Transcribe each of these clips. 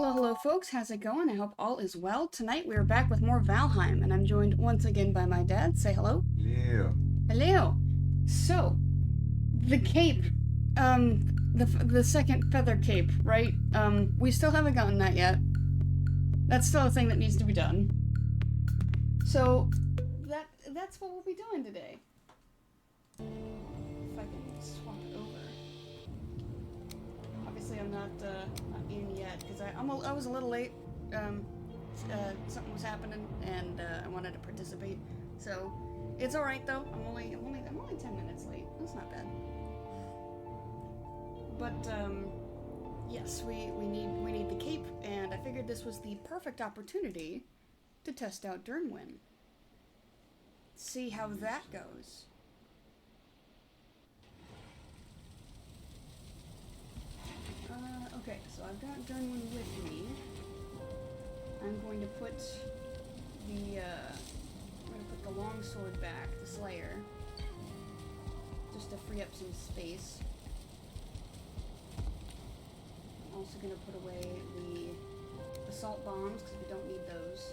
Hello, hello folks, how's it going? I hope all is well. Tonight we are back with more Valheim, and I'm joined once again by my dad. Say hello. Yeah. Hello. So, the cape, the second feather cape, right? We still haven't gotten that yet. That's still a thing that needs to be done. So, that's what we'll be doing today. If I can swap it over. Obviously, I'm not in yet because I was a little late. Something was happening, and I wanted to participate. So it's all right though. I'm only 10 minutes late. That's not bad. But yes, we need the cape, and I figured this was the perfect opportunity to test out Durnwin. See how that goes. Okay, so I've got Durnwin with me. I'm going to put the longsword back, the Slayer, just to free up some space. I'm also going to put away the assault bombs because we don't need those.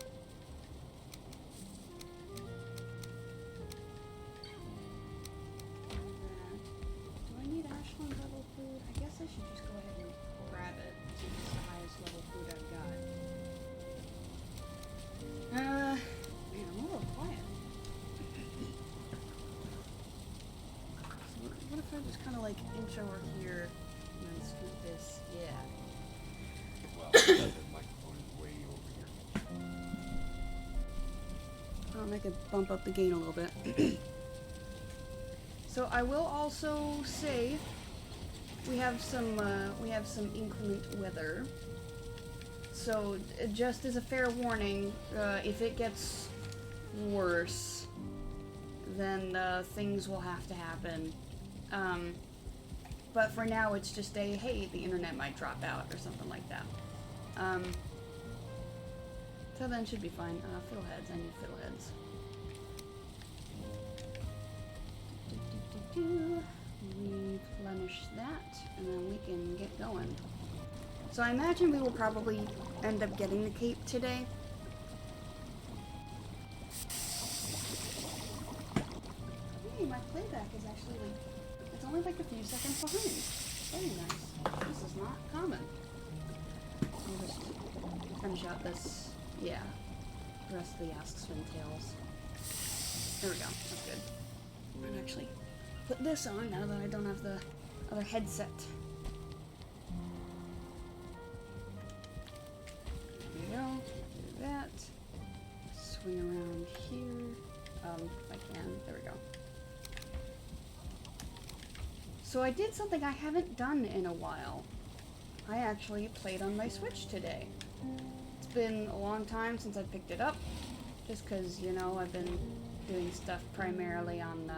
Do I need Ashland level food? I guess I should just go ahead and grab it since it's the highest level food I've got. Man, I'm a little quiet. So what if I just kind of like inch over here and then scoot this? Yeah. Well, the microphone is way over here. I'll make it bump up the gain a little bit. So I will also say we have some inclement weather. So just as a fair warning, if it gets worse, then things will have to happen. But for now, it's just hey, the internet might drop out or something like that. So then should be fine. Fiddleheads, I need fiddleheads. Replenish that, and then we can get going. So I imagine we will probably end up getting the cape today. Hey, my playback is actually it's only like a few seconds behind. Very nice. This is not common. I'll just finish out this, the rest of the Ask Swin Tales. There we go, that's good. And actually put this on now that I don't have the other headset. There we go. Do that. Swing around here. If I can. There we go. So I did something I haven't done in a while. I actually played on my Switch today. It's been a long time since I picked it up, just because, you know, I've been doing stuff primarily on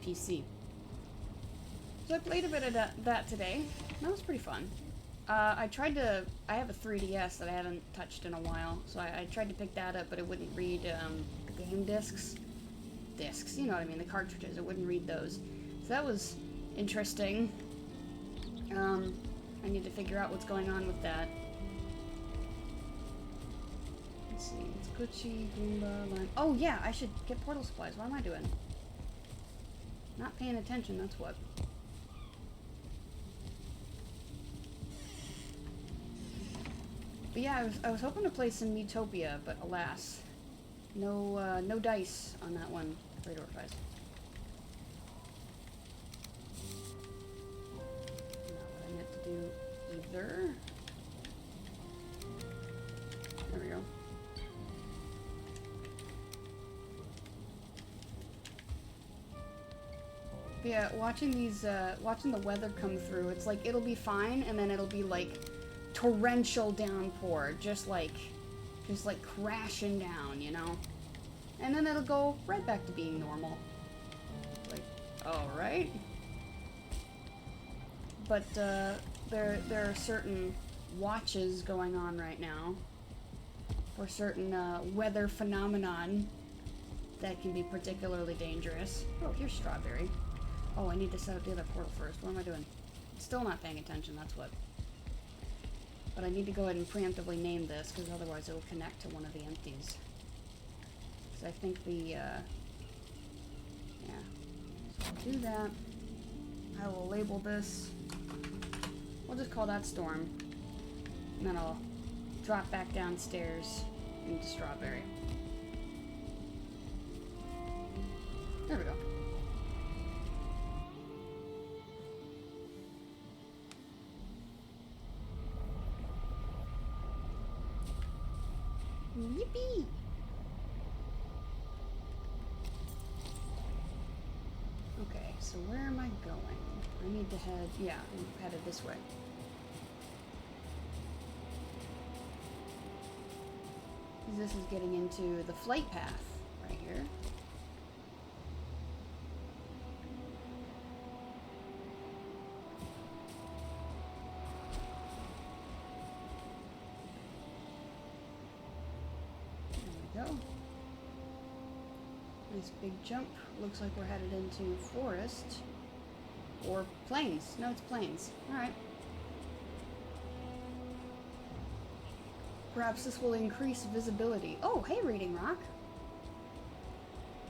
PC. So I played a bit of that today. That was pretty fun. I have a 3DS that I haven't touched in a while, so I tried to pick that up, but it wouldn't read the game discs, you know what I mean, the cartridges, it wouldn't read those. So that was interesting. I need to figure out what's going on with that. Let's see, it's Gucci, Goomba, Lime. Oh yeah, I should get portal supplies. What am I doing? Not paying attention, that's what. But yeah, I was hoping to play some Utopia, but alas, no dice on that one. Radar flies. Not what I meant to do either. There we go. Yeah, watching the weather come through, it's like it'll be fine, and then it'll be like torrential downpour, just like crashing down, you know? And then it'll go right back to being normal. Like, alright. But, there are certain watches going on right now for certain, weather phenomenon that can be particularly dangerous. Oh, here's Strawberry. Oh, I need to set up the other portal first. What am I doing? Still not paying attention, that's what. But I need to go ahead and preemptively name this, because otherwise it will connect to one of the empties. Because I think the, yeah. So I'll do that. I will label this. We'll just call that Storm. And then I'll drop back downstairs into Strawberry. There we go. Yippee! Okay, so where am I going? I need to head, yeah, I'm headed this way. This is getting into the flight path right here. There we go. Nice big jump. Looks like we're headed into forest. Or plains. No, it's plains. Alright. Perhaps this will increase visibility. Oh, hey, Reading Rock.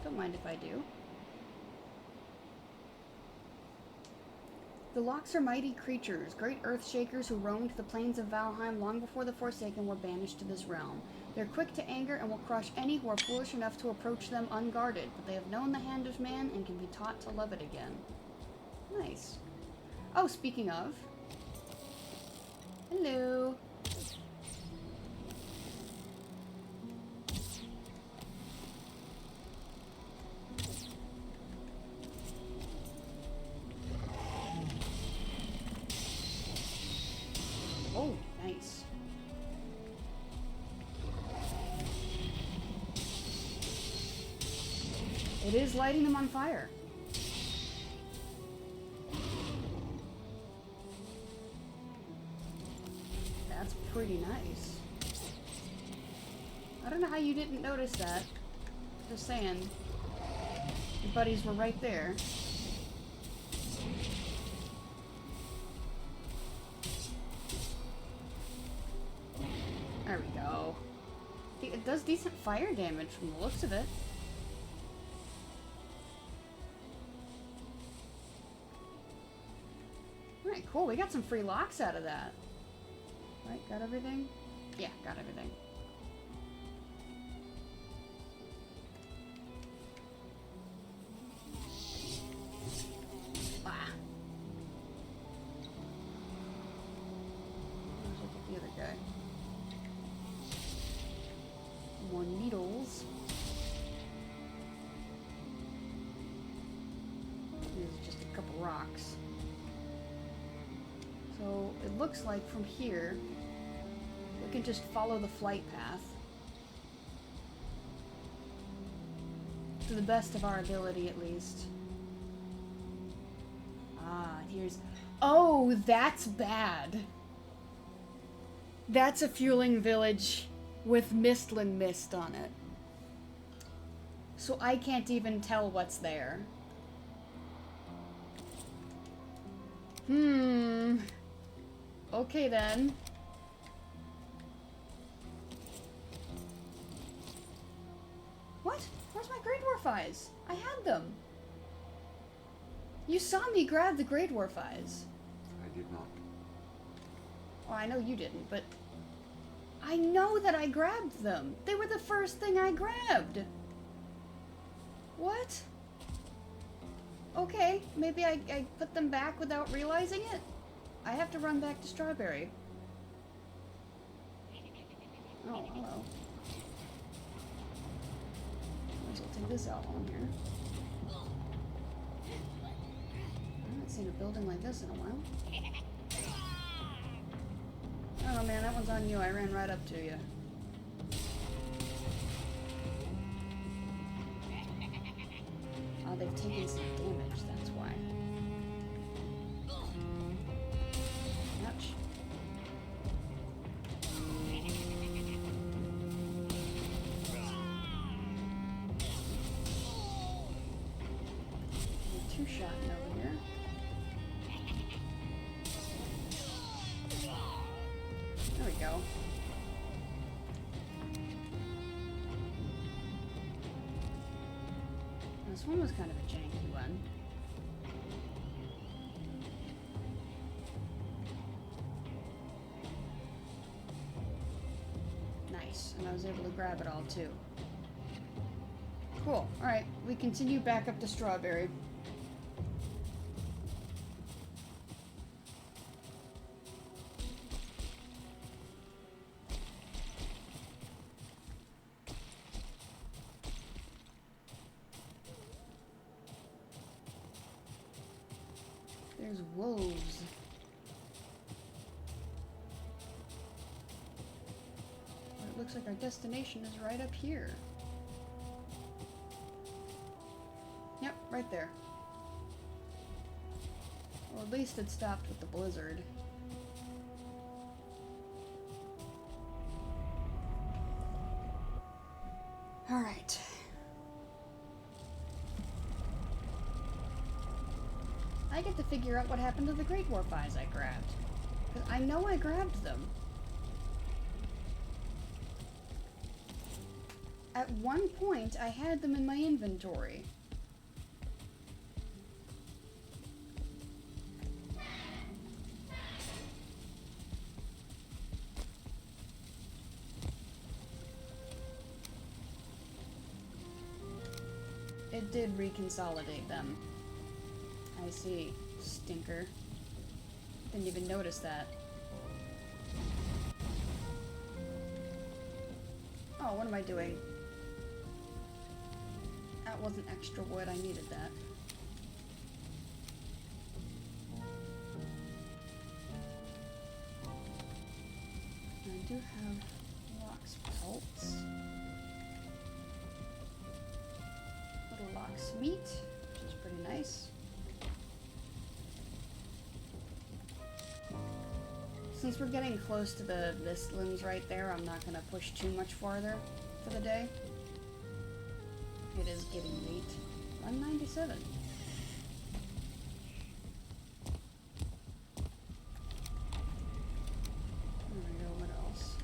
Don't mind if I do. The Locks are mighty creatures, great earth shakers who roamed the plains of Valheim long before the Forsaken were banished to this realm. They're quick to anger and will crush any who are foolish enough to approach them unguarded, but they have known the hand of man and can be taught to love it again. Nice. Oh, speaking of. Hello. Oh, nice. It is lighting them on fire. That's pretty nice. I don't know how you didn't notice that. Just saying. Your buddies were right there. There we go. It does decent fire damage from the looks of it. Alright, cool. We got some free locks out of that. Right, got everything? Yeah, got everything. Ah. Let's look at the other guy. More needles. This is just a couple rocks. So it looks like from here we can just follow the flight path to the best of our ability, at least. Ah, here's... Oh, that's bad. That's a fueling village with Mistland mist on it. So I can't even tell what's there. Okay then. What? Where's my Grey Dwarf eyes? I had them. You saw me grab the Grey Dwarf eyes. I did not. Well, I know you didn't, but I know that I grabbed them. They were the first thing I grabbed. What? Okay, maybe I put them back without realizing it? I have to run back to Strawberry. Oh, hello. Might as well take this out on here. I haven't seen a building like this in a while. Oh man, that one's on you. I ran right up to you. Oh, they've taken some damage, that's why. Ouch. Two-shotting over here. go. This one was kind of a janky one. Nice, and I was able to grab it all too. Cool. Alright, we continue back up to Strawberry. There's wolves. But it looks like our destination is right up here. Yep, right there. Well, at least it stopped with the blizzard. Alright. I get to figure out what happened to the Great Warp Eyes I grabbed. 'Cause I know I grabbed them. At one point, I had them in my inventory. It did reconsolidate them. I see. Stinker. Didn't even notice that. Oh, what am I doing? That wasn't extra wood. I needed that. I do have Lox pelts. Little Lox meat, which is pretty nice. Since we're getting close to the Mistlands right there, I'm not going to push too much farther for the day. It is getting late. 197. There we go, what else?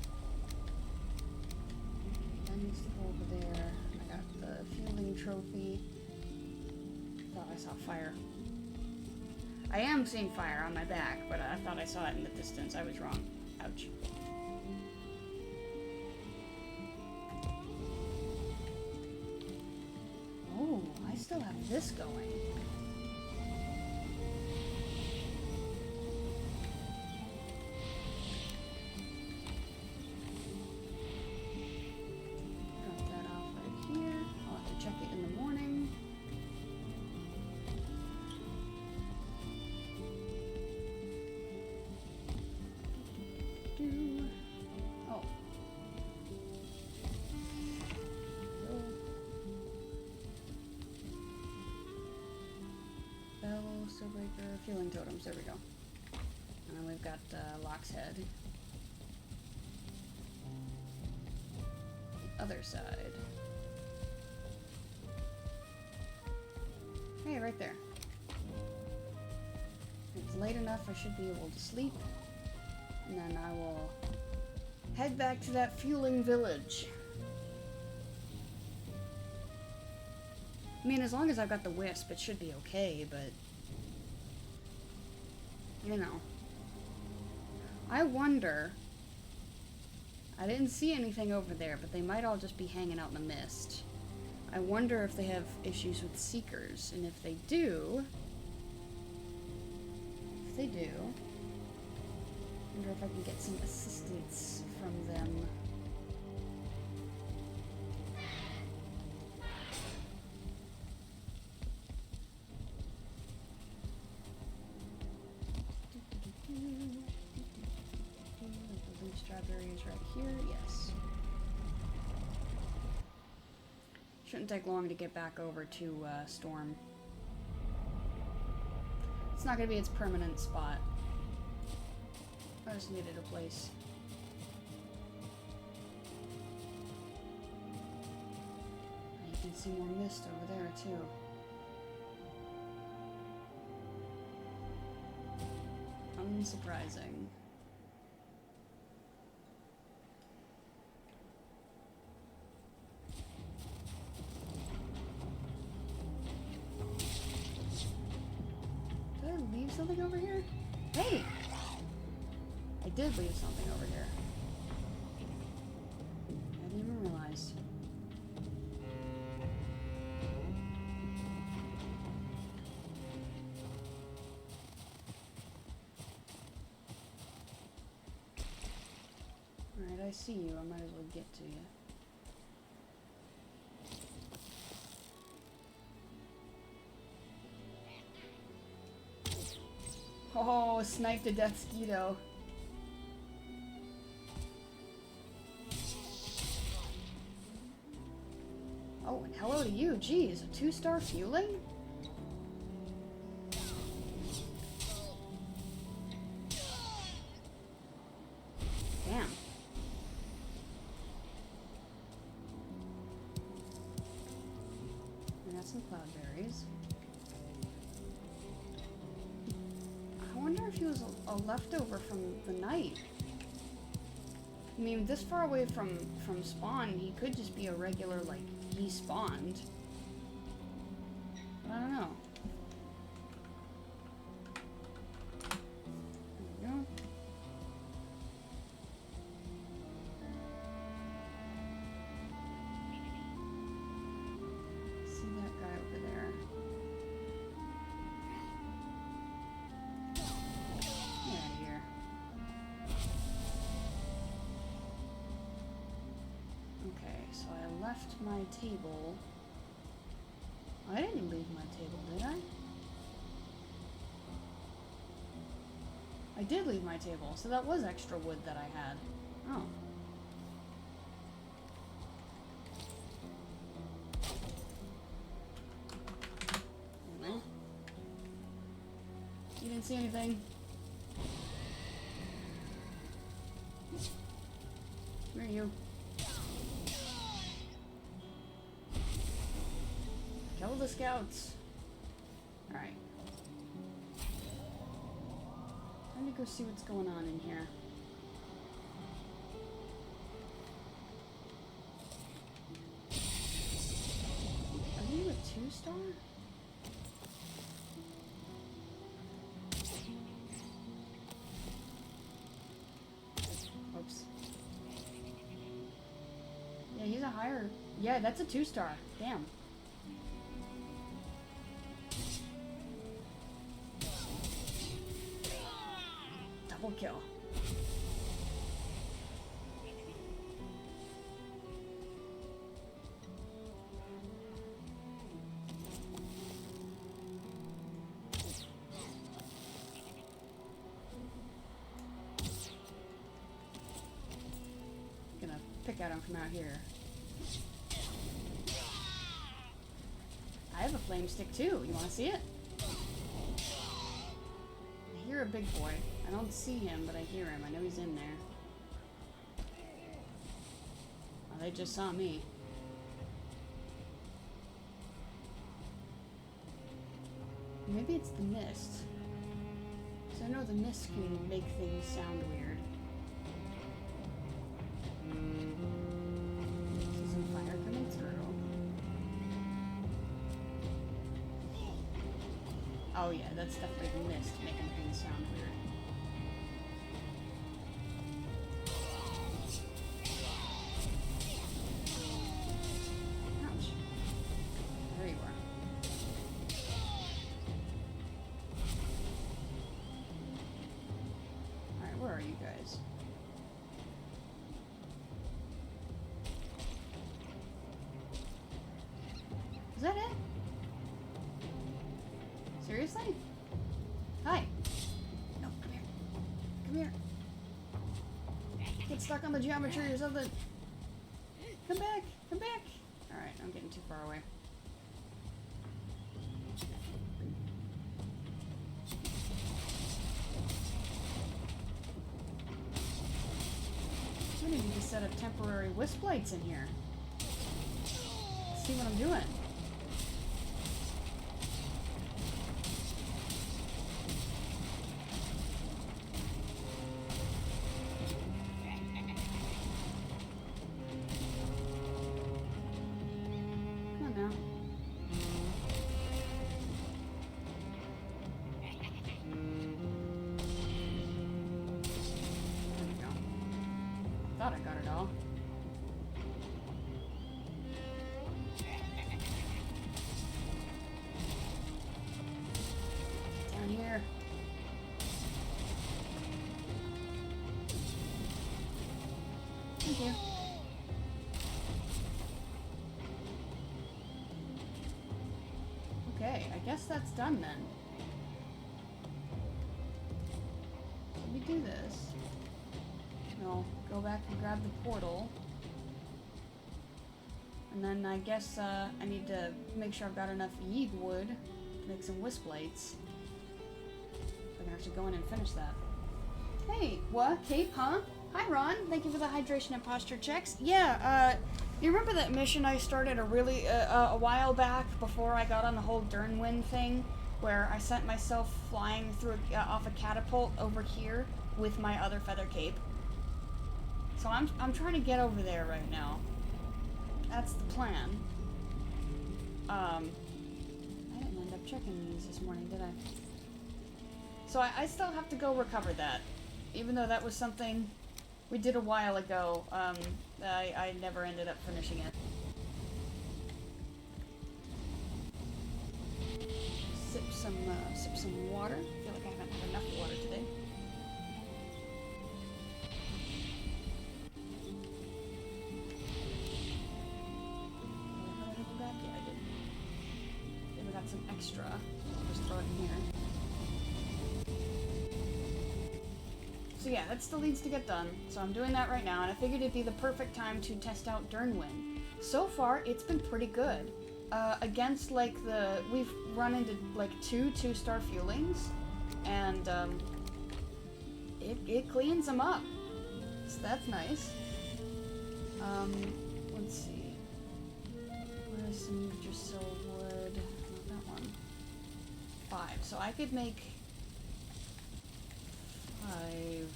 That needs to go over there. I got the fueling trophy. Thought I saw fire. I am seeing fire on my back, but I thought I saw it in the distance. I was wrong. Ouch. Oh, I still have this going. Drop that off right here. I'll have to check it in the morning. Oh. Bell, Stillbreaker, fueling totems, there we go. And then we've got Lock's Head. The other side. Hey, right there. It's late enough, I should be able to sleep. And then I will head back to that fueling village. I mean, as long as I've got the wisp, it should be okay, but... you know. I wonder... I didn't see anything over there, but they might all just be hanging out in the mist. I wonder if they have issues with seekers, and if they do... I wonder if I can get some assistance from them. The blue strawberry is right here, yes. Shouldn't take long to get back over to Storm. It's not going to be its permanent spot. I just needed a place. And you can see more mist over there too. Unsurprising. something over here? Hey! I did leave something over here. I didn't even realize. Alright, I see you. I might as well get to you. Oh, sniped a death skeeto. Oh, and hello to you. Geez, a 2-star fueling? Damn. I got some cloudberries. I wonder if he was a leftover from the night. I mean, this far away from spawn, he could just be a regular, like, he spawned. But I don't know. There we go. See that guy over there. Get out of here. Okay, so I left my table. I didn't leave my table, did I? I did leave my table, so that was extra wood that I had. Oh. Well, you didn't see anything? Where are you? Kill the scouts. Alright. Time to go see what's going on in here. Are you a 2-star? Oops. Yeah, he's a higher... Yeah, that's a 2-star. Damn. Double kill. Gonna pick at him from out here. I have a flame stick too. You wanna see it? I hear a big boy. I don't see him, but I hear him. I know he's in there. Oh, they just saw me. Maybe it's the mist. So I know the mist can make things sound weird. See some fire coming through. Oh yeah, that's definitely the mist making things sound weird. Ouch. There you are. Alright, where are you guys? Is that it? Seriously? Hi. No, come here. Come here. Get stuck on the geometry or something. Come back. Come back. Alright, I'm getting too far away. I need to set up temporary wisp lights in here. See what I'm doing. Come on now. thought I got it all. Down here. Thank you. Okay, I guess that's done then. Let me do this. I'll go back and grab the portal. And then I guess I need to make sure I've got enough yeed wood to make some wisp blades. I can actually go in and finish that. Hey, what? Cape, huh? Hi, Ron. Thank you for the hydration and posture checks. Yeah, you remember that mission I started a while back before I got on the whole Durnwind thing, where I sent myself flying through off a catapult over here with my other feather cape? So I'm trying to get over there right now. That's the plan. I didn't end up checking these this morning, did I? So I still have to go recover that, even though that was something we did a while ago. I never ended up finishing it. Sip some water. I feel like I haven't had enough water today. How did I go back? Yeah, I did. Then we got some extra. I'll just throw it in here. So yeah, that still needs to get done, so I'm doing that right now, and I figured it'd be the perfect time to test out Durnwind. So far, it's been pretty good. Against, like, we've run into, like, two-star fuelings, and, it cleans them up. So that's nice. Let's see. Where is some Yggdrasil wood? Not that one. 5. So I could make 5,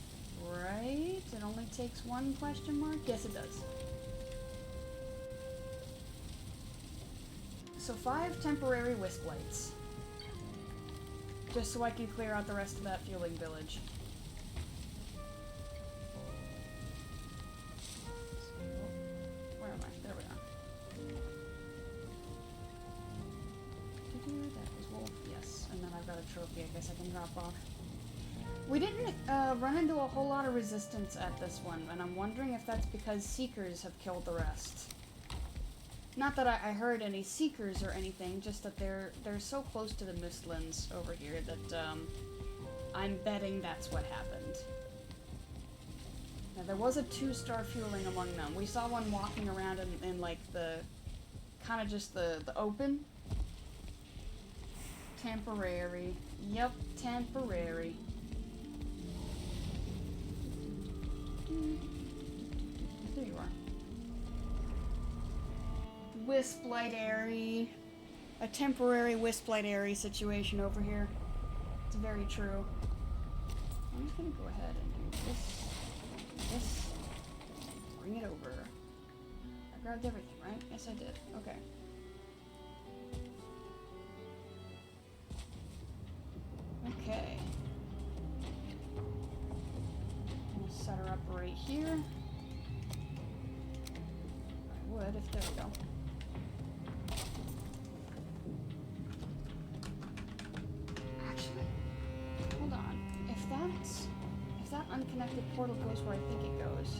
right? It only takes 1 question mark? Yes, it does. So 5 temporary wisp lights. Just so I can clear out the rest of that fueling village. Where am I? There we are. That was wolf. Yes. And then I've got a trophy I guess I can drop off. We didn't run into a whole lot of resistance at this one, and I'm wondering if that's because Seekers have killed the rest. Not that I heard any Seekers or anything, just that they're so close to the Mistlands over here that I'm betting that's what happened. Now, there was a 2-star fueling among them. We saw one walking around in like the kind of just the open. Temporary. Yep, temporary. There you are. Wisplight airy. A temporary Wisplight airy situation over here. It's very true. I'm just gonna go ahead and do this, bring it over. I grabbed everything, right? Yes, I did. Okay. Okay. We'll set her up right here. I would if there we go. Actually, hold on. If that unconnected portal goes where I think it goes.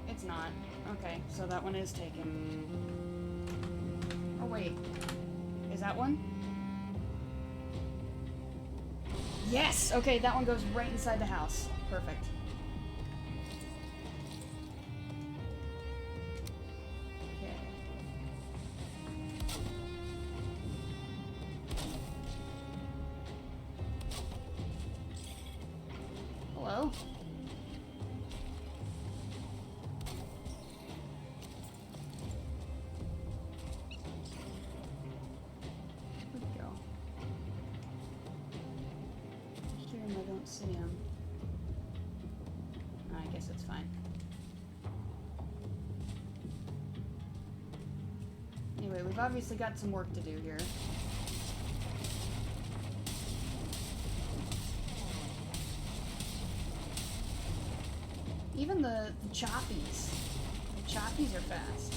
It's not. Okay, so that one is taken. Oh wait. Is that one? Yes! Okay, that one goes right inside the house. Perfect. Okay. Hello? See him. I guess it's fine. Anyway, we've obviously got some work to do here. Even the choppies. The choppies are fast.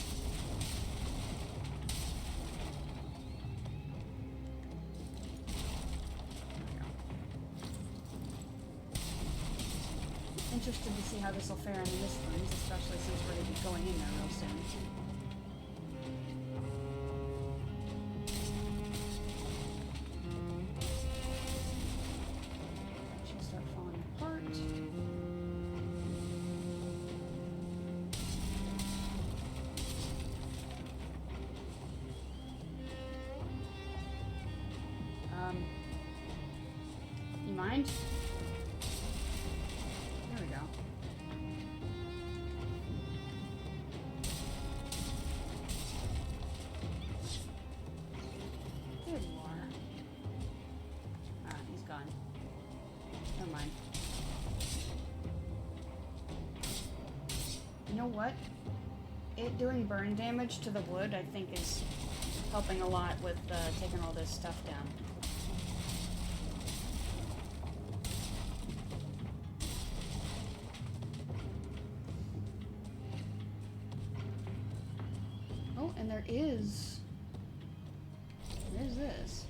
Interested to see how this will fare in the Mistlands, especially since we're going to be going in there real soon. Should start falling apart. You mind? There we go. There you are. Ah, he's gone. Never mind. You know what? It doing burn damage to the wood, I think, is helping a lot with taking all this stuff down. Oh, and there is... Where's this?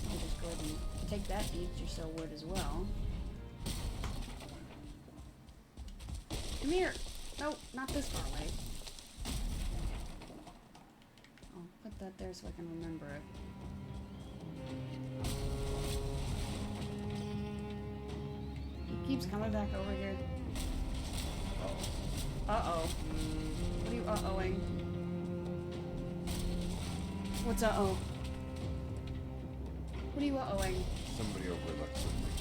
I'll just go ahead and take that each or so wood as well. Come here! No, not this far away. I'll put that there so I can remember it. He keeps coming back over here. Uh-oh. What are you uh-ohing? What's uh-oh? What are you uh-ohing? Somebody overlooked something.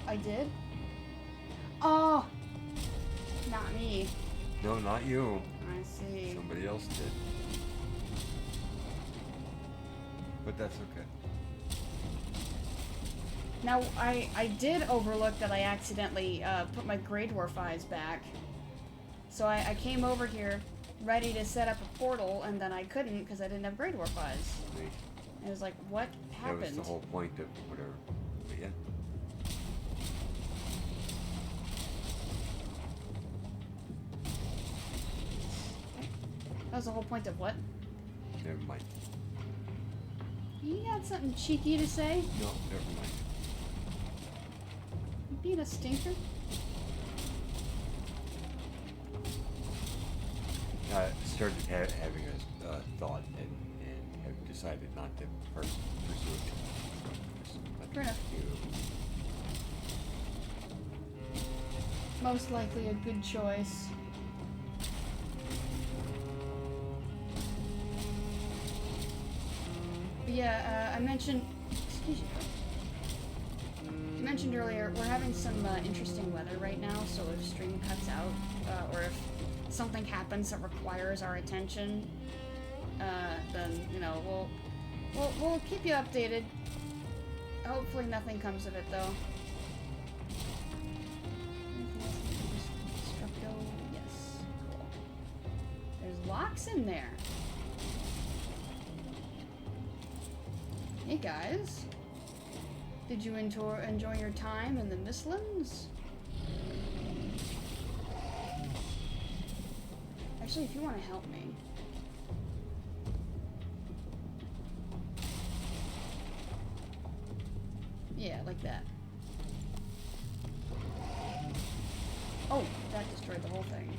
I did? Oh! Not me. No, not you. I see. Somebody else did. But that's okay. Now, I did overlook that I accidentally put my Grey Dwarf eyes back. So I came over here ready to set up a portal, and then I couldn't because I didn't have Grey Dwarf eyes. Right. And it was like, what happened? That was the whole point of whatever. But yeah. That was the whole point of what? Never mind. You got something cheeky to say? No, never mind. You being a stinker? I started having a thought and have decided not to pursue it. Fair enough. Most likely a good choice. But yeah, I mentioned... Excuse you. I mentioned earlier, we're having some interesting weather right now, so if stream cuts out, or if something happens that requires our attention, then, you know, we'll keep you updated. Hopefully nothing comes of it, though. Destructo, yes, cool. There's locks in there. Hey guys, did you enjoy your time in the Mistlands? Actually, if you want to help me. Yeah, like that. Oh, that destroyed the whole thing.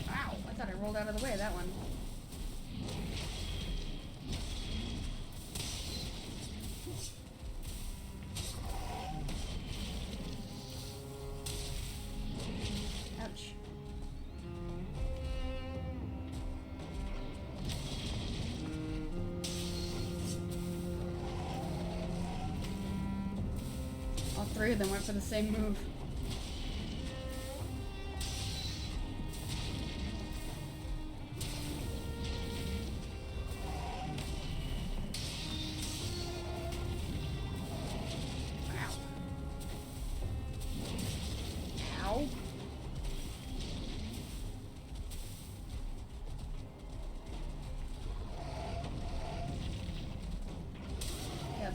Wow, I thought I rolled out of the way of that one. Ouch. All three of them went for the same move.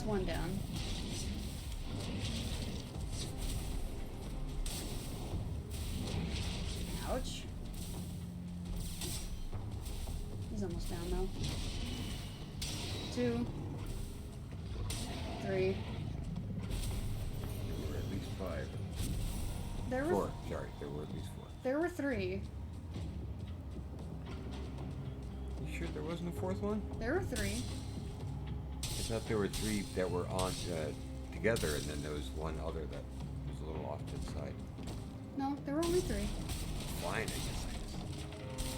one down. Ouch. He's almost down though. 2, 3. There were at least 5. There were 4. Sorry, there were at least 4. There were 3. You sure there wasn't a 4th one? There were 3. I thought there were 3 that were on together, and then there was one other that was a little off to the side. No, there were only 3. Fine, I guess I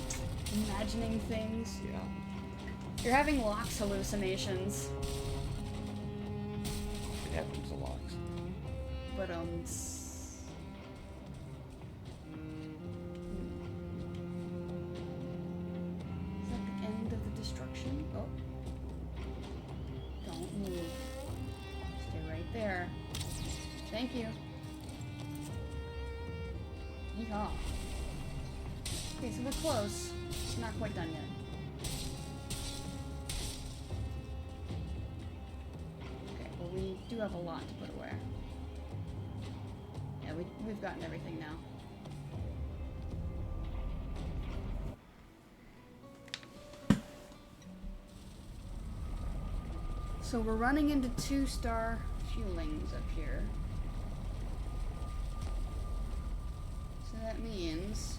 just... Imagining things. Yeah. You're having Locke's hallucinations. It happens a lot. But, is that the end of the destruction? Oh. Don't move. Stay right there. Thank you. Yeehaw. Okay, so we're close. Not quite done yet. Okay, well we do have a lot to put away. Yeah, we've gotten everything now. So we're running into 2-star fuelings up here. So that means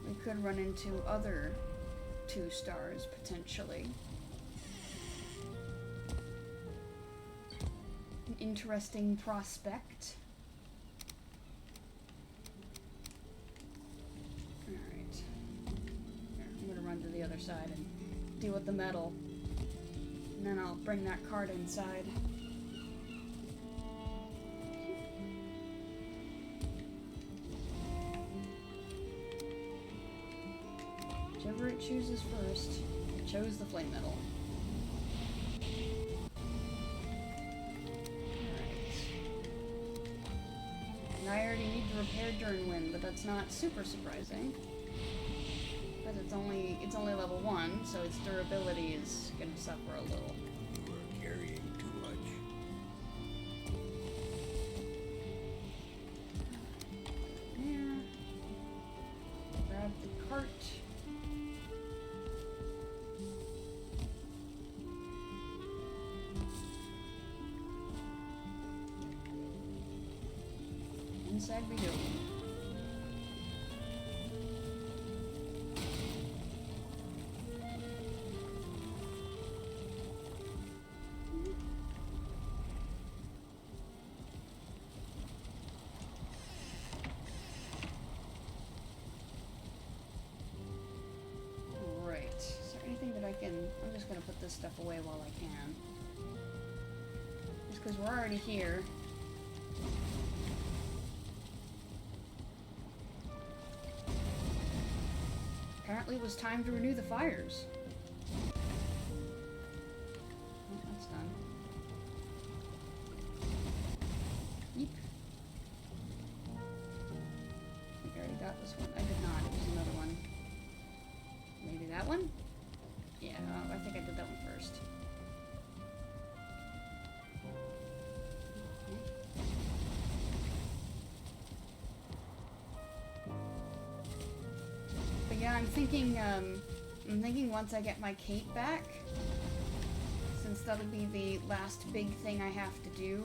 we could run into other 2 stars potentially. An interesting prospect. Alright. Here, I'm gonna run to the other side and deal with the metal. And then I'll bring that cart inside. Whichever it chooses first. It chose the flame metal. Alright. And I already need to repair Durnwind, but that's not super surprising. But it's only level 1, so its durability is gonna suffer a little. You are carrying too much. There. Grab the cart. Inside we go. Right. Is there anything that I can... I'm just gonna put this stuff away while I can. Just because we're already here. Apparently it was time to renew the fires. Oh, that's done. Yeep. I think I already got this one. I did not. It was another one. Maybe that one? Yeah, I think I did that one first. But yeah, I'm thinking once I get my cape back, since that'll be the last big thing I have to do,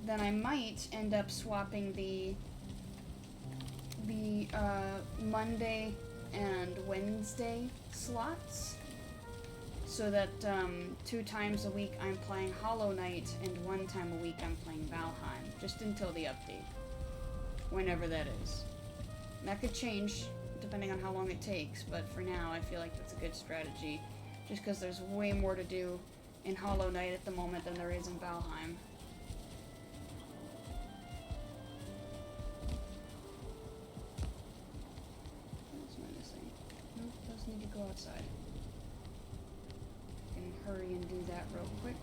then I might end up swapping the Monday and Wednesday slots, so that 2 times a week I'm playing Hollow Knight and 1 time a week I'm playing Valheim, just until the update, whenever that is. And that could change depending on how long it takes, but for now I feel like that's a good strategy, just because there's way more to do in Hollow Knight at the moment than there is in Valheim. What else am I missing? Nope, those need to go outside. I can hurry and do that real quick.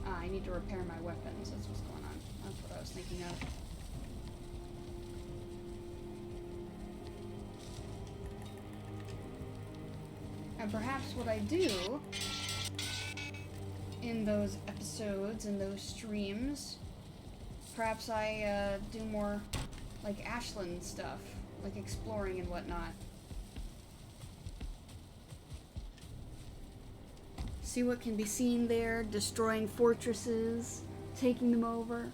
I need to repair my weapons. That's what's going on. That's what I was thinking of. And perhaps what I do in those episodes, in those streams, perhaps I do more like Ashland stuff, like exploring and whatnot. See what can be seen there, destroying fortresses, taking them over.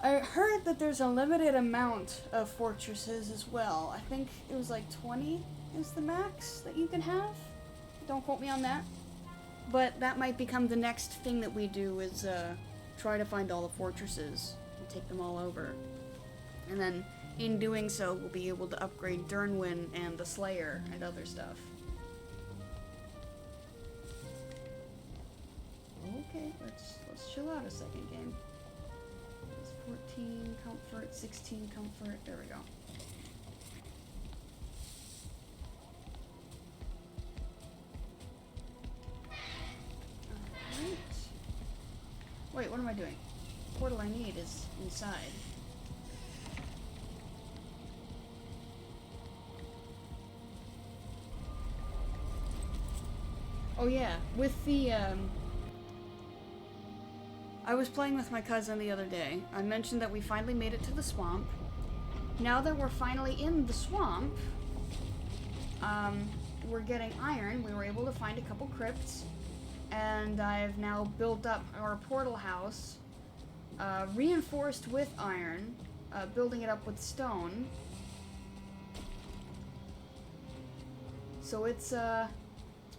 I heard that there's a limited amount of fortresses as well. I think it was like 20 is the max that you can have. Don't quote me on that. But that might become the next thing that we do is try to find all the fortresses and take them all over. And then in doing so, we'll be able to upgrade Durnwin and the Slayer and other stuff. Okay, let's chill out a second, game. It's 14 comfort, 16 comfort. There we go. Alright. Wait, what am I doing? The portal I need is inside. Oh yeah, with the I was playing with my cousin the other day. I mentioned that we finally made it to the swamp. Now that we're finally in the swamp, we're getting iron. We were able to find a couple crypts, and I've now built up our portal house, reinforced with iron, building it up with stone. So it's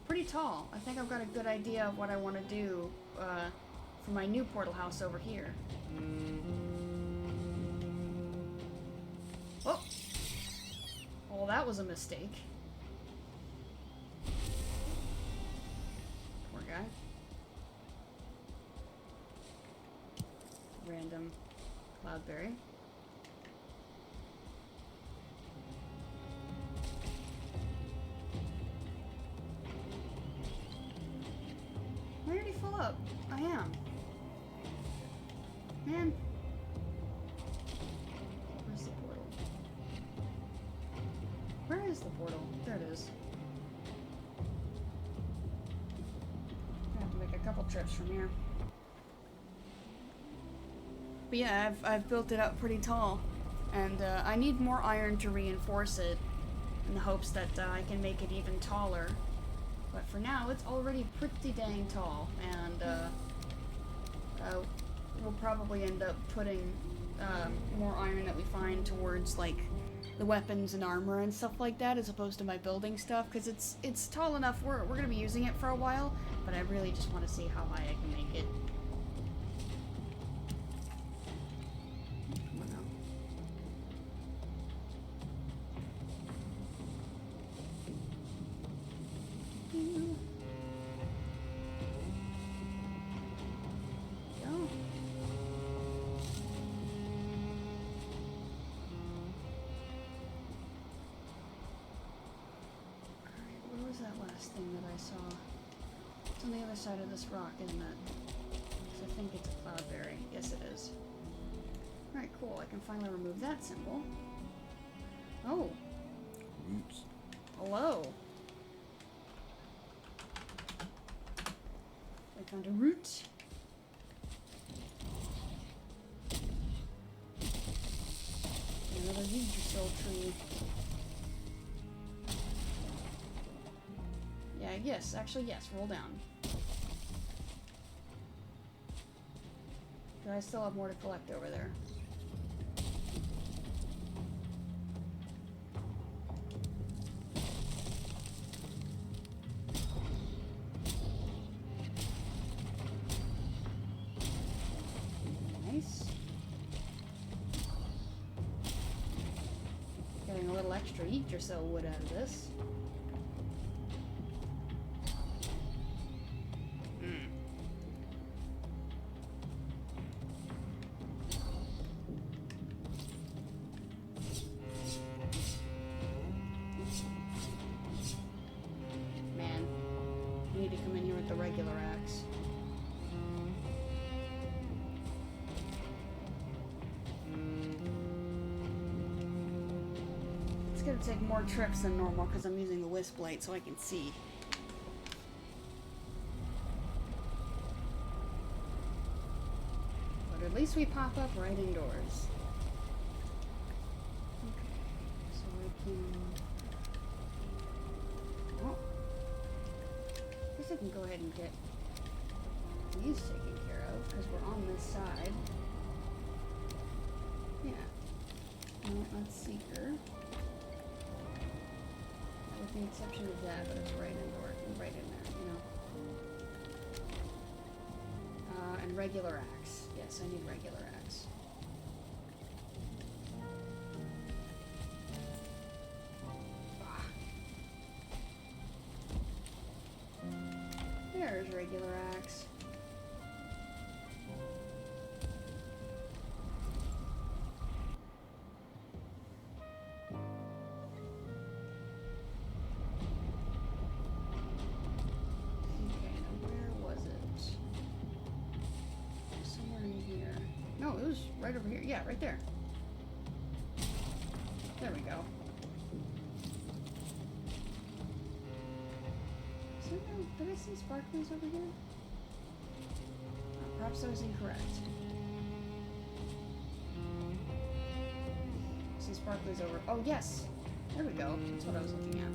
pretty tall. I think I've got a good idea of what I want to do, for my new portal house over here. Oh! Well, that was a mistake. Poor guy. Random cloudberry. Am I already full up? I am. Man. Where's the portal? Where is the portal? There it is. I have to make a couple trips from here. But yeah, I've built it up pretty tall. And I need more iron to reinforce it in the hopes that I can make it even taller. But for now, it's already pretty dang tall, and we'll probably end up putting more iron that we find towards like the weapons and armor and stuff like that, as opposed to my building stuff, because it's tall enough. We're gonna be using it for a while, but I really just want to see how high I can make it. Come on now. Go. What was that last thing that I saw? It's on the other side of this rock, isn't it? 'Cause I think it's a cloudberry. Yes, it is. Alright, cool. I can finally remove that symbol. Oh. Roots. Hello. I found a root. Another Yggdrasil tree. Yeah, yes, actually yes, roll down. But I still have more to collect over there. Nice. Getting a little extra Yggdrasil wood out of this. Man, you need to come in here with the regular axe. It's gonna take more trips than normal because I'm using the wisp light so I can see. But at least we pop up right indoors. Okay, so I can... Oh. I guess I can go ahead and get these taken care of because we're on this side. Yeah. No, that's Seeker. With the exception of that, but it's right in there, you know. And regular axe. Yes, I need regular axe. Ah. There's regular axe. Right over here. Yeah, right there. There we go. Did I see sparklers over here? Perhaps I was incorrect. I see sparklers over. Oh, yes! There we go. That's what I was looking at.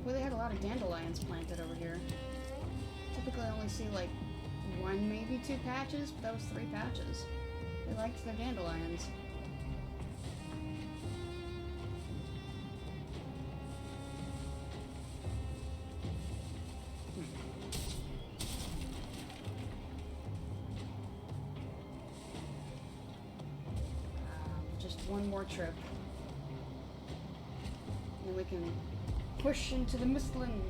Boy, they had a lot of dandelions planted over here. Typically I only see like one, maybe two patches, but that was 3 patches. They liked their dandelions. Just one more trip. And we can push into the Mistland.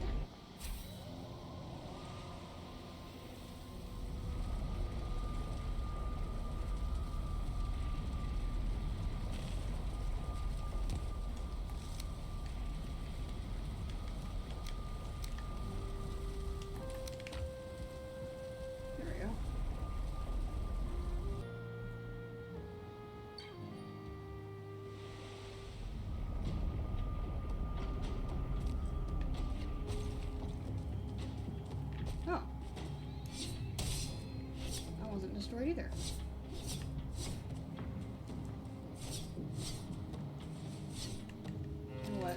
Oh. That wasn't destroyed either. And what?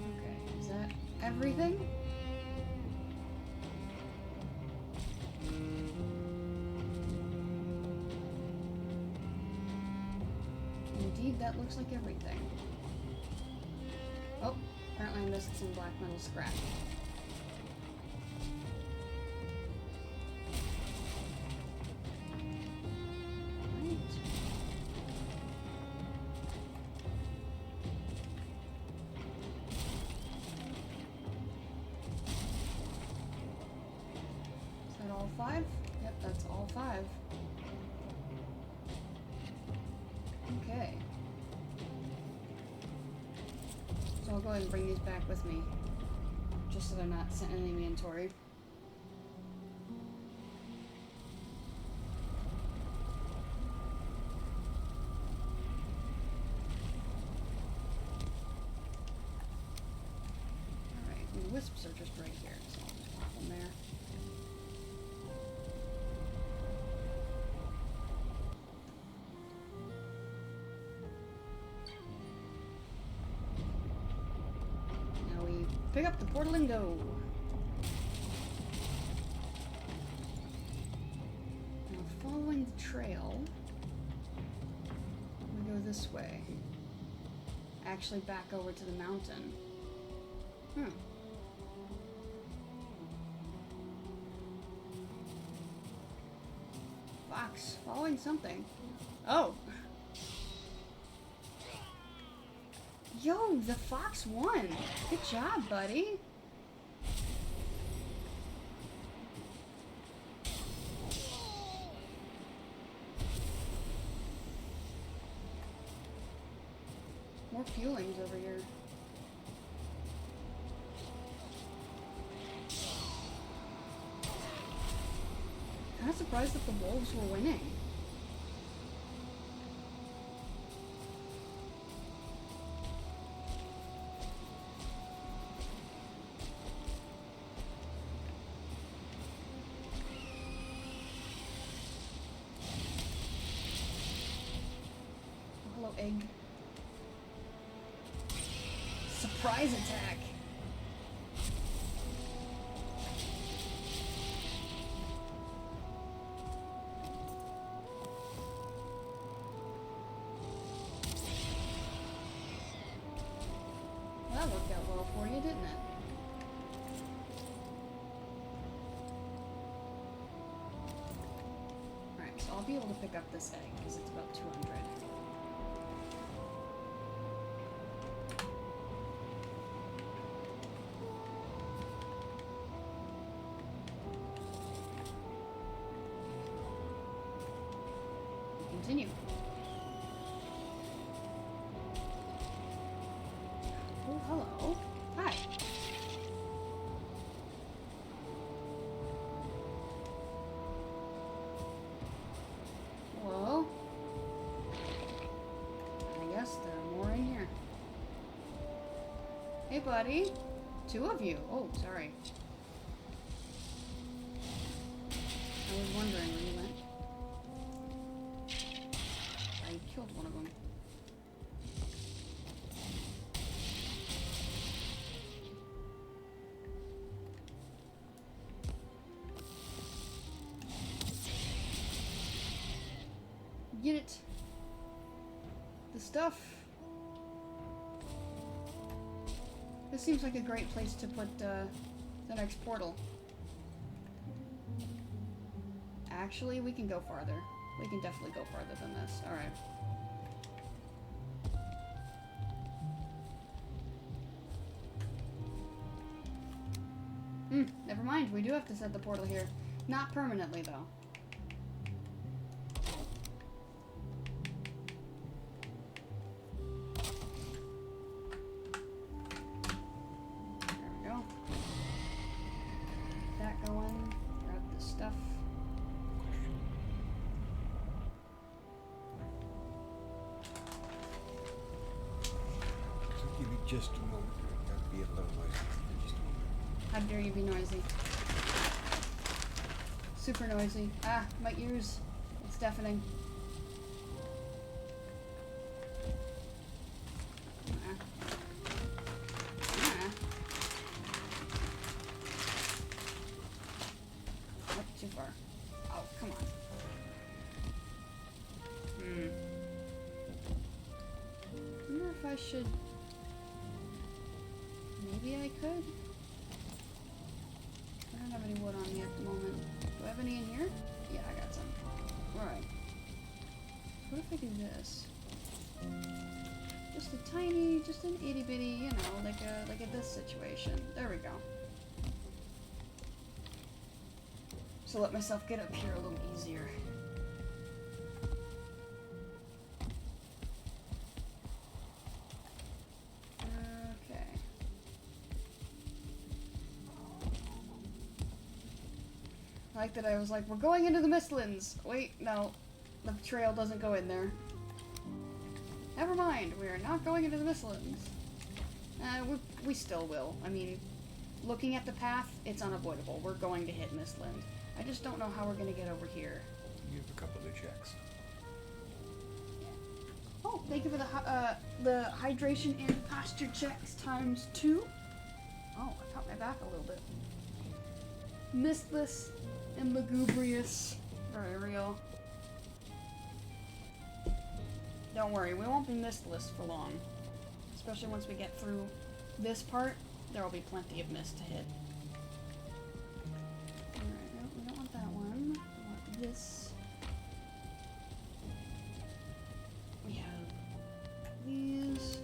Okay, is that everything? Indeed, that looks like everything. Oh, apparently I missed some black metal scrap. Right. Is that all 5? Yep, that's all 5. Okay. So I'll go ahead and bring these back with me, just so they're not sitting in the inventory. Alright, the wisps are just right here, so I'll just pop them there. Pick up the portal and go. Now, following the trail, we go this way. Actually, back over to the mountain. Fox, following something. Oh! Yo, the fox won! Good job, buddy! More fuelings over here. surprised that the wolves were winning. Oh, hello, egg. Surprise attack! That worked out well for you, didn't it? Alright, so I'll be able to pick up this egg, because it's about 200. Continue. Oh, hello. Hi. Whoa. I guess there are more in here. Hey, buddy. Two of you. Oh, sorry. I was wondering where you went. I killed one of them. Get it. The stuff. This seems like a great place to put the next portal. Actually, we can go farther. We can definitely go farther than this. Alright. Never mind. We do have to set the portal here. Not permanently, though. There we go. Get that going. Grab this stuff. So give me just a moment. I've got to be a little noisy. Just a moment. How dare you be noisy? Super noisy. Ah, my ears. It's deafening. Not too far. Oh, come on. Wonder if I should... Maybe I could? I don't have any wood on me at the moment. Do I have any in here? Yeah, I got some. Alright. What if I do this? Just a tiny, just an itty bitty, you know, like a this situation. There we go. So let myself get up here a little easier. Okay. I like that I was like, we're going into the Mistlands. Wait, no. The trail doesn't go in there. Never mind, we are not going into the Mistlands. We still will. I mean, looking at the path, it's unavoidable. We're going to hit Mistland. I just don't know how we're going to get over here. You have a couple of checks. Oh, thank you for the hydration and posture checks ×2. Oh, I caught my back a little bit. Mistless and lugubrious. Very real. Don't worry, we won't be mistless for long. Especially once we get through this part, there will be plenty of mist to hit. Alright, no, we don't want that one. We want this. We have these.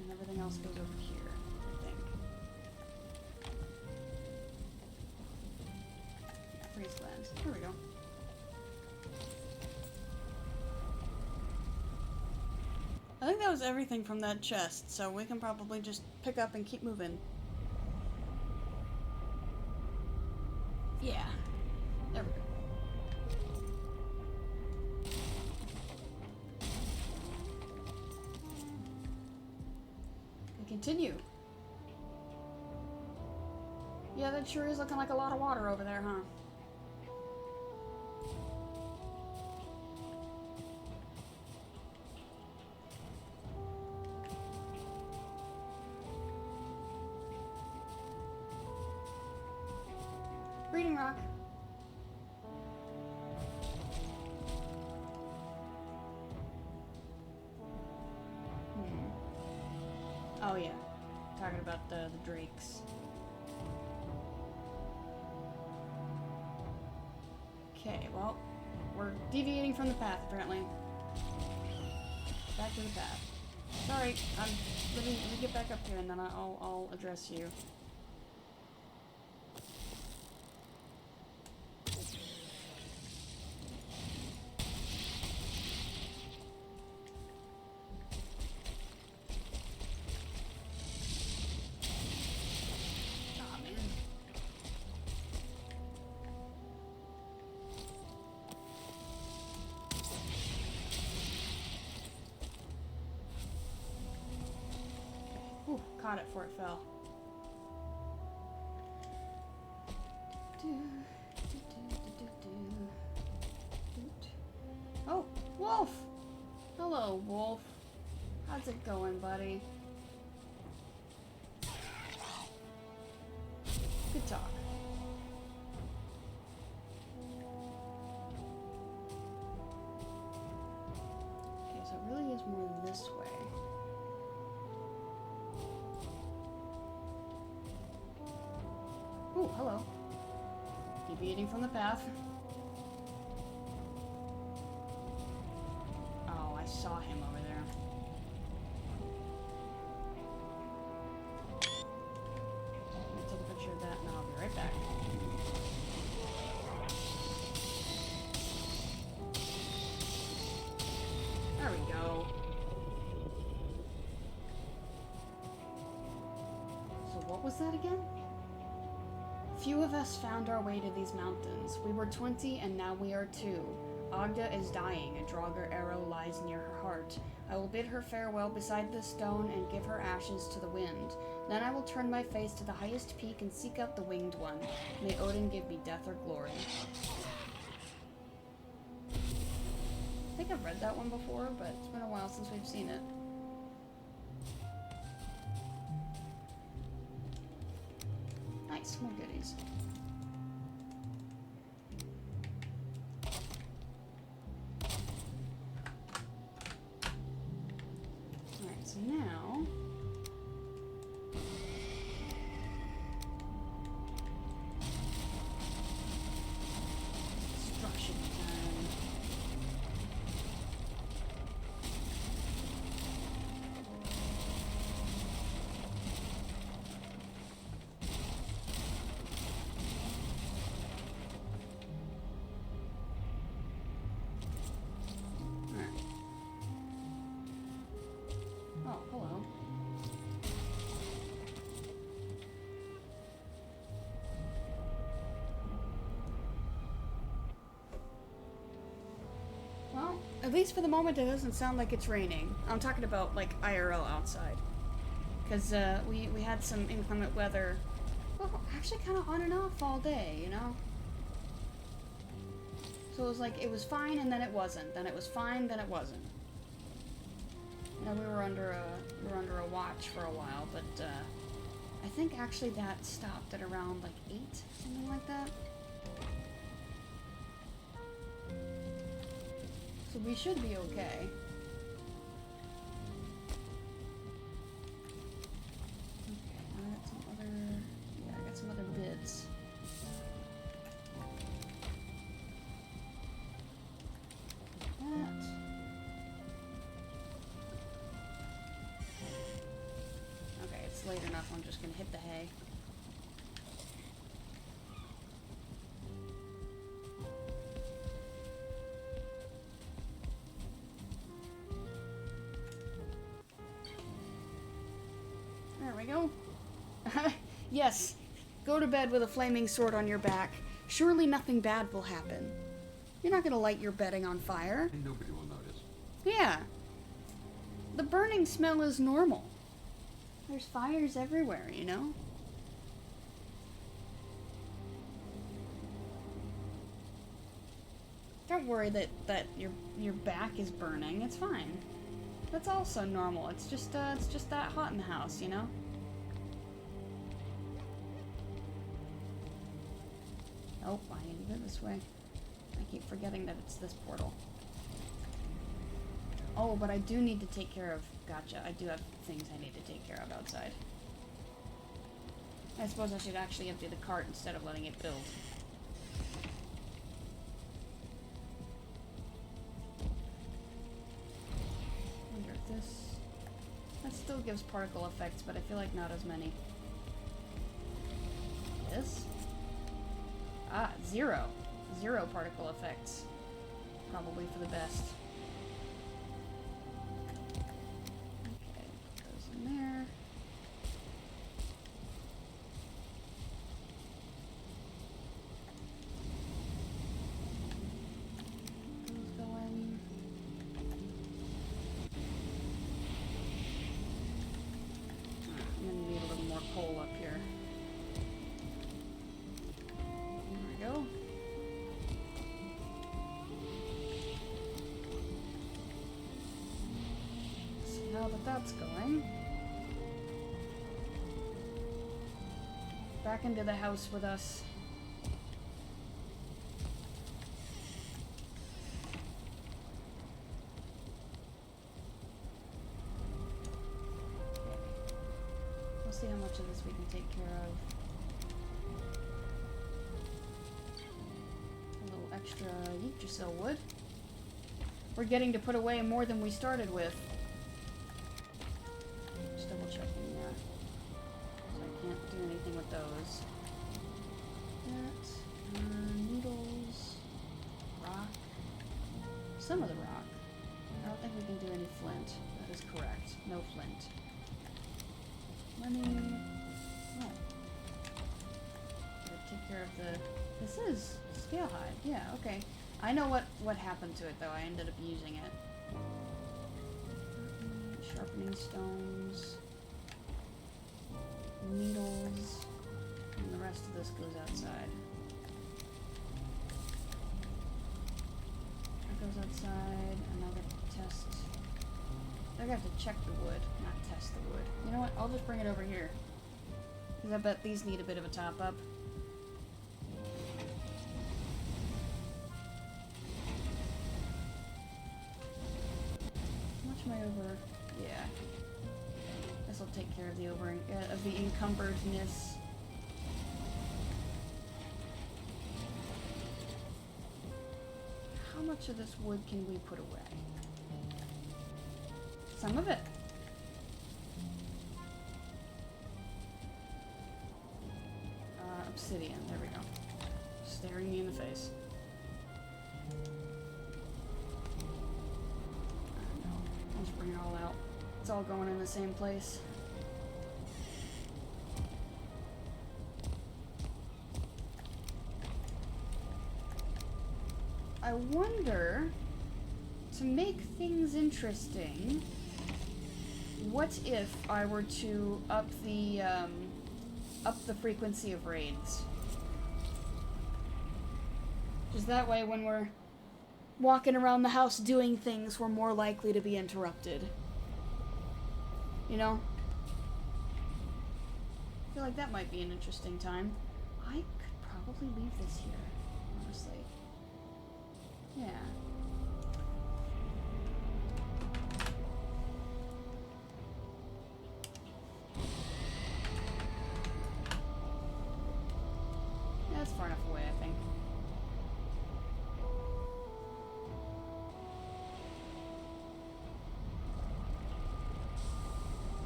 And everything else goes over here, I think. Yeah, freeze lands. Here we go. I think that was everything from that chest, so we can probably just pick up and keep moving. continue. Yeah, that sure is looking like a lot of water over there, huh? Reading rock. Oh yeah, talking about the drakes. Okay, well, we're deviating from the path apparently. Back to the path. Sorry, let me get back up here and then I'll address you. Ooh, caught it before it fell. Oh, Wolf! Hello, Wolf. How's it going, buddy? Good talk. Okay, so it really is more this way. Ooh, hello. Deviating from the path. Oh, I saw him over there. Let me take a picture of that and I'll be right back. There we go. So what was that again? Few of us found our way to these mountains. We were 20 and now we are 2. Agda is dying. A Draugr arrow lies near her heart. I will bid her farewell beside the stone and give her ashes to the wind. Then I will turn my face to the highest peak and seek out the winged one. May Odin give me death or glory. I think I've read that one before, but it's been a while since we've seen it. Nice, more goodies. Alright, so now... destruction time. Oh, hello. Well, at least for the moment it doesn't sound like it's raining. I'm talking about, like, IRL outside. Because, we had some inclement weather, well, actually kind of on and off all day, you know? So it was like, it was fine and then it wasn't. Then it was fine, then it wasn't. You know, we were under a watch for a while, but I think actually that stopped at around like 8, something like that. So we should be okay. Okay, I got some other, yeah, I got some other bids. That. Okay, it's late enough, I'm just gonna hit the hay. There we go. Yes, go to bed with a flaming sword on your back. Surely nothing bad will happen. You're not gonna light your bedding on fire. And nobody will notice. Yeah. The burning smell is normal. There's fires everywhere, you know? Don't worry that your back is burning. It's fine. That's also normal. It's just that hot in the house, you know? Oh, I need to go this way. I keep forgetting that it's this portal. Oh, but I do need to take care of... Gotcha. I do have things I need to take care of outside. I suppose I should actually empty the cart instead of letting it build. Wonder if this... That still gives particle effects, but I feel like not as many. This? Ah, 0. 0 particle effects. Probably for the best. Okay, goes in there. Goes going. I'm gonna need a little more coal up here. There we go. Now that that's going, back into the house with us. We'll see how much of this we can take care of. A little extra Yggdrasil wood. We're getting to put away more than we started with. Just double checking that. So I can't do anything with those. That, needles, rock, some of the rock. I don't think we can do any flint. That is correct. No flint. Money. Oh. Gotta take care of the... This is scale hide. Yeah, okay. I know what happened to it though. I ended up using it. Sharpening stones, needles, and the rest of this goes outside. That goes outside, and I get to test. I have to check the wood, not test the wood. You know what? I'll just bring it over here. Because I bet these need a bit of a top up. How much am I over? Yeah. This will take care of the of the encumberdness. How much of this wood can we put away? Some of it. Obsidian. There we go. Staring me in the face. I know. I'll just bring it all out. It's all going in the same place. I wonder, to make things interesting, what if I were to up the frequency of raids? Just that way, when we're walking around the house doing things, we're more likely to be interrupted. You know? I feel like that might be an interesting time. I could probably leave this here, honestly. Yeah. Yeah, that's far enough away, I think.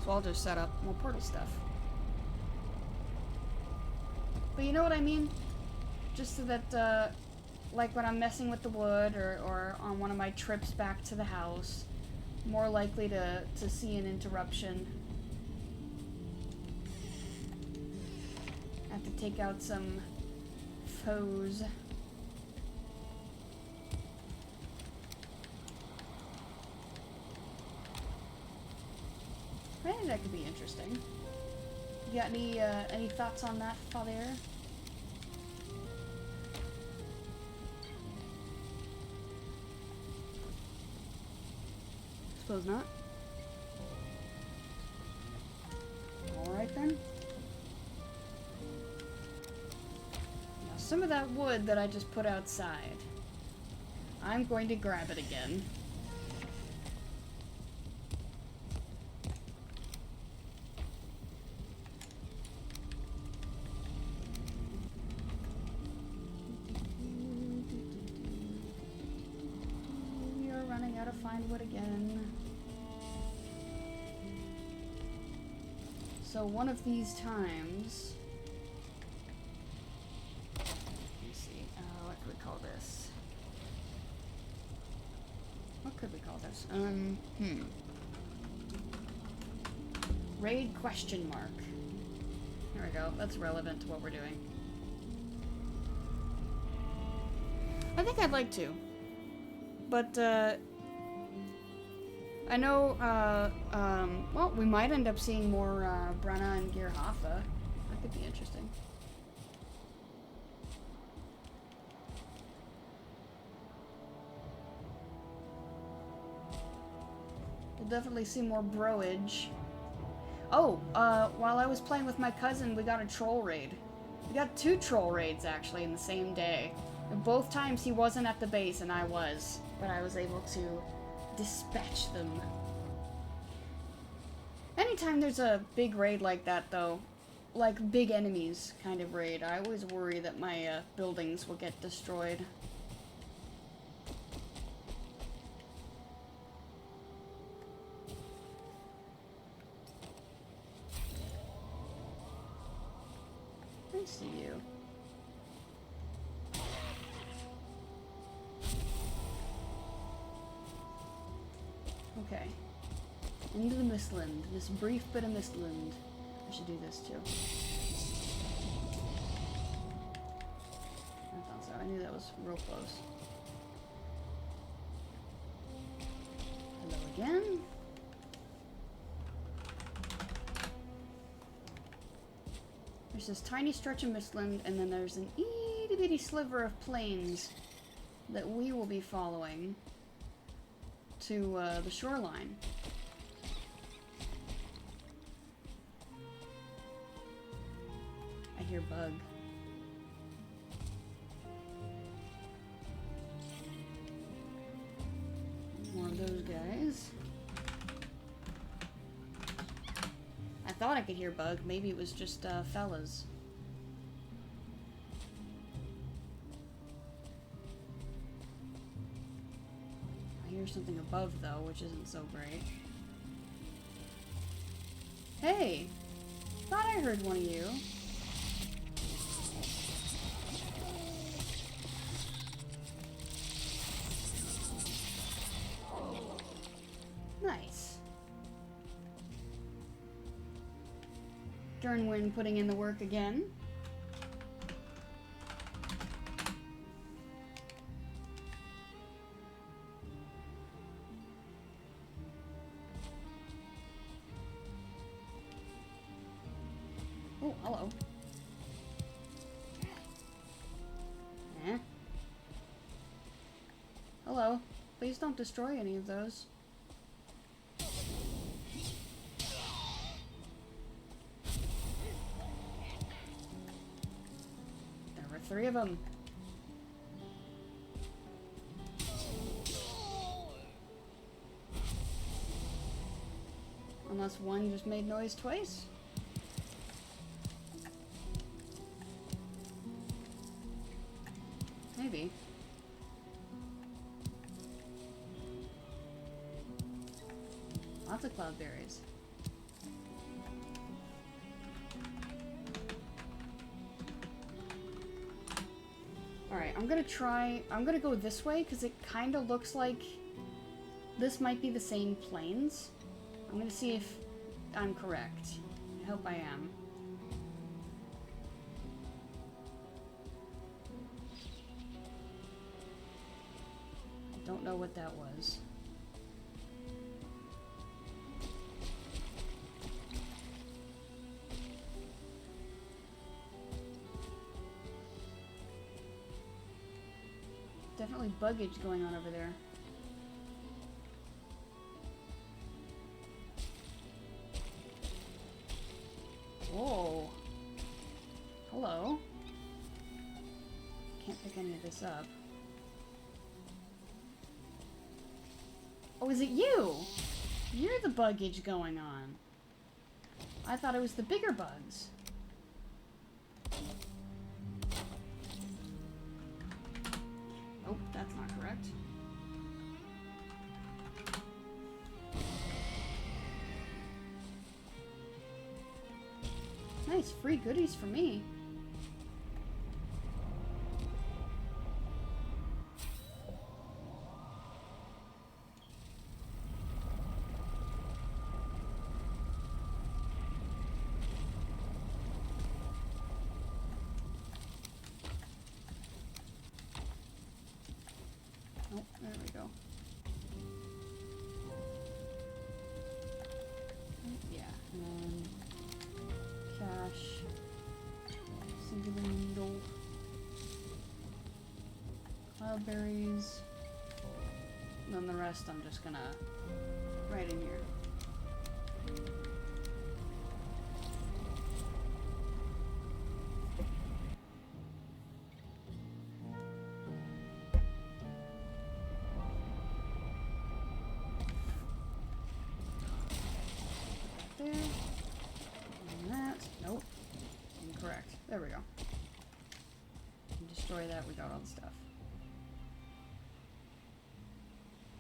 So I'll just set up more portal stuff. But you know what I mean? Just so that, like when I'm messing with the wood or on one of my trips back to the house, more likely to see an interruption. I have to take out some foes. I think that could be interesting. You got any thoughts on that, Father? Suppose not. Alright then. Now some of that wood that I just put outside, I'm going to grab it again. We are running out of fine wood again. So one of these times, let me see, what could we call this? What could we call this? Raid question mark. There we go, that's relevant to what we're doing. I think I'd like to. But, I know, well, we might end up seeing more, Brenna and Gear Hoffa. That could be interesting. We'll definitely see more broage. Oh, while I was playing with my cousin, we got a troll raid. We got 2 troll raids, actually, in the same day. And both times he wasn't at the base and I was. But I was able to dispatch them. Anytime there's a big raid like that, though, like big enemies kind of raid, I always worry that my buildings will get destroyed. I see you. Okay. Into the Mistland. This brief bit of Mistland. I should do this too. I thought so. I knew that was real close. Hello again. There's this tiny stretch of Mistland, and then there's an itty bitty sliver of plains that we will be following to the shoreline. I hear bug. More of those guys. I thought I could hear bug. Maybe it was just fellas. I hear something above though, which isn't so great. Hey! Thought I heard one of you. Nice. Dernwin putting in the work again. Oh, hello. Eh? Hello. Please don't destroy any of those. There were 3 of them. Unless one just made noise twice. Maybe. Lots of cloudberries. Alright, I'm gonna go this way because it kind of looks like this might be the same plains. I'm gonna see if I'm correct. I hope I am. I don't know what that was. definitely buggage going on over there. Whoa. Hello. Can't pick any of this up. Oh, is it you? You're the buggage going on. I thought it was the bigger bugs. Nope, that's not correct. Nice, free goodies for me. Oh, there we go. Yeah, and then cash, singular needle, cloudberries, and then the rest I'm just gonna write in here. There. And that. Nope. Incorrect. There we go. And destroy that, we got all the stuff.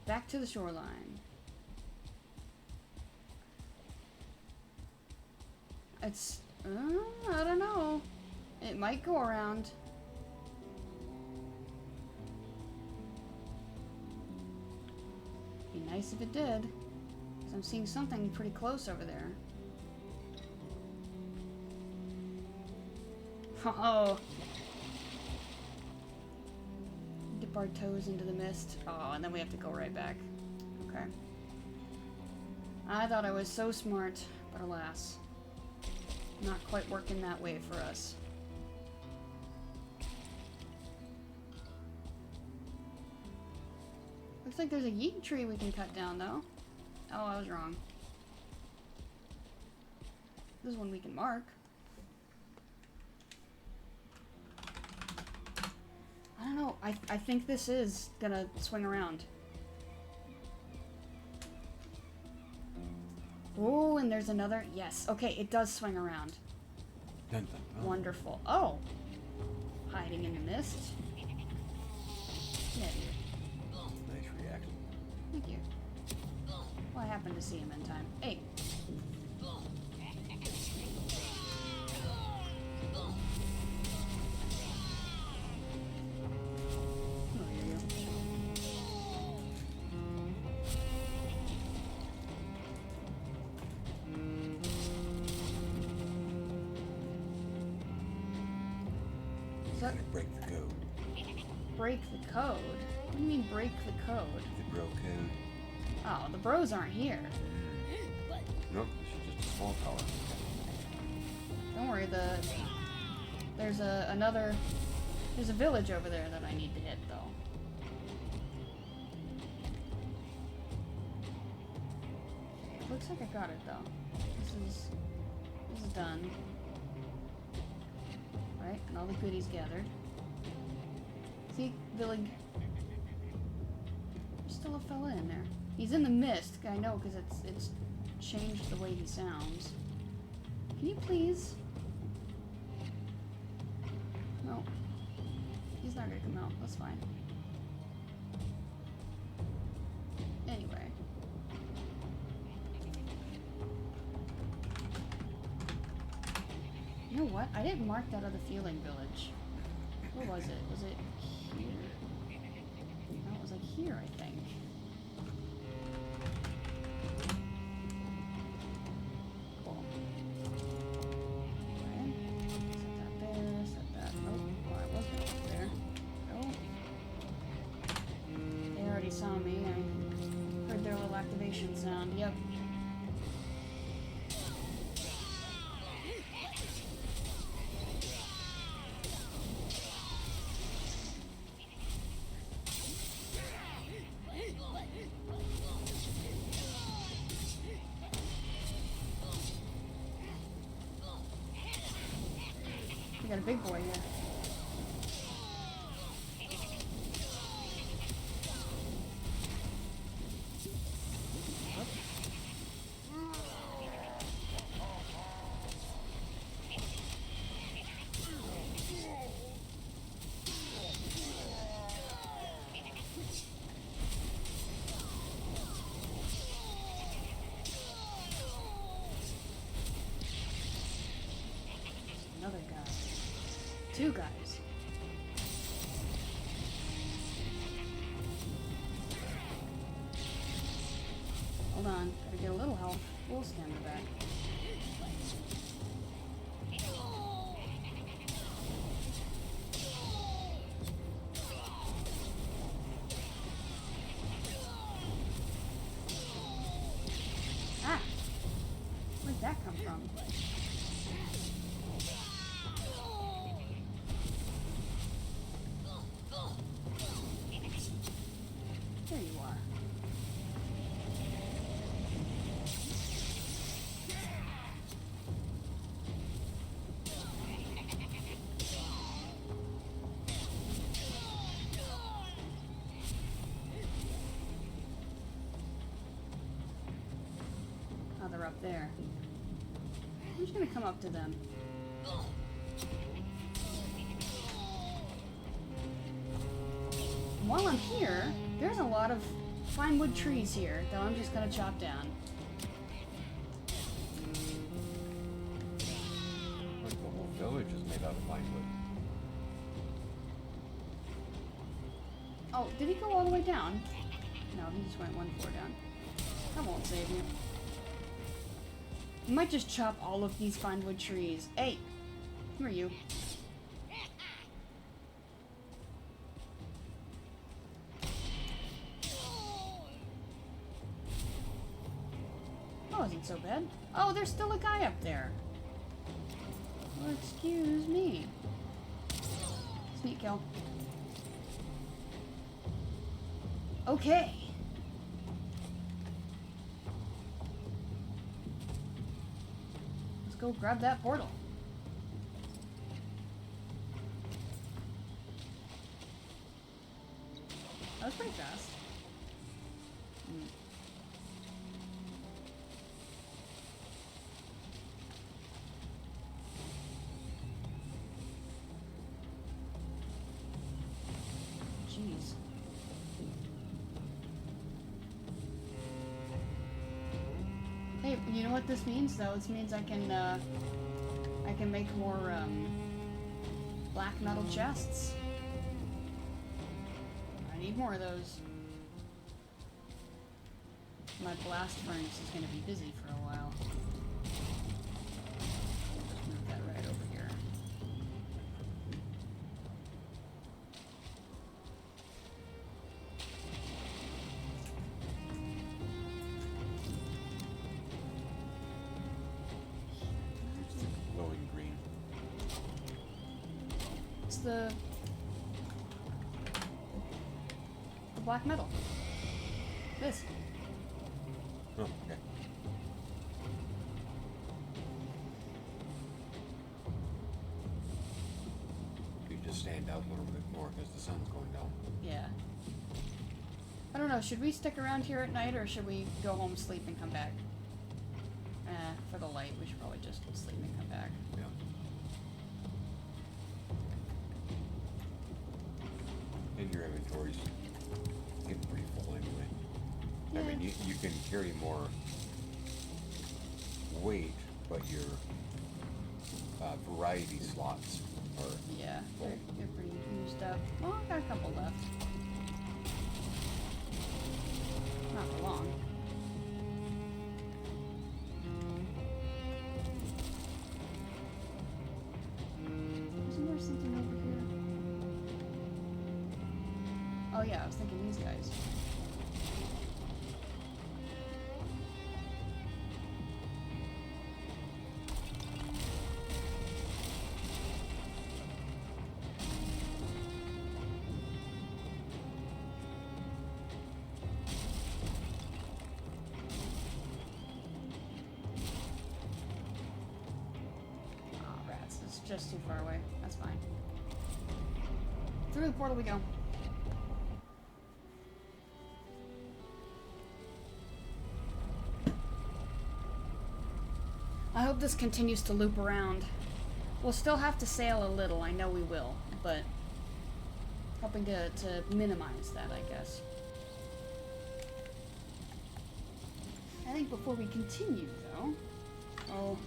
Back to the shoreline. It's... I don't know. It might go around. Be nice if it did. Because I'm seeing something pretty close over there. Oh. Dip our toes into the mist. Oh, and then we have to go right back. Okay. I thought I was so smart, but alas. Not quite working that way for us. Looks like there's a yeet tree we can cut down, though. Oh, I was wrong. This is one we can mark. I don't know. I think this is gonna swing around. Oh, and there's another. Yes. Okay, it does swing around. Dun, dun, dun. Wonderful. Oh. Hiding in the mist. Yeah, dude. Nice reaction. Thank you. Well, I happened to see him in time. Hey. Oh, here you go. Is that Break the code. break the code? What do you mean break the code? The bro code. Oh, the bros aren't here. Nope, this is just a small tower. Don't worry, there's a village over there that I need to hit though. Okay, it looks like I got it though. This is done. Right, and all the goodies gathered. See, village. There's still a fella in there. He's in the mist, I know, because it's changed the way he sounds. Can you please? No. He's not gonna come out. That's fine. Anyway. You know what? I didn't mark that other feeling village. Where was it? Was it here? No, it was like here, I think. Cool. Okay. Set that there, set that. Nope. Oh, I was gonna put it there. Oh. They already saw me. I heard their little activation sound. Yep. We got a big boy here. Another guy. Two guys. Hold on, gotta get a little health. We'll stand the back. Ah! Where'd that come from? There you are. Oh, they're up there. I'm just gonna come up to them. While I'm here, there's a lot of fine wood trees here that I'm just gonna chop down. Like the whole village is made out of pine wood. Oh, did he go all the way down? No, he just went one floor down. That won't save you. You might just chop all of these fine wood trees. Hey! Who are you? That wasn't so bad. Oh, there's still a guy up there. Well, excuse me. Sneak kill. Okay. Let's go grab that portal. That was pretty fast. Jeez. Hey, you know what this means though? This means I can make more black metal chests. I need more of those. My blast furnace is gonna be busy for a while. Just move that right over here. Glowing green. It's the black metal. This. Oh, okay. You just stand out a little bit more because the sun's going down. Yeah. I don't know, should we stick around here at night or should we go home, sleep, and come back? For the light, we should probably just sleep and come back. Yeah. And your inventory's getting pretty full anyway. Yeah. I mean, you can carry more weight, but your variety slots are Yeah, full. they're pretty used up. Well, I got a couple left. Not for long. Isn't there something over here? Oh yeah, I was thinking these guys. just too far away. That's fine. Through the portal we go. I hope this continues to loop around. We'll still have to sail a little, I know we will, but hoping to minimize that, I guess. I think before we continue, though, I'll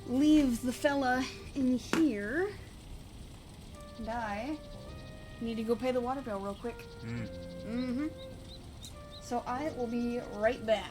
leave the fella in here, and I need to go pay the water bill real quick. Mm-hmm. So I will be right back.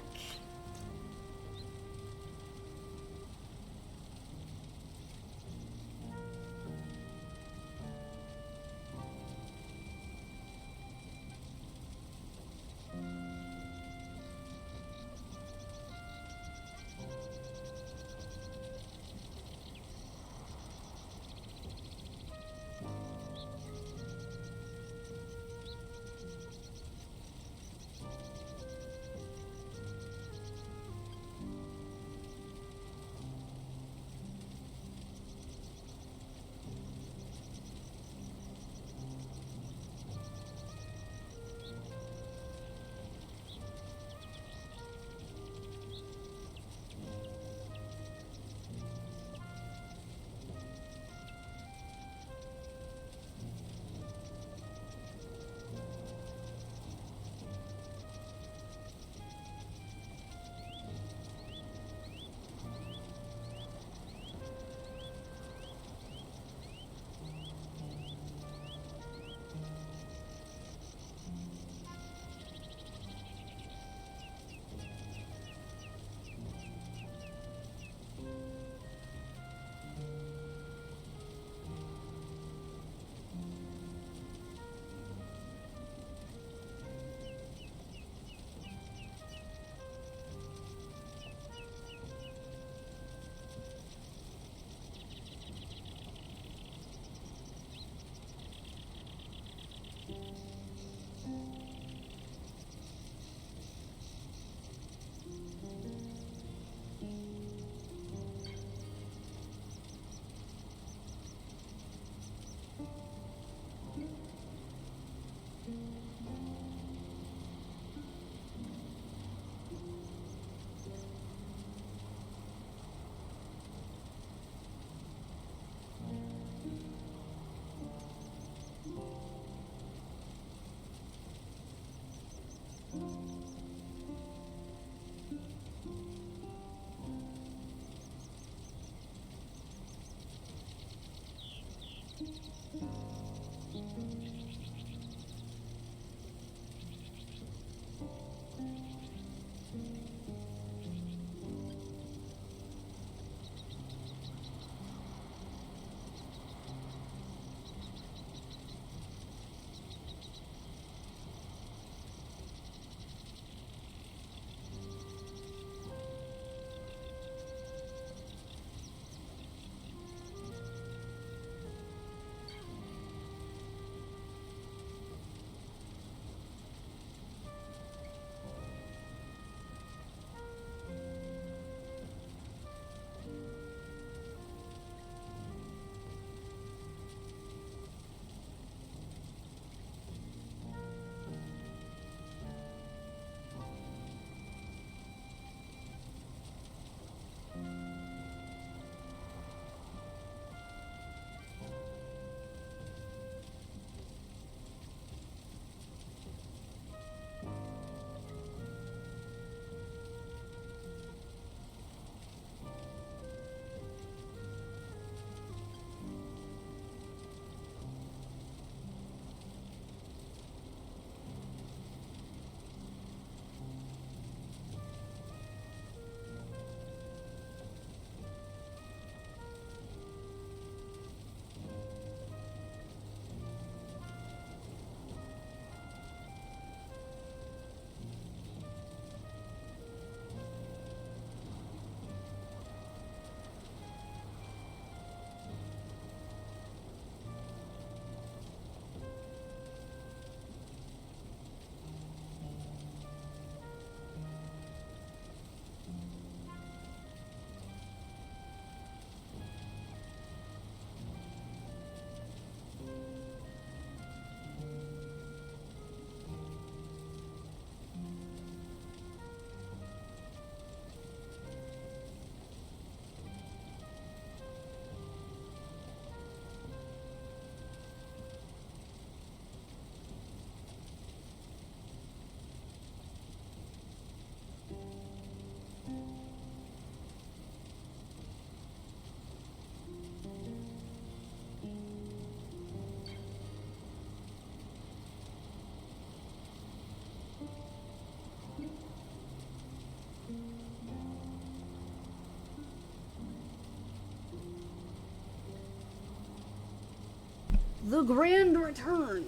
The Grand Return.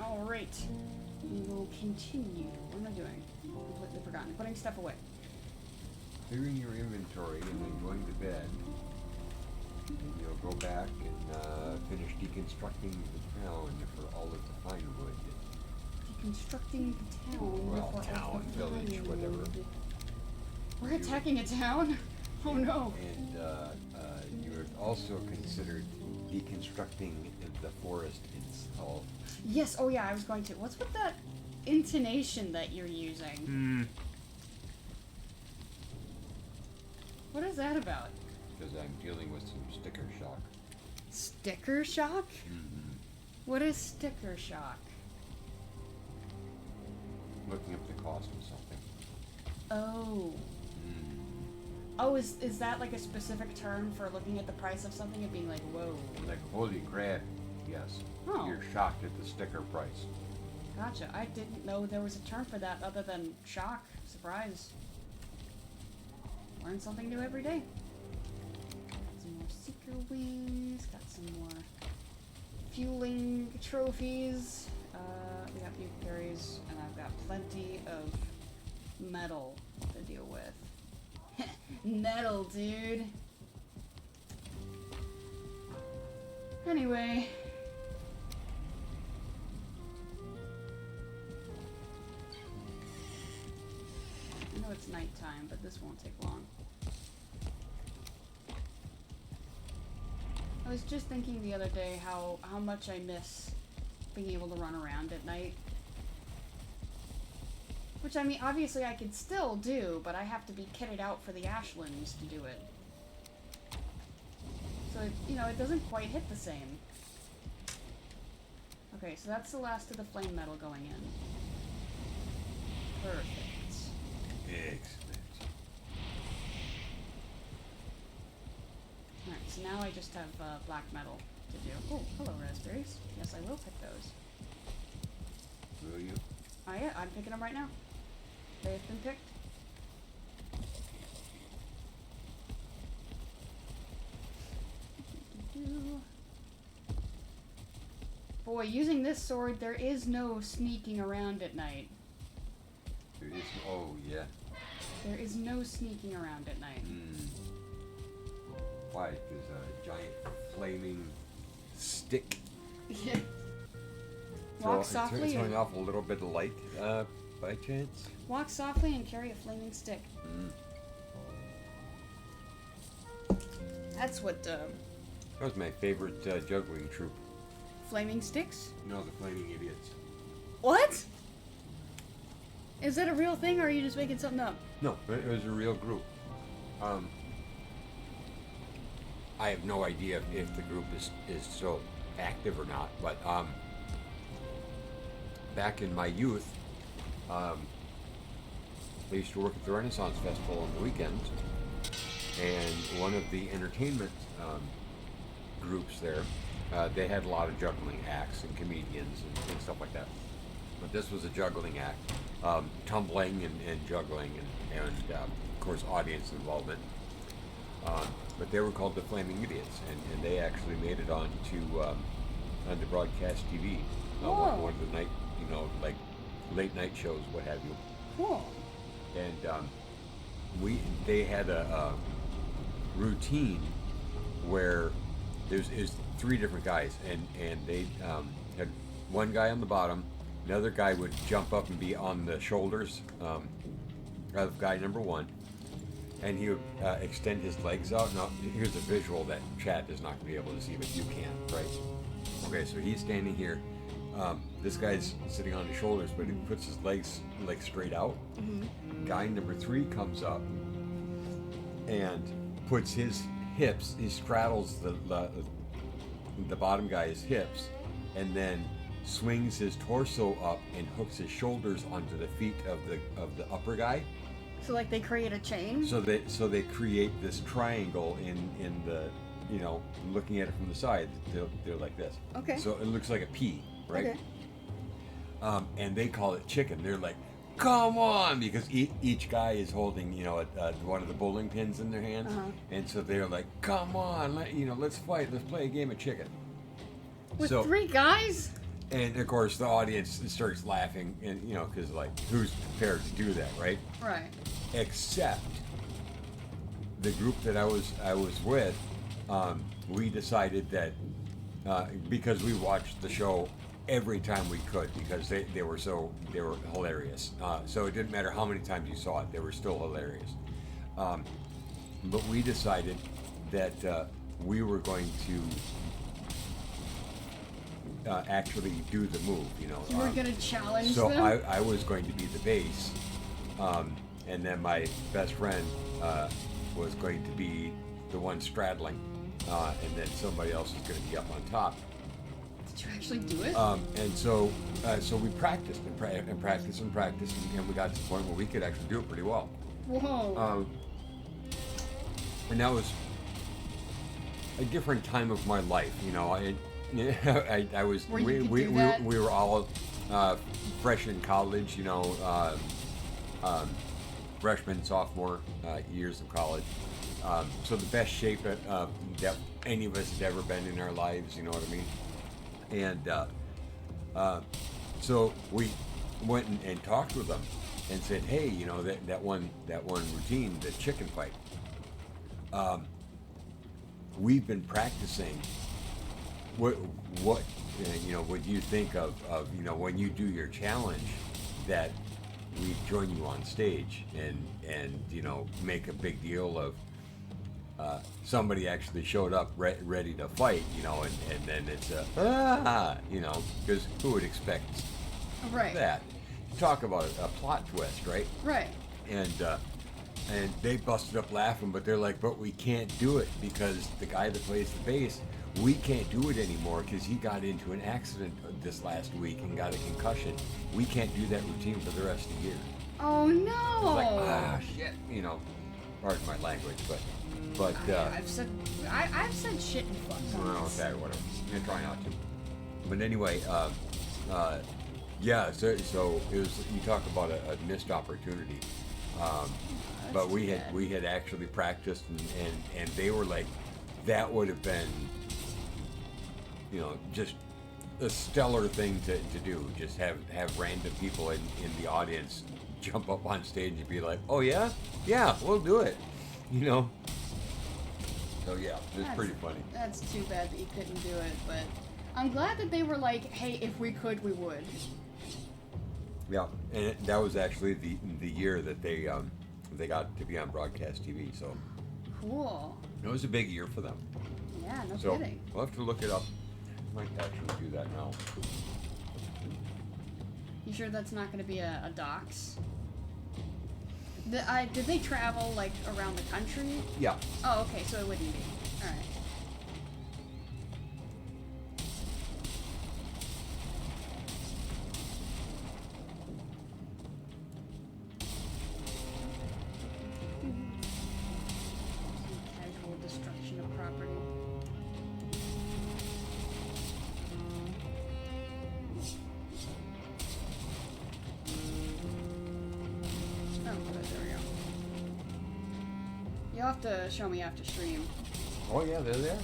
Alright. We will continue. What am I doing? Completely forgotten. Putting stuff away. Clearing your inventory and then going to bed. And you'll go back and finish deconstructing the town for all of the fine wood. Deconstructing the town. Well, for all town, the village, fine whatever. wood. We're attacking a town? Oh no. And you have also considered deconstructing the forest itself. Yes, oh yeah, I was going to. What's with that intonation that you're using? What is that about? Because I'm dealing with some sticker shock. Sticker shock? Mm-hmm. What is sticker shock? Looking up the cost of something. Oh. Oh, is that like a specific term for looking at the price of something and being like, whoa? Like, holy crap, yes. Oh. You're shocked at the sticker price. Gotcha. I didn't know there was a term for that other than shock. Surprise. Learn something new every day. Got some more seeker wings. Got some more fueling trophies. We got new berries, and I've got plenty of metal to deal with. Metal, dude. Anyway. I know it's nighttime, but this won't take long. I was just thinking the other day how much I miss being able to run around at night. Which, I mean, obviously I could still do, but I have to be kitted out for the Ashlands to do it. So, it doesn't quite hit the same. Okay, so that's the last of the flame metal going in. Perfect. Excellent. Alright, so now I just have black metal to do. Oh, hello raspberries. Yes, I will pick those. Will you? Oh yeah, I'm picking them right now. They have been picked. Boy, using this sword, there is no sneaking around at night. There is, oh, yeah. There is no sneaking around at night. Why? There's a giant flaming stick. Yeah. Walk softly. Throwing off a little bit of light, by chance. Walk softly and carry a flaming stick. That's what, That was my favorite juggling troupe. flaming sticks? No, the Flaming Idiots. What? Is that a real thing, or are you just making something up? No, but it was a real group. I have no idea if the group is still active or not, but back in my youth, I used to work at the Renaissance Festival on the weekends, and one of the entertainment groups there, they had a lot of juggling acts and comedians and stuff like that. But this was a juggling act, tumbling and juggling and of course audience involvement. But they were called the Flaming Idiots, and they actually made it onto broadcast TV. One of the night, like late night shows, what have you. Cool. And they had a routine where there's three different guys, and they had one guy on the bottom, another guy would jump up and be on the shoulders of guy number one, and he would extend his legs out. Now, here's a visual that chat is not going to be able to see, but you can, right? Okay, so he's standing here. This guy's sitting on his shoulders, but he puts his legs like straight out. Mm-hmm. Guy number three comes up and puts his hips. He straddles the bottom guy's hips, and then swings his torso up and hooks his shoulders onto the feet of the upper guy. So like they create a chain? So they create this triangle in the, looking at it from the side, they're like this. Okay. So it looks like a P, right? Okay. And they call it chicken. They're like, come on, because each guy is holding, one of the bowling pins in their hands, and so they're like, come on, let's fight, let's play a game of chicken. With So, 3 guys? and of course, the audience starts laughing, and because like, who's prepared to do that, right? Right. Except the group that I was with, we decided that because we watched the show every time we could because they were hilarious. So it didn't matter how many times you saw it, they were still hilarious. But we decided that we were going to actually do the move. You were gonna challenge So them? I was going to be the base, and then my best friend was going to be the one straddling, and then somebody else was going to be up on top. Did you actually do it? And so we practiced and practiced and we got to the point where we could actually do it pretty well. Whoa. And that was a different time of my life. I was Where you could we do that? we were all fresh in college. Freshman, sophomore years of college. So the best shape that any of us had ever been in our lives. You know what I mean? And so we went and talked with them and said, hey, that one routine, the chicken fight. We've been practicing. What would you think of when you do your challenge, that we join you on stage and make a big deal of somebody actually showed up ready to fight, and then it's because who would expect Right. that? Talk about a plot twist, right? Right. And they busted up laughing, but they're like, but we can't do it because the guy that plays the bass, we can't do it anymore because he got into an accident this last week and got a concussion. We can't do that routine for the rest of the year. Oh no. It's like, shit, pardon my language, but I've said shit and fuck. well, okay, whatever. I try not to. But anyway, yeah. So it was. You talk about a missed opportunity. But we had actually practiced, and they were like, that would have been, just a stellar thing to do. Just have random people in the audience jump up on stage and be like, oh yeah, we'll do it. So yeah, it's pretty funny. That's too bad that you couldn't do it, but I'm glad that they were like, hey, if we could, we would. Yeah, and that was actually the year that they got to be on broadcast TV. So Cool. it was a big year for them. Yeah, no So kidding. we'll have to look it up. Might actually do that now. You sure that's not going to be a dox? Did they travel, like, around the country? Yeah. Oh, okay, so it wouldn't be. Alright. Casual destruction of property. Oh, good, there we go. You'll have to show me after stream. Oh yeah, they're there.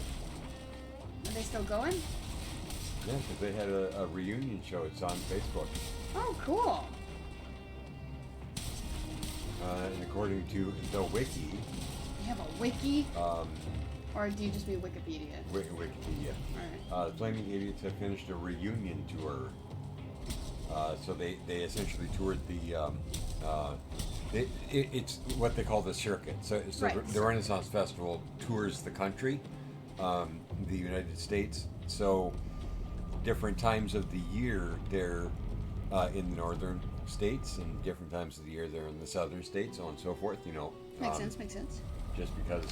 Are they still going? Yeah, because they had a reunion show. It's on Facebook. Oh, cool. And according to the wiki, You have a wiki? Or do you just mean Wikipedia? Wikipedia, Alright. the Flaming Idiots have finished a reunion tour. So they essentially toured it's what they call the circuit. So Right. the Renaissance Festival tours the country, the United States. So different times of the year they're in the northern states, and different times of the year they're in the southern states, so on and so forth. Makes sense. Just because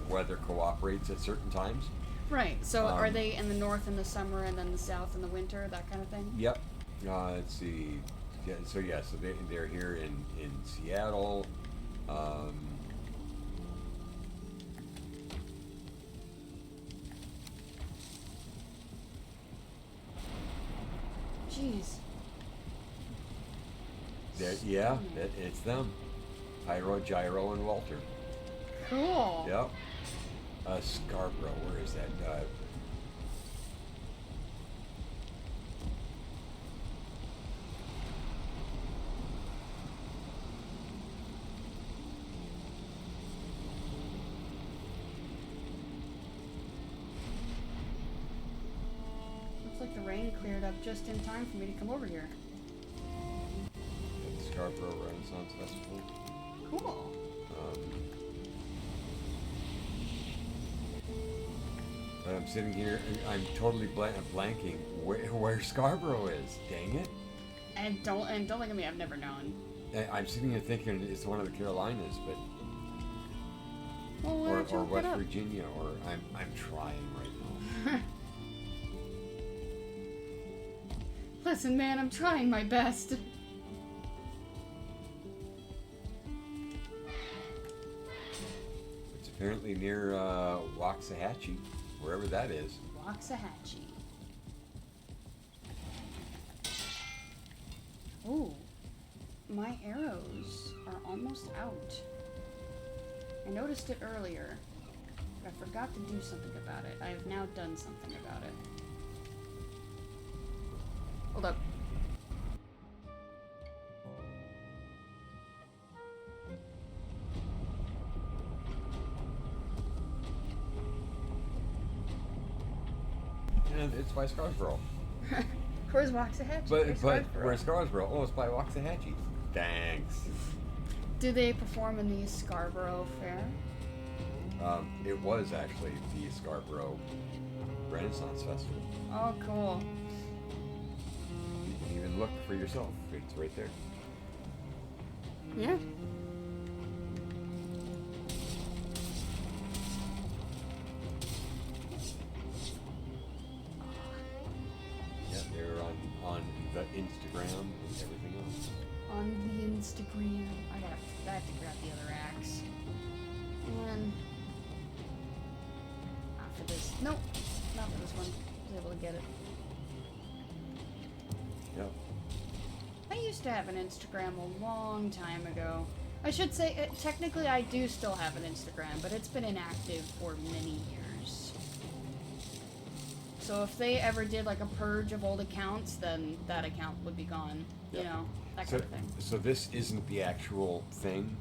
weather cooperates at certain times. Right. So are they in the north in the summer and then the south in the winter, that kind of thing? Yep. Let's see. Yeah, so they're here in Seattle. Jeez. It's them. Pyro, Gyro, and Walter. Cool. Yep. Scarborough, where is that? just in time for me to come over here. At the Scarborough Renaissance Festival. Cool. But I'm sitting here and I'm totally blanking where Scarborough is. Dang it! And don't look at me. I've never known. I'm sitting here thinking it's one of the Carolinas, but Well, why don't you or look it West up? Virginia, or I'm trying right now. Listen, man, I'm trying my best. It's apparently near Waxahachie, wherever that is. Waxahachie. Ooh, my arrows are almost out. I noticed it earlier, but I forgot to do something about it. I have now done something about it. Hold up. And it's by Scarborough. Where's Waxahachie? But Scarborough? where's Scarborough? Oh, it's by Waxahachie. Thanks. Do they perform in the Scarborough Fair? It was actually the Scarborough Renaissance Festival. Oh, cool. You can even look for yourself. It's right there. Yeah. Yeah, they're on the Instagram and everything else. On the Instagram. I have to grab the other axe. And not for this. Nope, not for this one. I was able to get it. Yep. I used to have an Instagram a long time ago. I should say, technically I do still have an Instagram, but it's been inactive for many years. So if they ever did like a purge of old accounts, then that account would be gone. You Yep. know, that So, kind of thing. so this isn't the actual thing,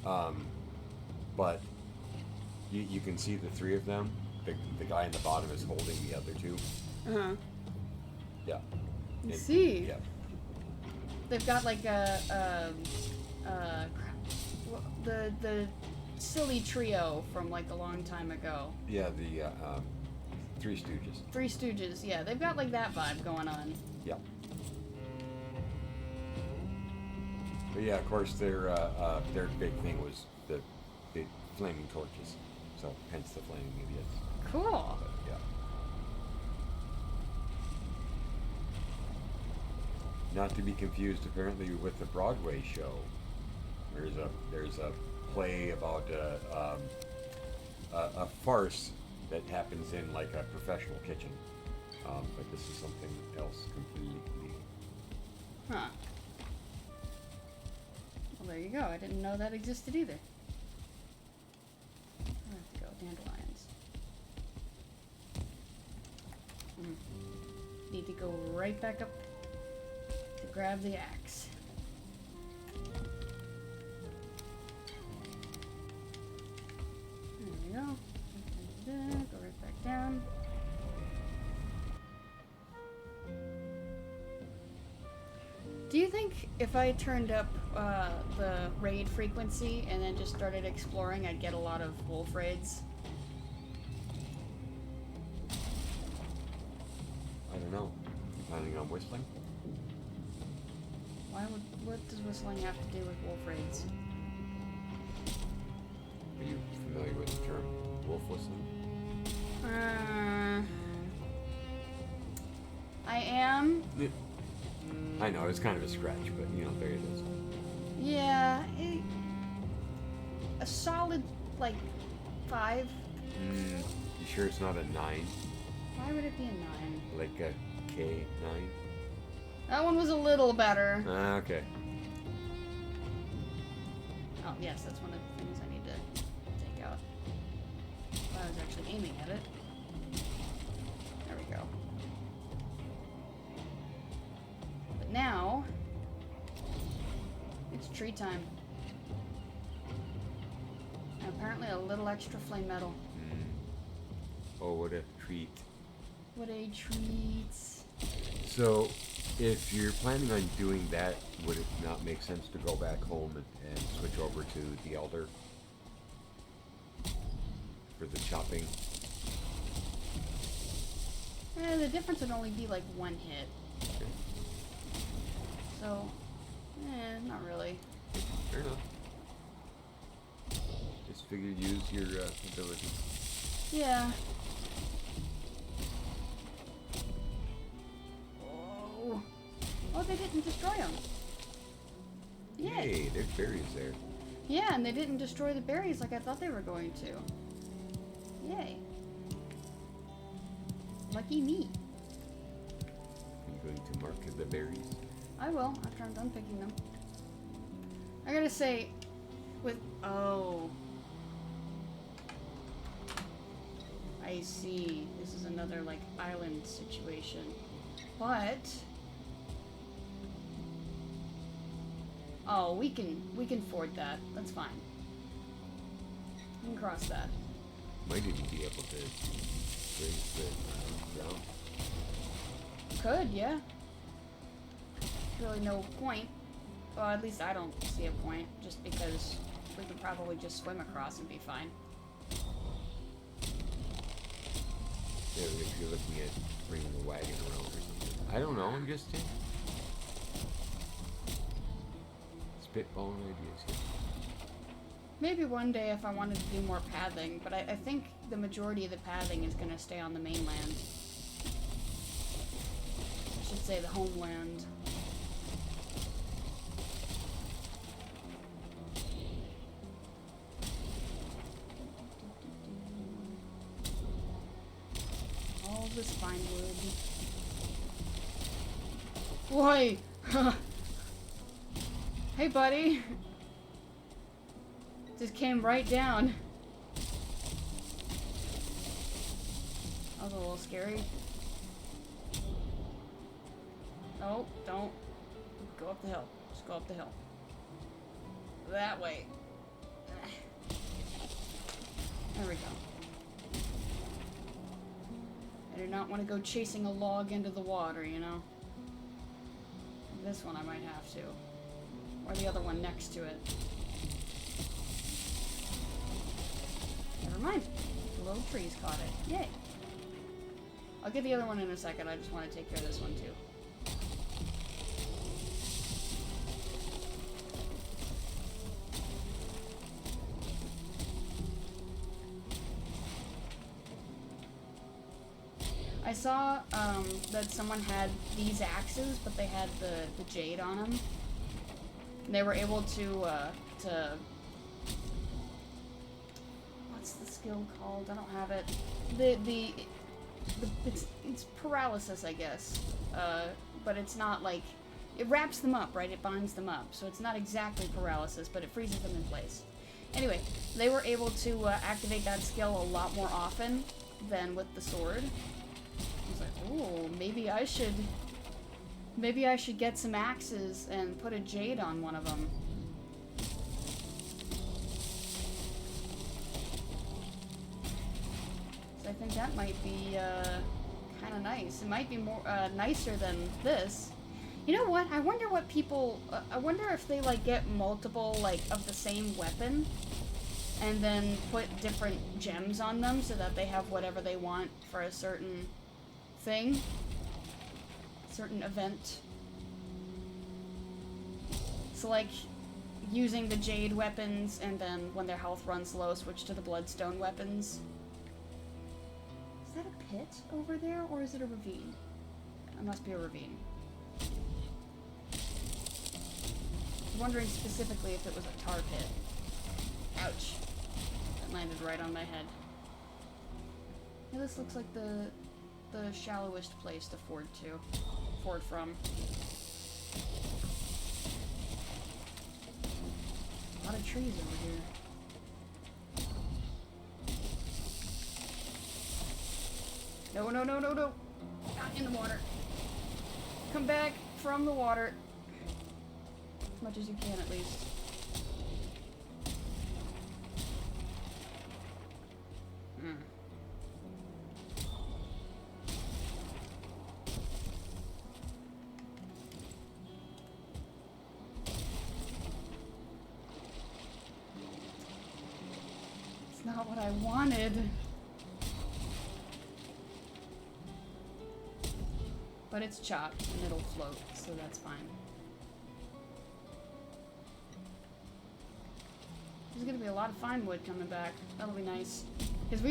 but you can see the three of them. The guy in the bottom is holding the other two. Uh-huh. Yeah. I see. Yeah. They've got like the silly trio from like a long time ago. Yeah, the Three Stooges. Three Stooges, yeah. They've got like that vibe going on. Yeah. But yeah, of course, their big thing was the flaming torches. So hence the flaming idiots. Cool. But yeah. Not to be confused, apparently, with the Broadway show. There's a play about a farce that happens in like a professional kitchen, but this is something else completely. Huh. Well, there you go. I didn't know that existed either. Where have to go? Dandelions. Need to go right back up to grab the axe. There we go. Go right back down. Do you think if I turned up the raid frequency and then just started exploring, I'd get a lot of wolf raids? I don't know. Planning on whistling? What does whistling have to do with wolf raids? Are you familiar with the term wolf whistling? I am. Yeah. I know, it's kind of a stretch, but there it is. Yeah, a solid, like, 5. You sure it's not a 9? Why would it be a 9? Like a K9? That one was a little better. Okay. Oh, yes, that's one of the things I need to take out. If I was actually aiming at it. There we go. But now, it's tree time. And apparently a little extra flame metal. Oh, what a treat. What a treat. So, if you're planning on doing that, would it not make sense to go back home and switch over to the Elder for the chopping? The difference would only be like one hit. Okay. So, not really. Fair enough. Just figured use your ability. Yeah. Oh. Oh, they didn't destroy them. Yay. Hey, there's berries there. Yeah, and they didn't destroy the berries like I thought they were going to. Yay. Lucky me. Are you going to mark the berries? I will, after I'm done picking them. I gotta say, with... Oh. I see. This is another, like, island situation. But... Oh, we can ford that. That's fine. We can cross that. Might even be able to raise the ground. Could, yeah. Really no point. Well, at least I don't see a point, just because we could probably just swim across and be fine. Yeah, if you're looking at bringing the wagon around or something. I don't know, I'm just spitballing ideas here. Maybe one day if I wanted to do more pathing, but I think the majority of the pathing is going to stay on the mainland. I should say the homeland. All this fine wood. Boy! Hey, buddy! Just came right down. That was a little scary. No, don't. Go up the hill. Just go up the hill. That way. There we go. I do not want to go chasing a log into the water, you know? This one I might have to. Or the other one next to it. Never mind. The little trees caught it. Yay. I'll get the other one in a second. I just want to take care of this one too. I saw that someone had these axes, but they had the jade on them. And they were able to what's the skill called? I don't have it. It's paralysis, I guess. But it's not like it wraps them up, right? It binds them up, so it's not exactly paralysis, but it freezes them in place. Anyway, they were able to activate that skill a lot more often than with the sword. I was like, ooh, maybe I should get some axes and put a jade on one of them. So I think that might be kind of nice. It might be more nicer than this. You know what? I wonder what people. I wonder if they like get multiple like of the same weapon, and then put different gems on them so that they have whatever they want for a certain thing, certain event. So like using the jade weapons, and then when their health runs low, switch to the bloodstone weapons. Is that a pit over there, or is it a ravine? It must be a ravine. I was wondering specifically if it was a tar pit. Ouch. That landed right on my head. Yeah, this looks like the shallowest place to ford from. A lot of trees over here. No, no, no, no, no! Not in the water. Come back from the water. As much as you can, at least. not what I wanted. But it's chopped and it'll float, so that's fine. There's gonna be a lot of fine wood coming back. That'll be nice. Because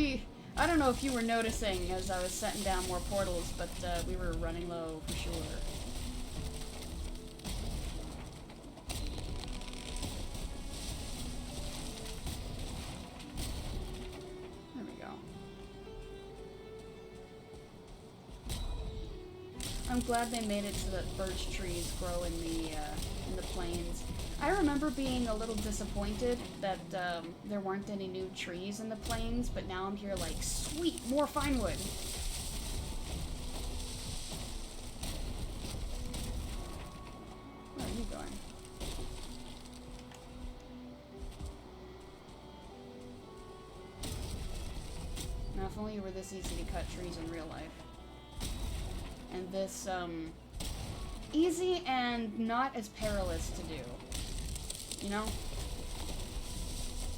I don't know if you were noticing as I was setting down more portals, but we were running low for sure. There we go. I'm glad they made it so that birch trees grow in the plains. I remember being a little disappointed that there weren't any new trees in the plains, but now I'm here like, sweet, more fine wood. Where are you going? Now, if only you were this easy to cut trees in real life. And this, easy and not as perilous to do. You know?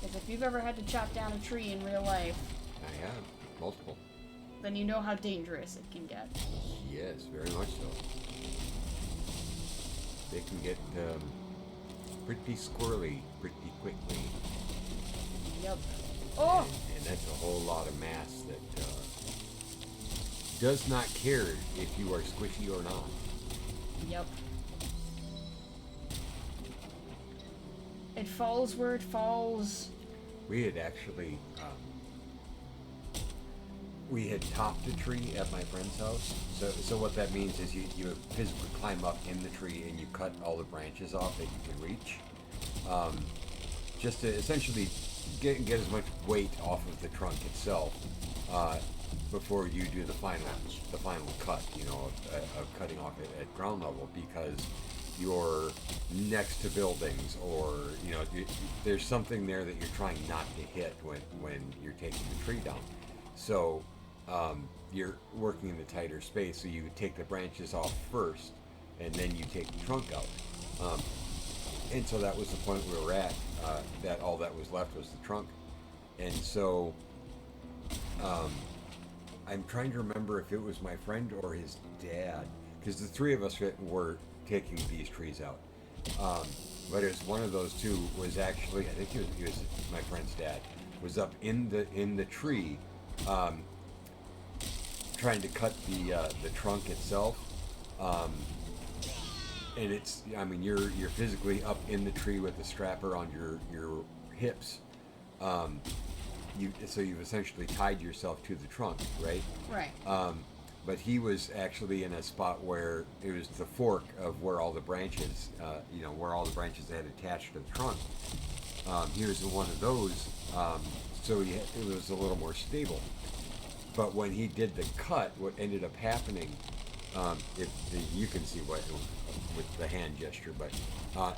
Because if you've ever had to chop down a tree in real life... I have. Multiple. Then you know how dangerous it can get. Yes, very much so. They can get pretty squirrely pretty quickly. Yep. Oh! And that's a whole lot of mass that does not care if you are squishy or not. Yep. It falls where it falls. We had actually, we had topped a tree at my friend's house. So what that means is you physically climb up in the tree and you cut all the branches off that you can reach. Just to essentially get as much weight off of the trunk itself before you do the final cut, you know, of cutting off it at ground level, because you're next to buildings, or you know, there's something there that you're trying not to hit when you're taking the tree down. So you're working in the tighter space, so you take the branches off first, and then you take the trunk out. And so that was the point we were at. That all that was left was the trunk, and so I'm trying to remember if it was my friend or his dad, because the three of us were taking these trees out. But it was one of those two was actually, I think it was my friend's dad, was up in the tree, trying to cut the trunk itself. And it's, I mean, you're physically up in the tree with the strapper on your hips. So you've essentially tied yourself to the trunk, right? Right. But he was actually in a spot where it was the fork of where all the branches, where all the branches had attached to the trunk. He was in one of those, so it was a little more stable. But when he did the cut, what ended up happening, you can see what with the hand gesture, but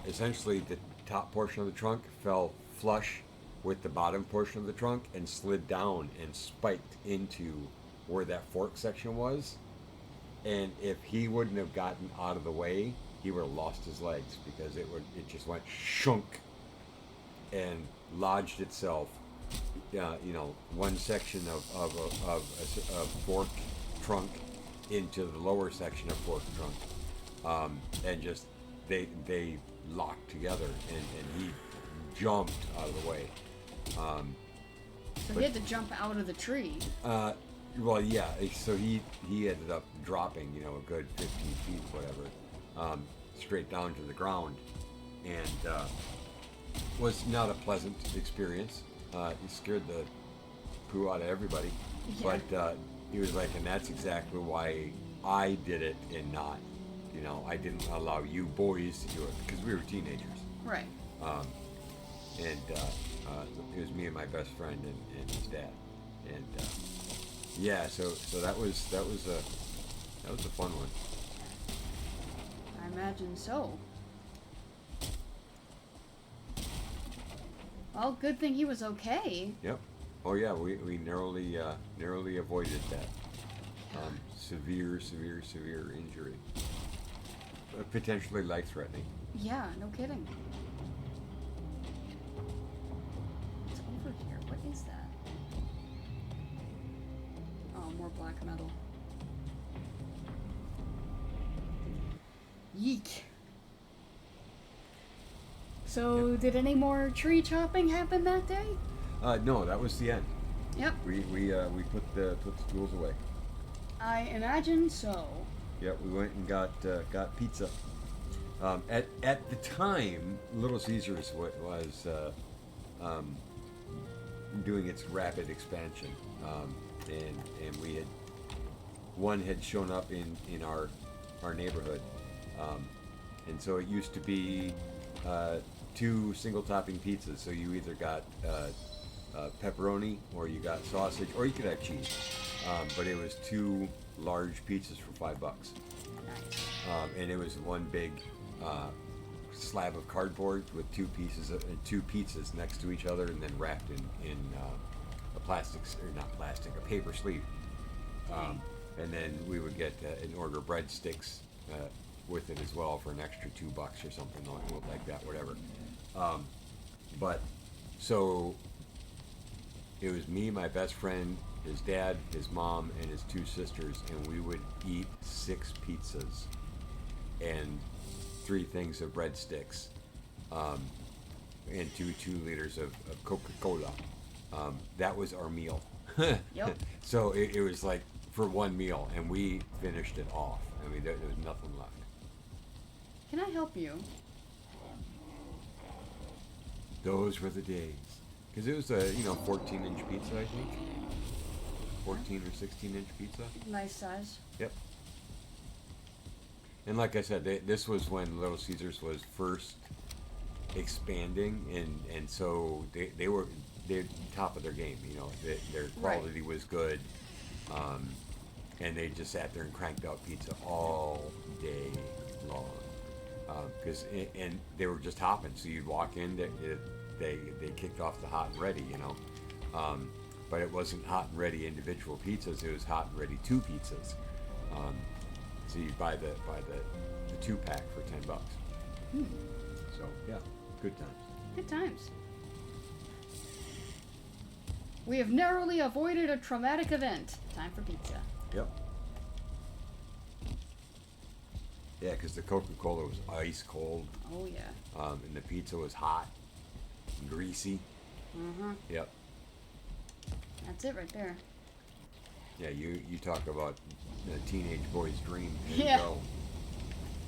essentially the top portion of the trunk fell flush with the bottom portion of the trunk and slid down and spiked into where that fork section was. And if he wouldn't have gotten out of the way, he would have lost his legs, because it just went shunk and lodged itself, one section of fork trunk into the lower section of fork trunk, and just they locked together, and he jumped out of the way. So he had to jump out of the tree. Well, yeah. So he ended up dropping, a good 15 feet, whatever, straight down to the ground, and was not a pleasant experience. He scared the poo out of everybody. Yeah. But he was like, and that's exactly why I did it, and not, I didn't allow you boys to do it, because we were teenagers. Right. And it was me and my best friend and his dad, and yeah, so that was a fun one. I imagine so. Well, good thing he was okay. Yep. Oh yeah, we narrowly avoided that severe injury, potentially life-threatening. Yeah, no kidding. It's over here. What is that? more black metal. Yeek. So, did any more tree chopping happen that day? No, that was the end. Yep. We put the tools away. I imagine so. Yep, we went and got pizza. At the time, Little Caesars was doing its rapid expansion, and we had one had shown up in our neighborhood, and so it used to be 2 single topping pizzas. So you either got pepperoni, or you got sausage, or you could have cheese. But it was 2 large pizzas for $5. Nice. And it was one big slab of cardboard with 2 pizzas next to each other, and then wrapped in a plastic, or not plastic, a paper sleeve. And then we would get an order of breadsticks with it as well for an extra $2 or something like that, whatever. But so it was me, my best friend, his dad, his mom, and his 2 sisters, and we would eat 6 pizzas and 3 things of breadsticks, and 2 liters of Coca-Cola. That was our meal. Yep. So it was like for one meal, and we finished it off. I mean, there was nothing left. Can I help you? Those were the days. Because it was a 14-inch pizza, I think. 14 or 16-inch pizza. Nice size. Yep. And like I said, this was when Little Caesars was first expanding, and so they're top of their game. Their quality was good, and they just sat there and cranked out pizza all day long. And they were just hopping. So you'd walk in, they kicked off the hot and ready, but it wasn't hot and ready individual pizzas. It was hot and ready 2 pizzas. So you buy the 2-pack for $10. So yeah, good times. Good times. We have narrowly avoided a traumatic event. Time for pizza. Yep. Yeah, because the Coca-Cola was ice cold. Oh yeah. And the pizza was hot and greasy. Mm-hmm. Yep. That's it right there. Yeah, you talk about a teenage boy's dream. There Yeah. you go.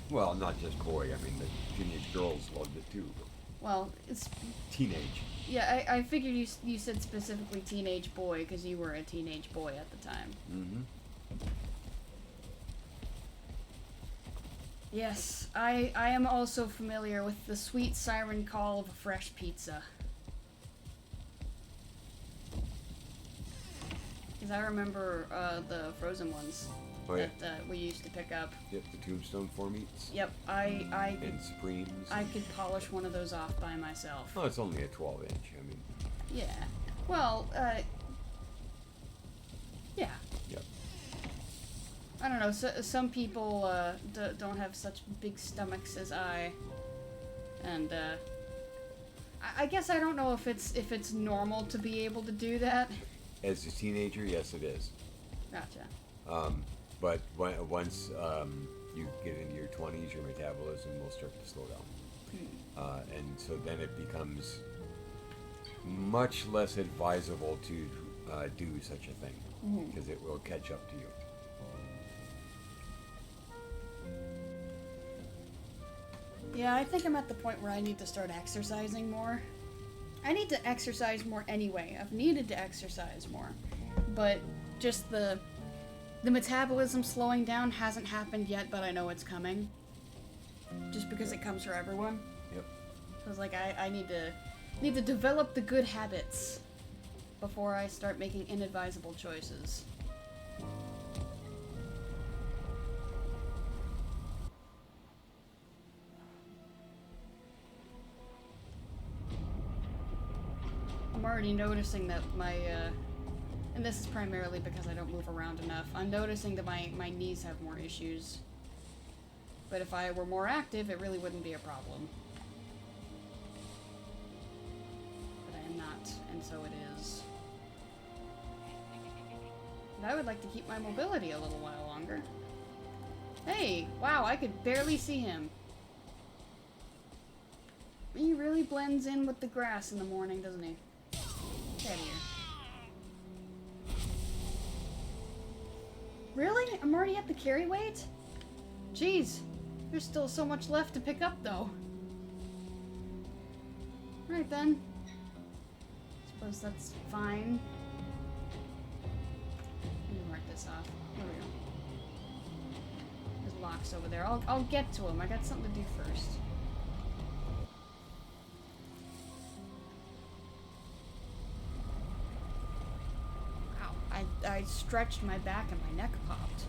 Well, not just boy. I mean, the teenage girls loved it too. But Well, it's teenage. yeah. I figured you said specifically teenage boy because you were a teenage boy at the time. Mm-hmm. Yes, I am also familiar with the sweet siren call of a fresh pizza. Because I remember the frozen ones Oh, yeah. that we used to pick up. Yep, the Tombstone 4 meats. Yep, And Supremes. I could polish one of those off by myself. Oh, it's only a 12-inch. I mean, Yeah. Well, yeah. yep. I don't know. Some people don't have such big stomachs as I, and I guess I don't know if it's normal to be able to do that. As a teenager, yes, it is. Gotcha. But once you get into your 20s, your metabolism will start to slow down. And so then it becomes much less advisable to do such a thing, because it will catch up to you. Yeah, I think I'm at the point where I need to start exercising more. I need to exercise more anyway. I've needed to exercise more. But just the metabolism slowing down hasn't happened yet, but I know it's coming. Just because it comes for everyone. Yep. So it's like I need to develop the good habits before I start making inadvisable choices. I'm already noticing that my, and this is primarily because I don't move around enough, I'm noticing that my knees have more issues. But if I were more active, it really wouldn't be a problem. But I am not, and so it is. But I would like to keep my mobility a little while longer. Hey! Wow, I could barely see him. He really blends in with the grass in the morning, doesn't he? Get out of here. Really? I'm already at the carry weight? Jeez. There's still so much left to pick up, though. Alright then. Suppose that's fine. Let me mark this off. There we go. There's locks over there. I'll get to them. I got something to do first. Ow. I stretched my back and my neck popped.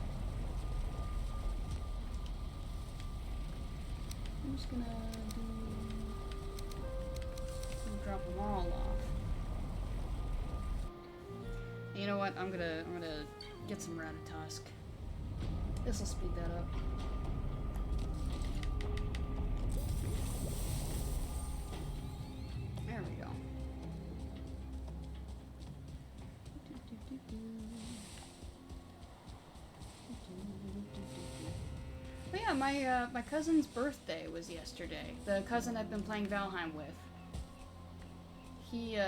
I'm just gonna drop them all off. You know what? I'm gonna get some Ratatosk. This'll speed that up. There we go. Oh yeah, my cousin's birthday was yesterday. The cousin I've been playing Valheim with. He's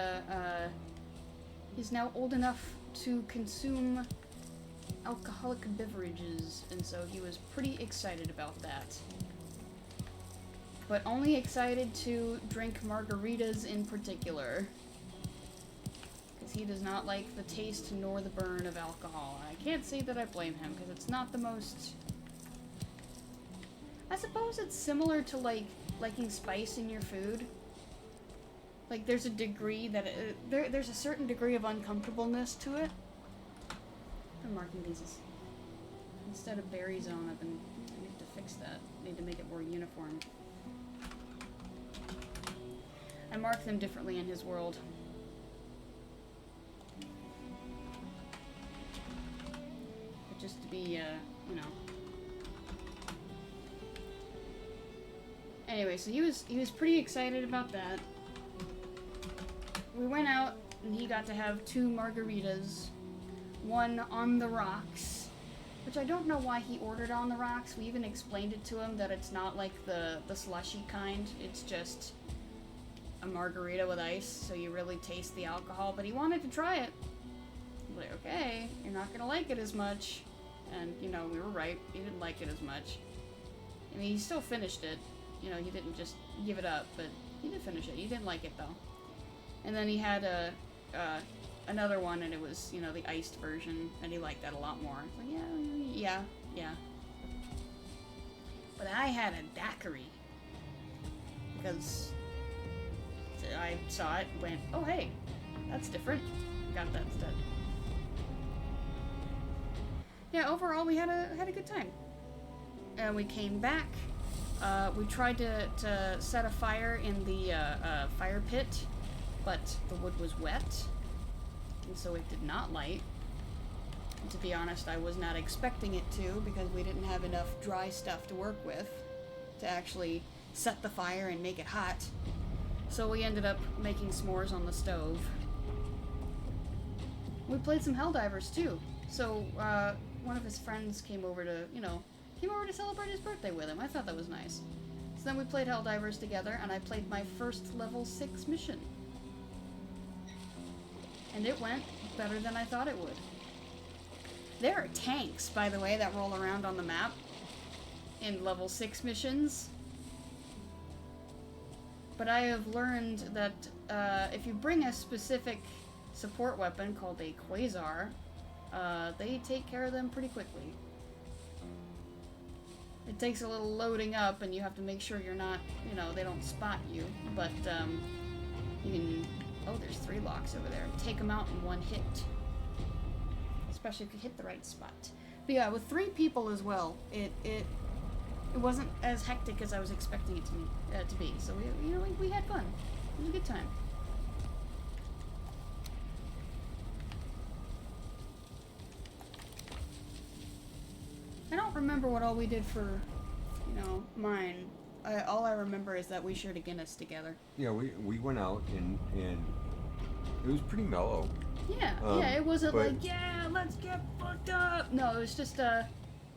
now old enough to consume alcoholic beverages, and so he was pretty excited about that. But only excited to drink margaritas in particular. Because he does not like the taste nor the burn of alcohol. And I can't say that I blame him, because it's not the most... I suppose it's similar to, like, liking spice in your food. Like, there's a degree that... there's a certain degree of uncomfortableness to it. I'm marking these as... Instead of berry zone, I need to fix that. I need to make it more uniform. I mark them differently in his world. But just to be, you know... Anyway, so he was pretty excited about that. We went out, and he got to have 2 margaritas. One on the rocks, which I don't know why he ordered on the rocks. We even explained it to him that it's not like the slushy kind. It's just a margarita with ice, so you really taste the alcohol. But he wanted to try it. I was like, okay, you're not gonna like it as much. And, you know, we were right. He didn't like it as much. I mean, he still finished it. You know, he didn't just give it up, but he did finish it. He didn't like it, though. And then he had another one, and it was, you know, the iced version, and he liked that a lot more. It's like, yeah. But I had a daiquiri. Because I saw it, went, oh, hey, that's different. Got that instead. Yeah, overall, we had a good time. We came back. We tried to set a fire in the fire pit, but the wood was wet, and so it did not light. And to be honest, I was not expecting it to, because we didn't have enough dry stuff to work with to actually set the fire and make it hot. So we ended up making s'mores on the stove. We played some Helldivers too. So one of his friends came over to celebrate his birthday with him. I thought that was nice. So then we played Helldivers together, and I played my first level 6 mission. And it went better than I thought it would. There are tanks, by the way, that roll around on the map in level 6 missions. But I have learned that if you bring a specific support weapon called a Quasar, they take care of them pretty quickly. It takes a little loading up, and you have to make sure you're not, you know, they don't spot you, but you can... Oh, there's 3 locks over there. Take them out in one hit. Especially if you hit the right spot. But yeah, with 3 people as well, it wasn't as hectic as I was expecting it to be. So we had fun. It was a good time. I don't remember what all we did for, mine. All I remember is that we shared a Guinness together. Yeah, we went out and it was pretty mellow. Yeah, yeah, it wasn't but- like, yeah, let's get fucked up. No, it was just,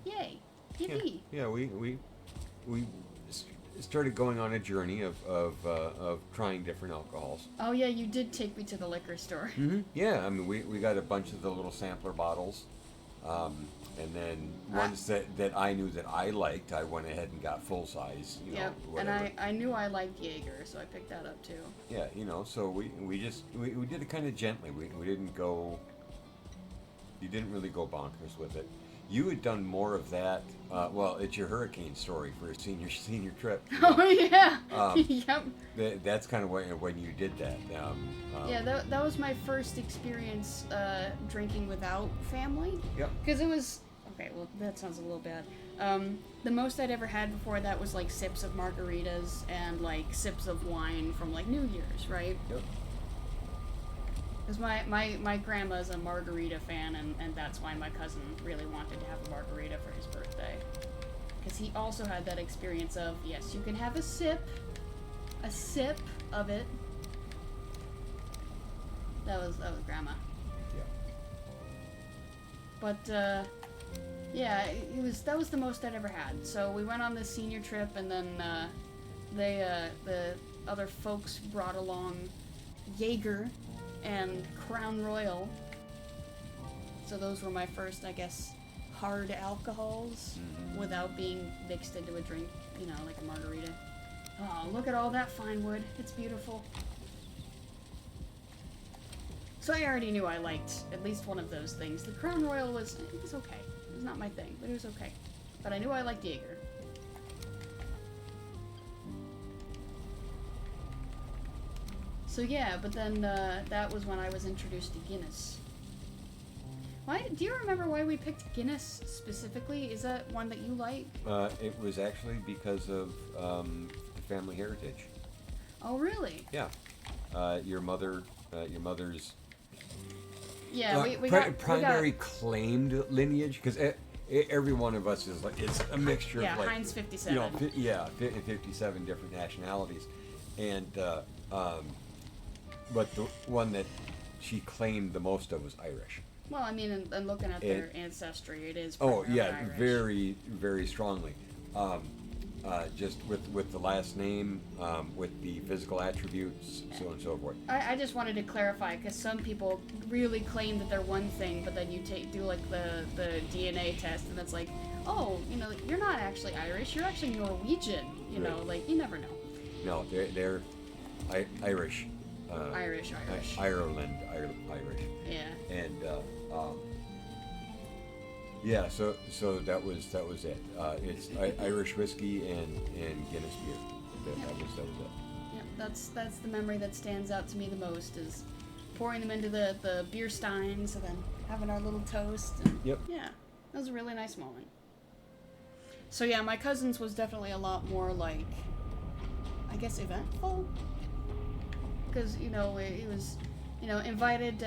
yay, yippee. Yeah, we started going on a journey of trying different alcohols. Oh, yeah, you did take me to the liquor store. Mm-hmm. Yeah, I mean, we got a bunch of the little sampler bottles, and then ones that I knew that I liked, I went ahead and got full size. You know, Yep, and whatever. I knew I liked Jaeger, so I picked that up too. Yeah, you know, so we did it kind of gently. We didn't go. You didn't really go bonkers with it. You had done more of that. Well, it's your hurricane story for a senior trip. You know? Oh, yeah. Yep. That's kind of when you did that. Yeah, that was my first experience drinking without family. Yep. Because it was... Okay, well, that sounds a little bad. The most I'd ever had before that was, like, sips of margaritas and, like, sips of wine from, like, New Year's, right? Yep. Because my grandma's a margarita fan, and that's why my cousin really wanted to have a margarita for his birthday. Because he also had that experience of, yes, you can have a sip of it. That was grandma. Yeah. But, yeah, that was the most I'd ever had. So we went on this senior trip, and then, the other folks brought along Jaeger and Crown Royal. So those were my first, I guess, hard alcohols without being mixed into a drink, you know, like a margarita. Oh, look at all that fine wood. It's beautiful. So I already knew I liked at least one of those things. The Crown Royal was okay. It was not my thing, but it was okay. But I knew I liked Jaeger. So yeah, but then that was when I was introduced to Guinness. Do you remember why we picked Guinness specifically? Is that one that you like? It was actually because of the family heritage. Oh, really? Yeah. Your mother's Yeah, primary claimed lineage, because every one of us is like, it's a mixture yeah, of like Heinz 57. You know, 57 different nationalities, and but the one that she claimed the most of was Irish. Well, I mean, and looking at their ancestry, it is. Oh primarily yeah, Irish. very very strongly. Just with the last name, with the physical attributes, so on and so forth. I just wanted to clarify, because some people really claim that they're one thing, but then you do like the DNA test, and it's like, oh, you know, you're not actually Irish, you're actually Norwegian. You know, like, you never know. No, they're Irish. Irish. Ireland, Irish. Yeah. And yeah, so that was it. It's Irish whiskey and Guinness beer. That was it. Yeah, that's the memory that stands out to me the most, is pouring them into the beer steins and then having our little toast. And, Yep. Yeah, that was a really nice moment. So yeah, my cousin's was definitely a lot more like, I guess, eventful. Because, you know, he was, you know, invited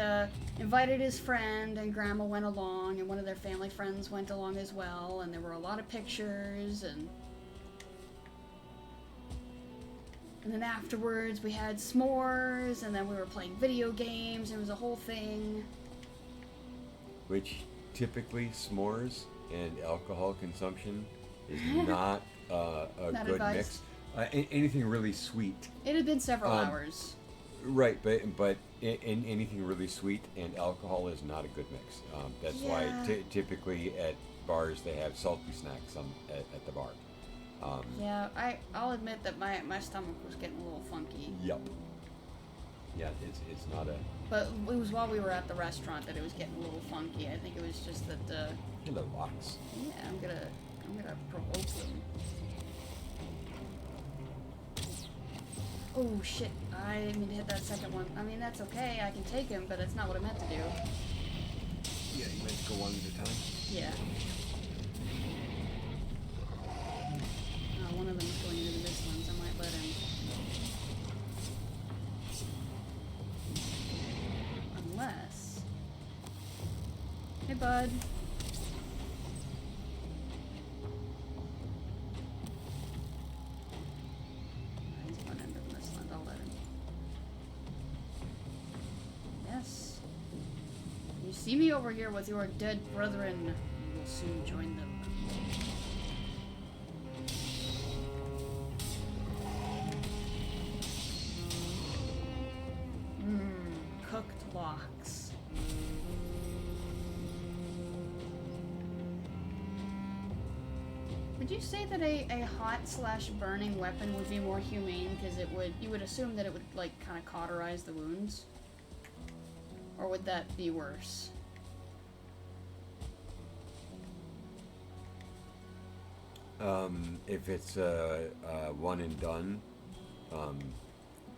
his friend, and grandma went along, and one of their family friends went along as well, and there were a lot of pictures, and then afterwards we had s'mores, and then we were playing video games. It was a whole thing. Which typically s'mores and alcohol consumption is not a Not good advised. mix. Anything really sweet. It had been several hours. Right, but in anything really sweet and alcohol is not a good mix. That's why typically at bars they have salty snacks at the bar. Yeah, I'll admit that my stomach was getting a little funky. Yep. Yeah, it's not a. But it was while we were at the restaurant that it was getting a little funky. I think it was just that. Hello, Wax. Yeah, I'm gonna provoke them. Oh shit! I didn't mean to hit that second one. I mean, that's okay. I can take him, but that's not what I meant to do. Yeah, you meant to go one at a time. Yeah. One of them is going into this one, so I might let him. Unless. Hey, bud. He's going into this one. I'll let him. Yes. See me over here with your dead brethren. You will soon join them. Cooked lox. Would you say that a hot/burning weapon would be more humane because you would assume that it would like kind of cauterize the wounds? Or would that be worse? If it's one and done,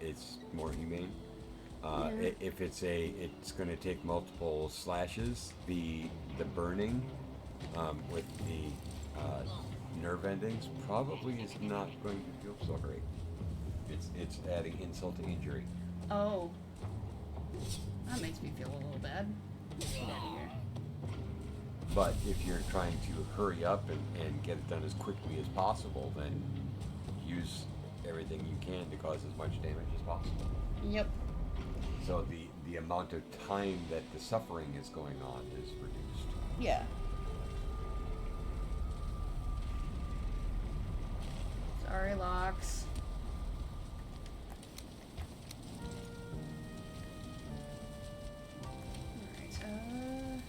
it's more humane. If it's going to take multiple slashes. The burning with the nerve endings probably is not going to feel so great. It's adding insult to injury. Oh, that makes me feel a little bad. Get out of here. But if you're trying to hurry up and get it done as quickly as possible, then use everything you can to cause as much damage as possible. Yep. So the amount of time that the suffering is going on is reduced. Yeah. Sorry, Lox. Alright,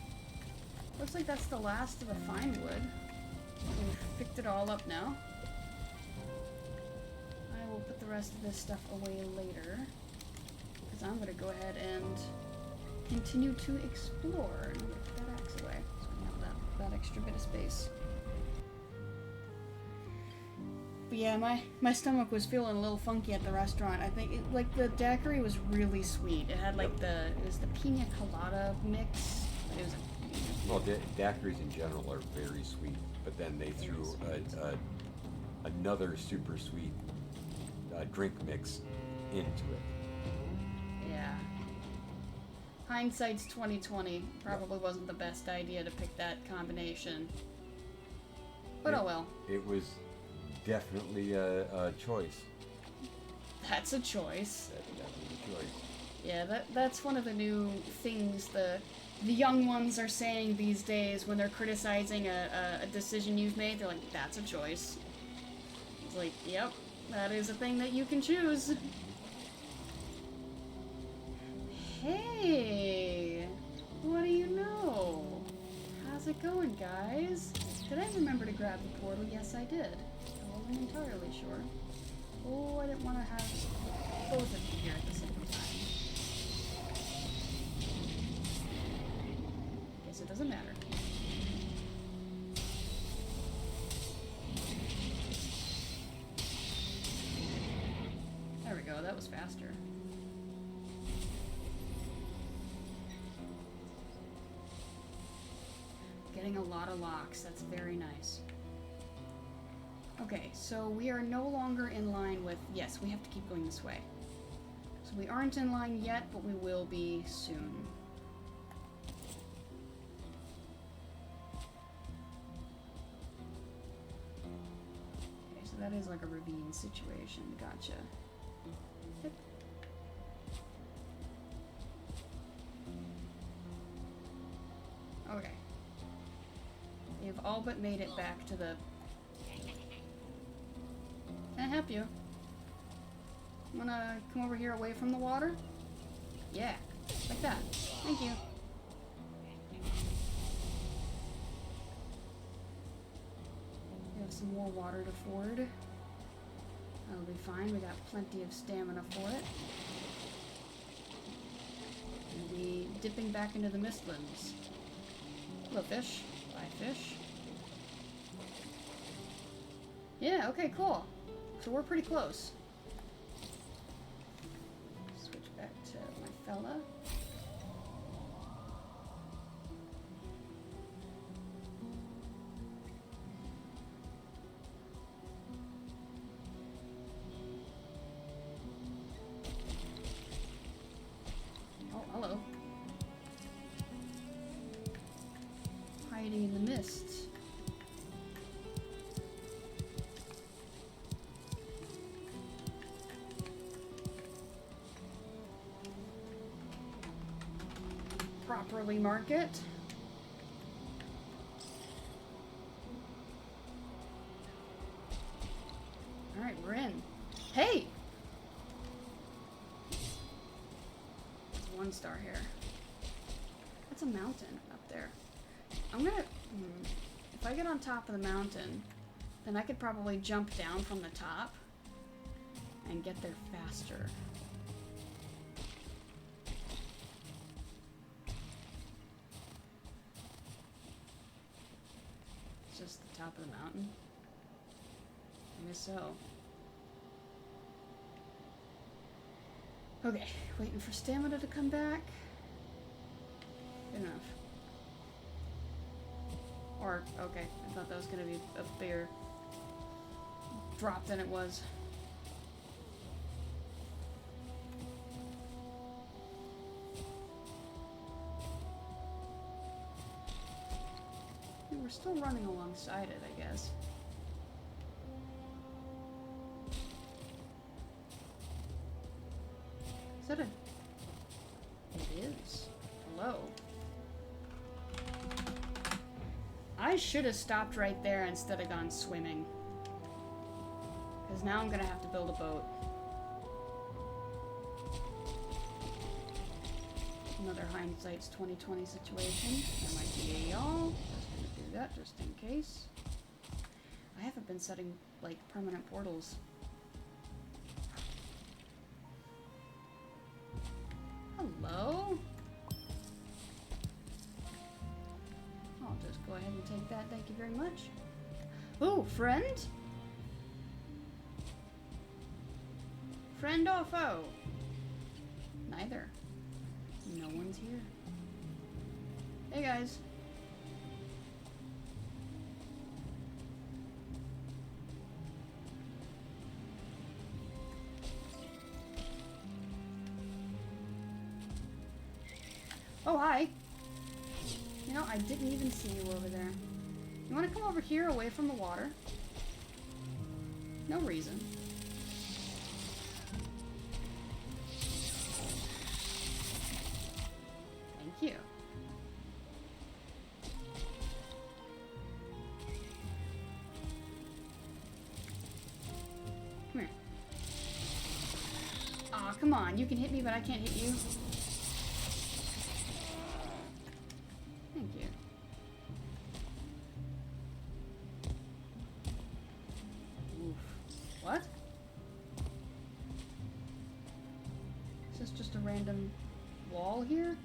looks like that's the last of the fine wood. We've picked it all up now. I will put the rest of this stuff away later. Because I'm going to go ahead and continue to explore. And I'm going to put that axe away. So I have that extra bit of space. But yeah, my stomach was feeling a little funky at the restaurant. I think, like, the daiquiri was really sweet. It had, like, it was the pina colada mix. It was Well, daiquiris in general are very sweet, but then they threw another super sweet drink mix into it. Yeah. Hindsight's 2020. Probably wasn't the best idea to pick that combination. But oh well. It was definitely a choice. That's a choice. Definitely a choice. Yeah, that's one of the new things the young ones are saying these days when they're criticizing a decision you've made. They're like, that's a choice. It's like, yep, that is a thing that you can choose. Hey, what do you know? How's it going, guys? Did I remember to grab the portal? Yes, I did. I wasn't entirely sure. Oh, I didn't want to have both of you here at the same time. Guess it doesn't matter. There we go, that was faster. Getting a lot of locks, that's very nice. Okay, so we are no longer in line with... Yes, we have to keep going this way. So we aren't in line yet, but we will be soon. Okay, so that is like a ravine situation. Gotcha. Yep. Okay. You've all but made it back to the... Can I help you? Wanna come over here away from the water? Yeah, like that. Thank you. We have some more water to ford. That'll be fine. We got plenty of stamina for it. We'll be dipping back into the Mistlands. Hello, fish. Bye, fish. Yeah, okay, cool. So we're pretty close. Switch back to my fella. Oh, hello. Hiding in the mists. properly mark it. Alright, we're in. Hey! It's 1 star here. That's a mountain up there. I'm gonna... if I get on top of the mountain, then I could probably jump down from the top and get there faster. It's just the top of the mountain. I guess so. Okay, waiting for stamina to come back. Good enough. Or, okay, I thought that was gonna be a bigger drop than it was. We're still running alongside it, I guess. Is that a... It is. Hello. I should have stopped right there instead of gone swimming. Because now I'm gonna have to build a boat. Another hindsight's 2020 situation. There might be a y'all. Just gonna do that just in case. I haven't been setting, like, permanent portals. Hello? I'll just go ahead and take that, thank you very much. Ooh, friend? Friend or foe? Neither. No one's here. Hey guys. Oh, hi. You know, I didn't even see you over there. You want to come over here away from the water? No reason. Thank you. Come here. Aw, come on. You can hit me, but I can't hit you. Thank you. Oof. What? Is this just a random wall here?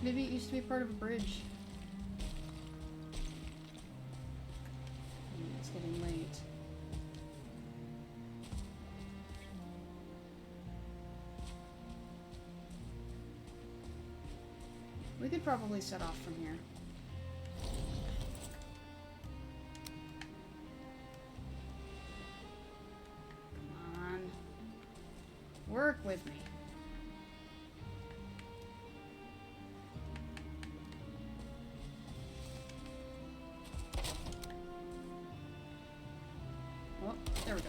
Maybe it used to be part of a bridge. It's getting late. We could probably set off from here. Come on. Work with me. Oh, there we go.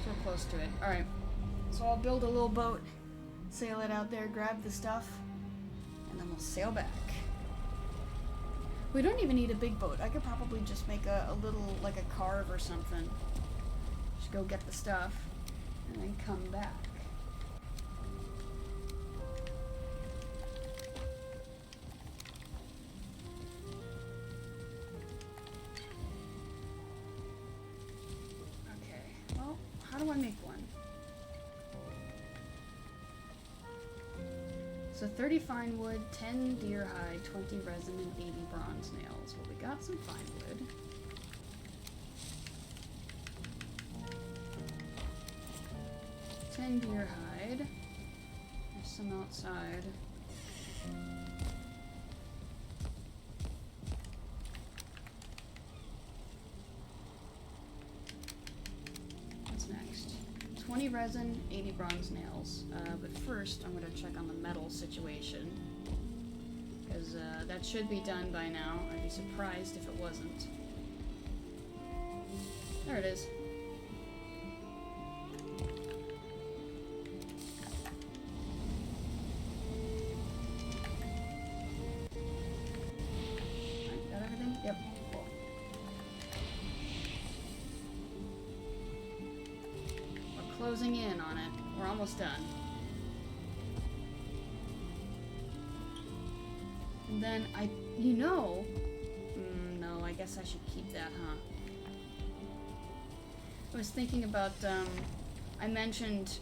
So we're close to it. Alright. So I'll build a little boat, sail it out there, grab the stuff, and then we'll sail back. We don't even need a big boat. I could probably just make a little, like a carve or something. Just go get the stuff, and then come back. Okay, well, how do I make one? So 30 fine wood, 10 deer hide, 20 resin, and 80 bronze nails. Well, we got some fine wood. $10 deer hide. There's some outside. What's next? 20 resin, 80 bronze nails. But first, I'm going to check on the metal situation. Because that should be done by now. I'd be surprised if it wasn't. There it is. closing in on it. We're almost done. And then no, I guess I should keep that, huh? I was thinking about, I mentioned,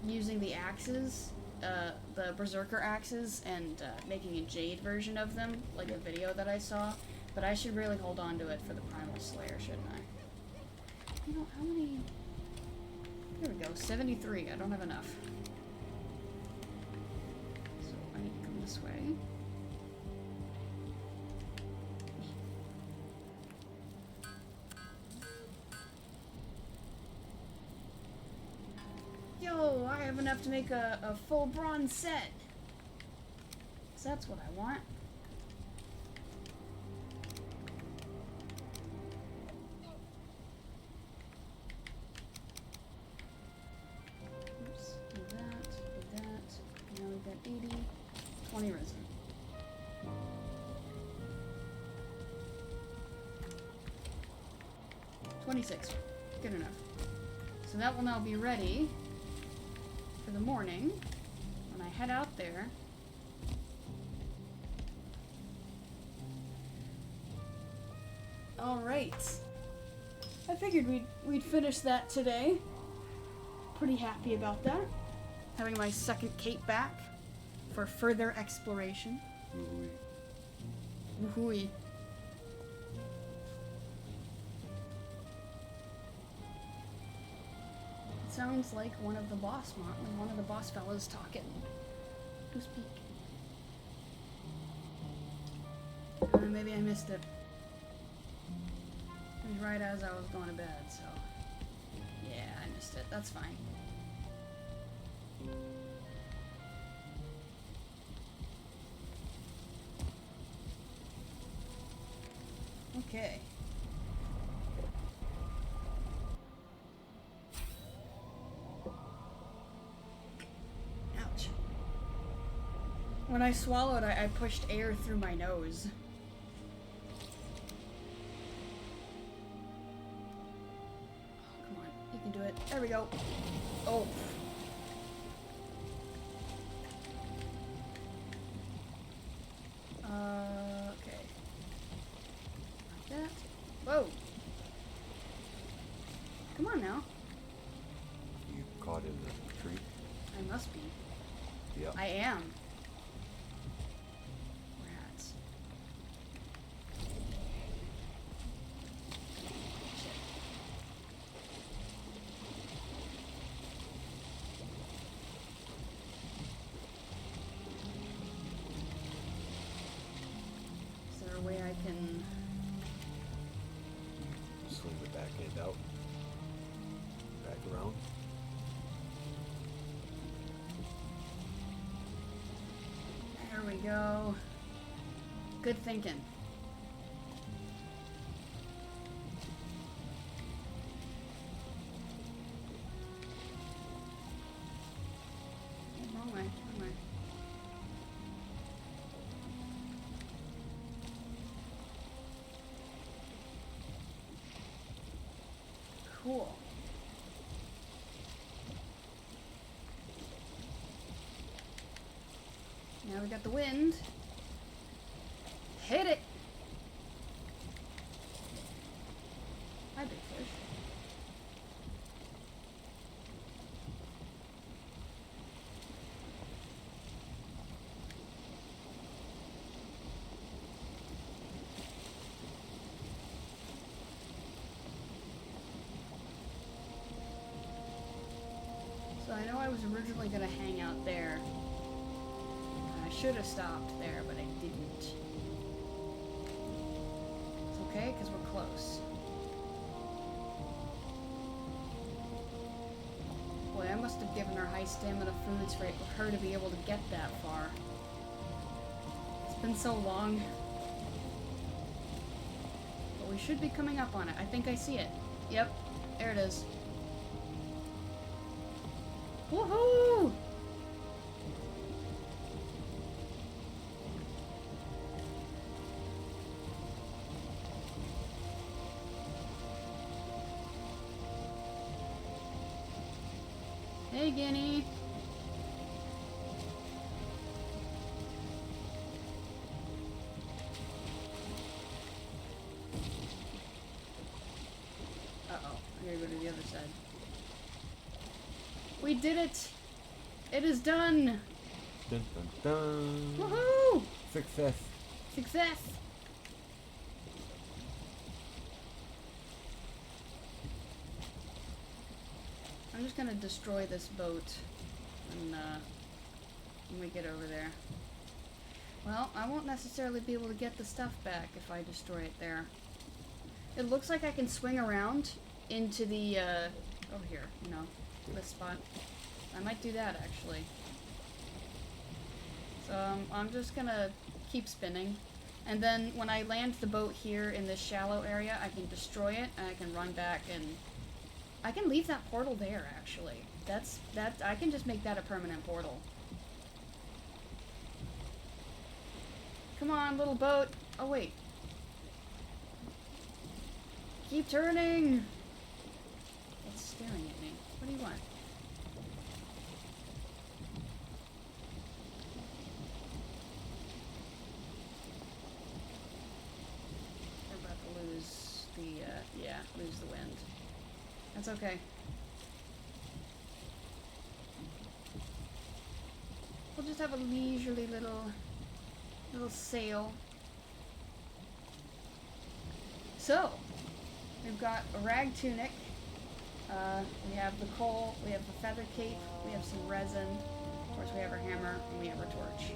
using the axes, the Berserker axes, and, making a Jade version of them, like a video that I saw. But I should really hold on to it for the Primal Slayer, shouldn't I? You know, how many... There we go, 73. I don't have enough. So I need to come this way. Yo, I have enough to make a full bronze set. So that's what I want. Oops, do that. Now we've got 80, 20 resin. $26. Good enough. So that will now be ready for the morning when I head out there. All right. I figured we'd finish that today. Pretty happy about that. Having my second cape back for further exploration. Woohoo. Woohoo. Sounds like one of the boss fellas talking. To speak. Maybe I missed it. It was right as I was going to bed, so yeah, I missed it. That's fine. Okay. Ouch. When I swallowed, I pushed air through my nose. Oh, come on. You can do it. There we go. Oh. Okay. Like that. Whoa. Come on now. You caught in the tree? I must be. Yeah. I am. Rats. Shit. Is there a way I can... Swing the back end out. Back around. There we go. Good thinking. Wrong way, wrong way. Cool. Now we got the wind. Hit it! Hi, big fish. So I know I was originally going to hang out there. I should have stopped there, but I didn't. It's okay, because we're close. Boy, I must have given her high stamina foods for her to be able to get that far. It's been so long. But we should be coming up on it. I think I see it. Yep, there it is. Woohoo! Hey, Guinea. Uh-oh. I gotta go to the other side. We did it! It is done! Dun dun dun. Woohoo! Success. Success! I'm just gonna destroy this boat and when we get over there. Well, I won't necessarily be able to get the stuff back if I destroy it there. It looks like I can swing around into the, over here, you know, this spot. I might do that, actually. So, I'm just gonna keep spinning. And then when I land the boat here in this shallow area, I can destroy it, and I can run back, and I can leave that portal there, actually. I can just make that a permanent portal. Come on, little boat. Oh, wait. Keep turning! It's staring at me. What do you want? We're about to lose the, lose the wind. That's okay. We'll just have a leisurely little sail. So, we've got a rag tunic, we have the coal, we have the feather cape, we have some resin, of course we have our hammer, and we have our torch.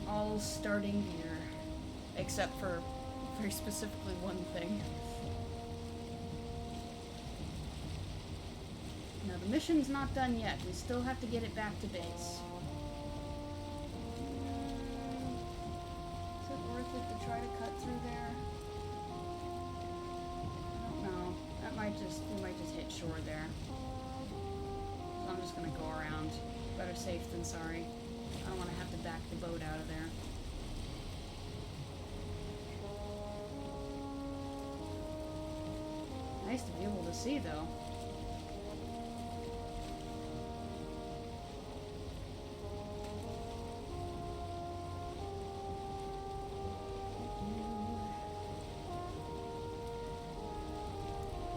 All starting gear, except for very specifically one thing. Now the mission's not done yet, we still have to get it back to base. Is it worth it to try to cut through there? I don't know. We might just hit shore there. So I'm just gonna go around. Better safe than sorry. I don't want to have to back the boat out of there. Nice to be able to see, though.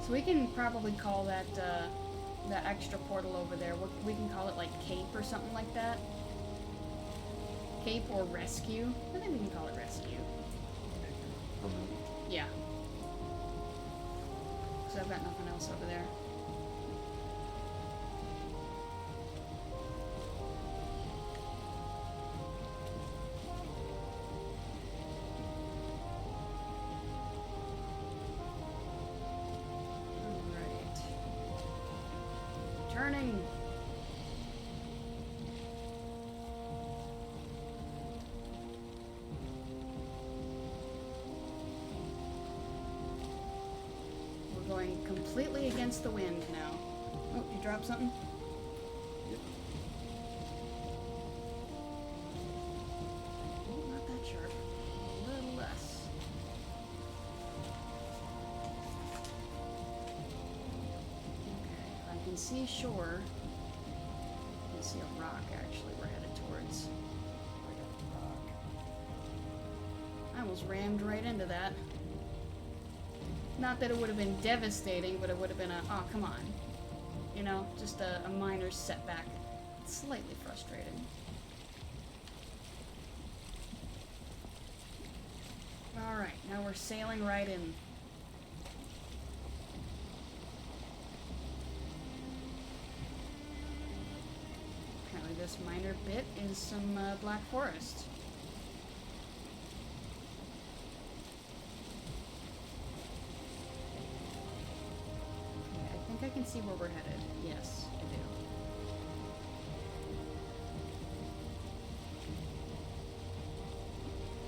So we can probably call that that extra portal over there. We can call it like Cape or something like that. Cape or Rescue. I think we can call it Rescue. Yeah. Because I've got nothing else over there. Alright. Turning. Going completely against the wind now. Oh, you dropped something? Yep. Oh, not that sharp. A little less. Okay, I can see shore. I can see a rock, actually, we're headed towards. I almost rammed right into that. Not that it would have been devastating, but it would have been a, oh, come on. You know, just a minor setback. It's slightly frustrating. Alright, now we're sailing right in. Apparently this minor bit is some black forest. I can see where we're headed. Yes, I do.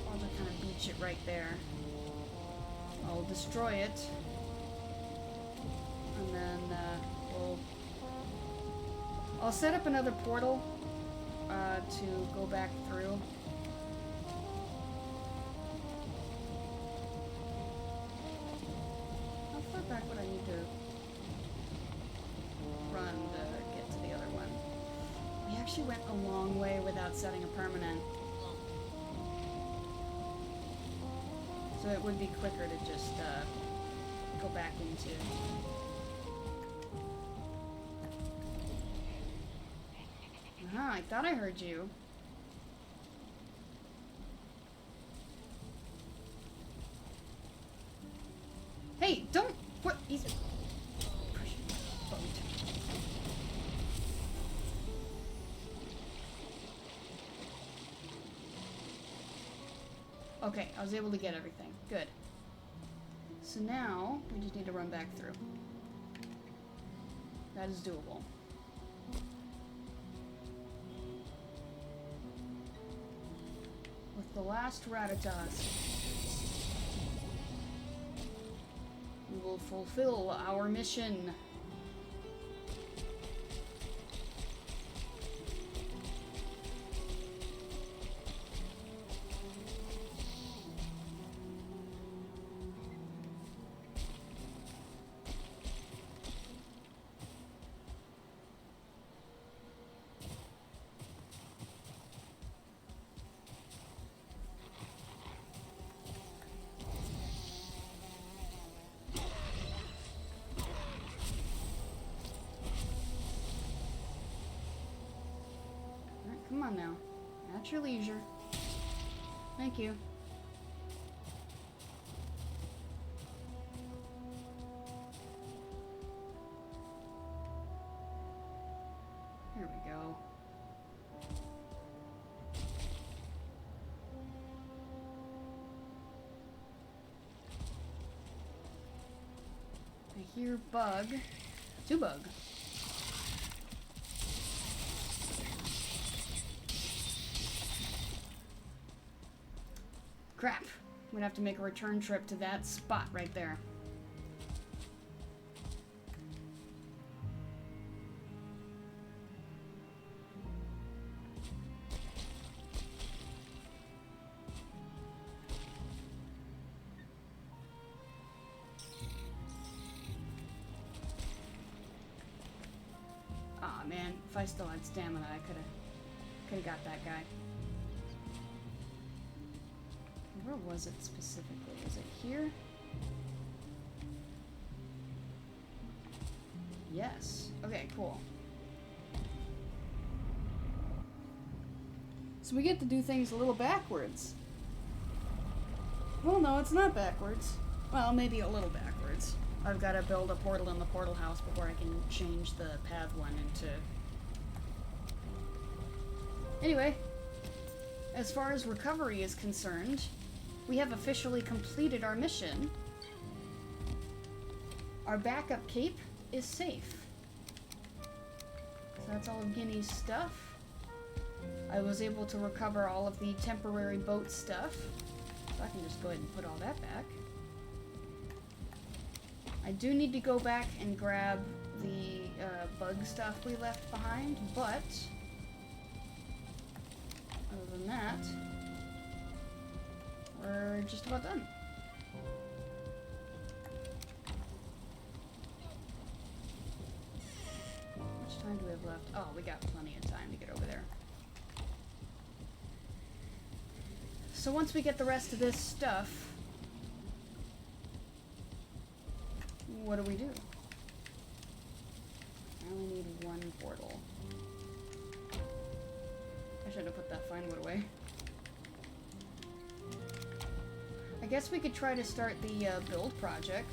I'll just kind of beach it right there. I'll destroy it. And then I'll set up another portal to go back through. back what I need to run to get to the other one. We actually went a long way without setting a permanent. So it would be quicker to just go back into... I thought I heard you. Hey, don't... What? He's... Pushing the boat. Okay, I was able to get everything. Good. So now, we just need to run back through. That is doable. With the last Ratatas, we will fulfill our mission. Come on now. At your leisure. Thank you. Here we go. I hear bug. Two bug. Crap. I'm gonna have to make a return trip to that spot right there. Aw, man. If I still had stamina, I could've got that guy. Where was it specifically? Was it here? Yes. Okay, cool. So we get to do things a little backwards. Well, no, it's not backwards. Well, maybe a little backwards. I've got to build a portal in the portal house before I can change the path one into... Anyway, as far as recovery is concerned, we have officially completed our mission. Our backup cape is safe. So that's all of Guinea's stuff. I was able to recover all of the temporary boat stuff. So I can just go ahead and put all that back. I do need to go back and grab the bug stuff we left behind, but other than that, we're just about done. How much time do we have left? Oh, we got plenty of time to get over there. So once we get the rest of this stuff, what do we do? I only need one portal. I should have put that fine wood away. I guess we could try to start the build project.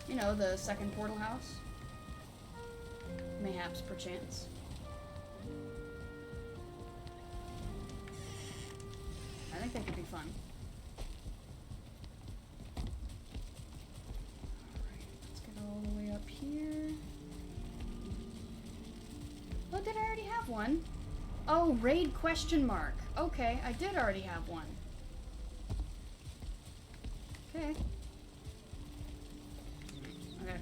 You know, the second portal house. Mayhaps, perchance. I think that could be fun. Alright, let's get all the way up here. Oh, did I already have one? Oh, raid question mark. Okay, I did already have one. Okay. Okay.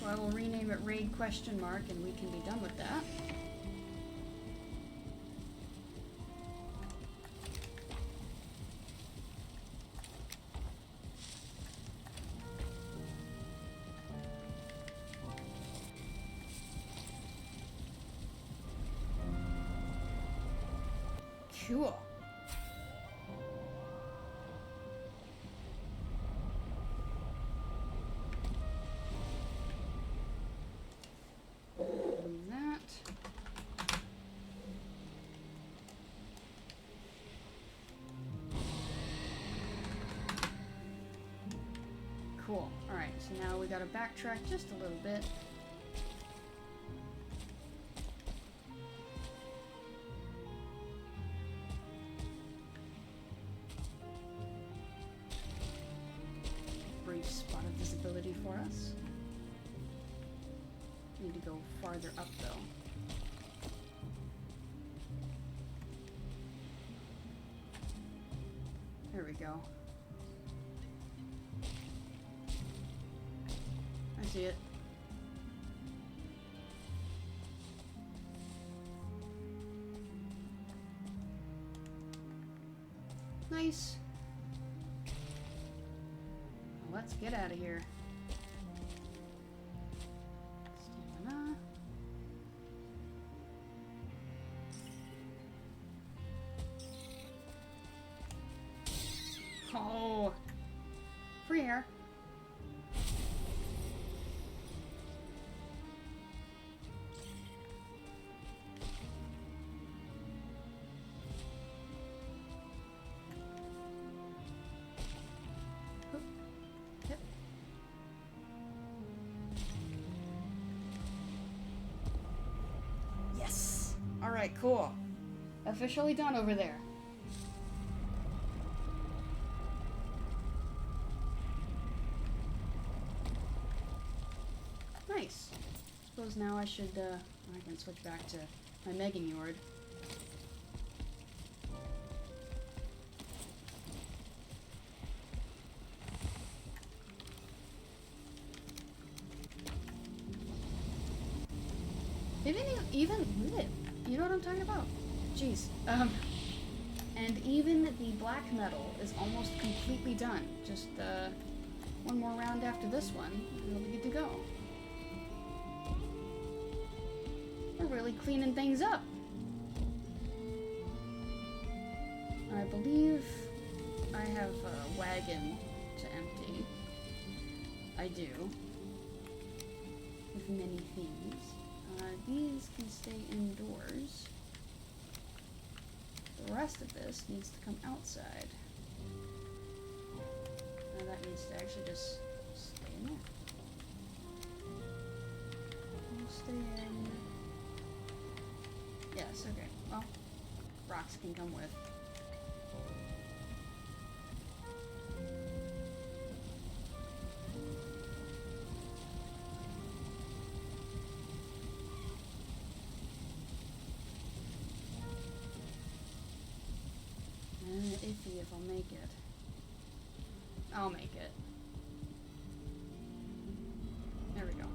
So I will rename it raid question mark and we can be done with that. Cool. And that. Cool. Alright, so now we gotta backtrack just a little bit. Brief spot of visibility for us. Need to go farther up though. There we go. I see it. Nice. Well, let's get out of here. Stamina. Oh, free air. Yep. Yes. All right, cool. Officially done over there. Nice. Suppose now I should, I can switch back to my Megan Yord. Even, you know what I'm talking about? Jeez. And even the black metal is almost completely done. Just, one more round after this one, and we'll be good to go. We're really cleaning things up. I believe I have a wagon to empty. I do. With many things. These can stay indoors. The rest of this needs to come outside. Now that needs to actually just stay in there. We'll stay in. Yes, okay. Well, rocks can come with. Iffy if I'll make it. I'll make it. There we go.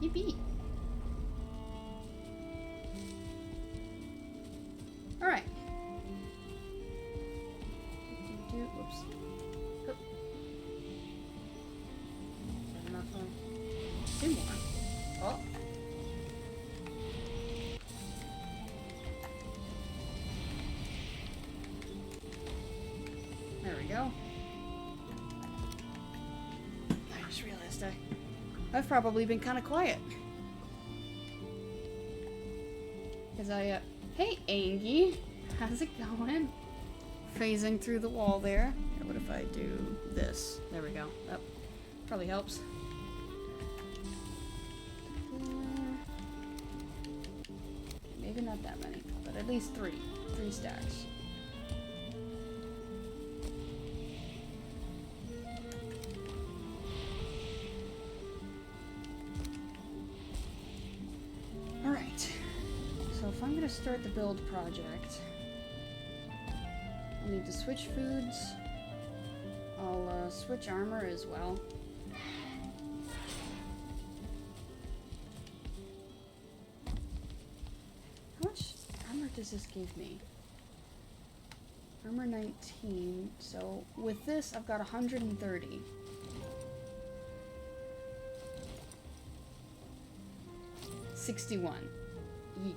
Yippee! Alright. Whoops. Oh. Is that enough for 2 more? Oh. There we go. I just realized I've probably been kind of quiet. Because hey Angie, how's it going? Phasing through the wall there. Here, what if I do this? There we go. Oh, probably helps. Maybe not that many, but at least 3. 3 stacks. So if I'm going to start the build project, I'll need to switch foods. I'll switch armor as well. How much armor does this give me? Armor 19, so with this I've got 130. 61. Yeek.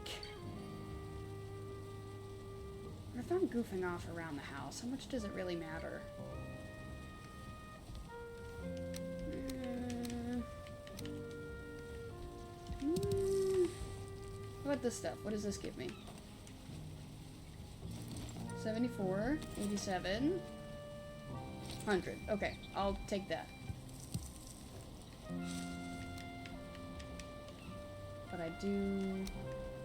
But if I'm goofing off around the house, how much does it really matter? How about this stuff? What does this give me? 74, 87, 100. Okay, I'll take that. But I do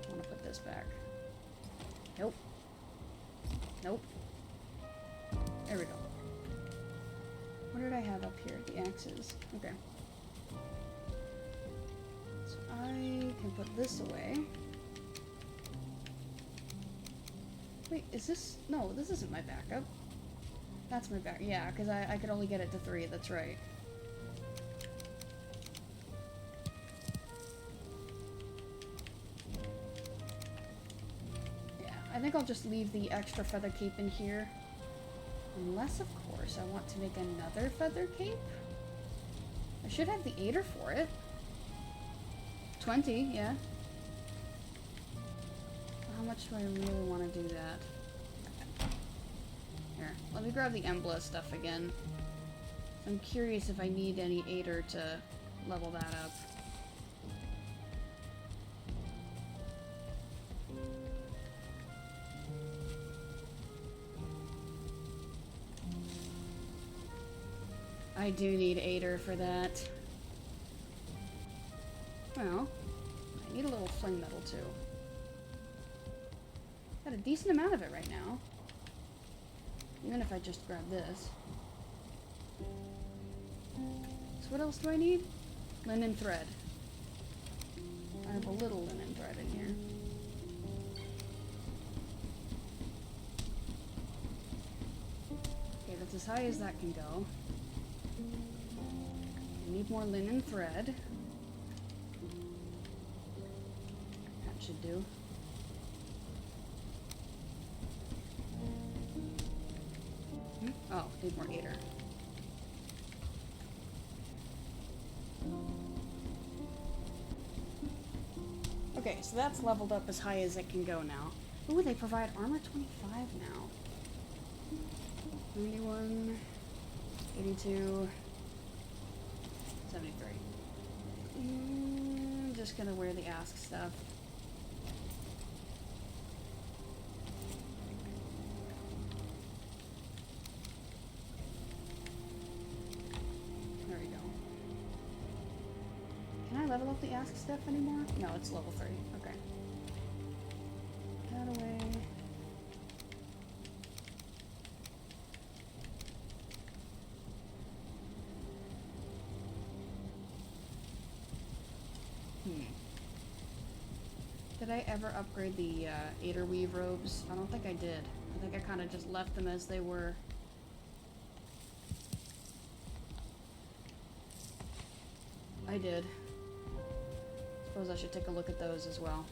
want to put this back. Nope. Nope. There we go. What did I have up here? The axes. Okay. So I can put this away. Wait, is this... No, this isn't my backup. That's my back... Yeah, because I could only get it to 3. That's right. Yeah, I think I'll just leave the extra feather cape in here. Unless, of course, I want to make another feather cape. I should have the aider for it. 20, yeah. How much do I really want to do that? Here, let me grab the Embla stuff again. I'm curious if I need any aider to level that up. I do need aider for that. Well, I need a little flame metal too. Got a decent amount of it right now. Even if I just grab this. So what else do I need? Linen thread. I have a little linen thread in here. Okay, that's as high as that can go. I need more linen thread. That should do. Oh, need more aider. Okay, so that's leveled up as high as it can go now. Ooh, they provide armor 25 now. 91, 82, 73. Just gonna wear the Ask stuff. There we go. Can I level up the Ask stuff anymore? No, it's level 3. Okay. That away. Did I ever upgrade the Aider Weave robes? I don't think I did. I think I kind of just left them as they were. I did. Suppose I should take a look at those as well.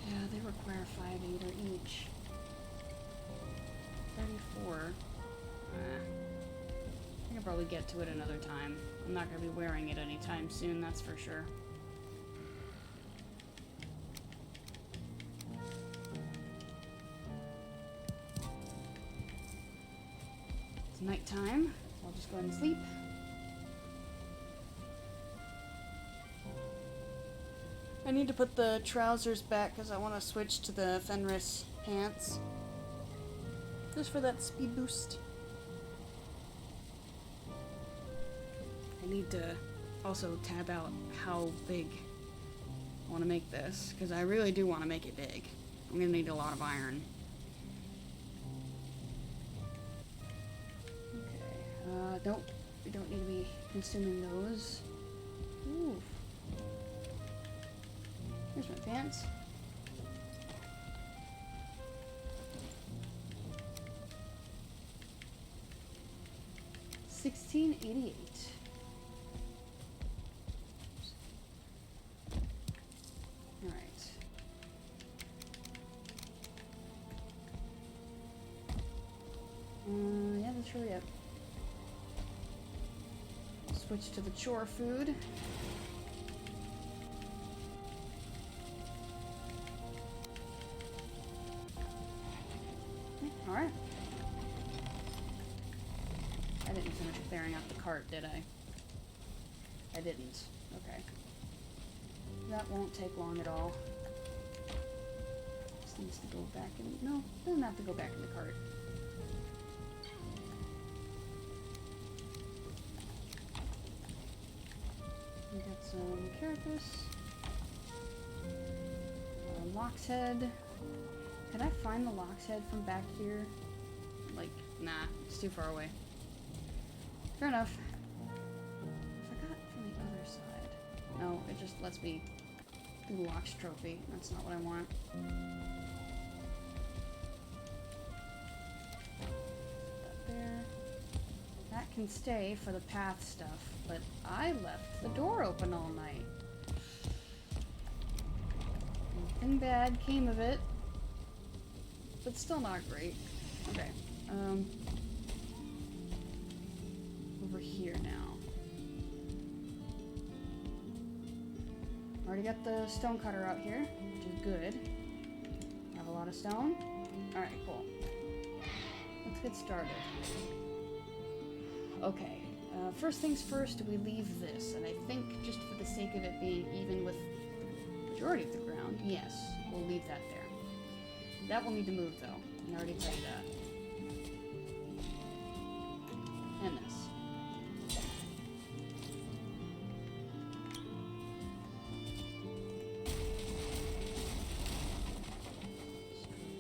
Yeah, they require 5 Aider each. 34. I can probably get to it another time. I'm not going to be wearing it anytime soon, that's for sure. It's nighttime, so I'll just go ahead and sleep. I need to put the trousers back because I want to switch to the Fenris pants. Just for that speed boost. I need to also tab out how big I want to make this, because I really do want to make it big. I'm going to need a lot of iron. Okay, nope, we don't need to be consuming those. Ooh. Here's my pants. $16.88. Yeah, that's really it. Switch to the chore food. Alright. I didn't finish clearing out the cart, did I? I didn't. Okay. That won't take long at all. This needs to go back in... No, doesn't have to go back in the cart. We got some carapace. Lock's head. Can I find the lock's head from back here? Like, nah, it's too far away. Fair enough. I forgot from the other side. No, it just lets me do the lock's trophy. That's not what I want. That there. That can stay for the path stuff, but I left the door open all night. Nothing bad came of it, but still not great. Okay, over here now. Already got the stone cutter out here, which is good. Have a lot of stone. Alright, cool. Let's get started. Okay, first things first, we leave this, and I think just for the sake of it being even with the majority of the ground, yes, we'll leave that there. That will need to move, though. I can already tell you that. And this.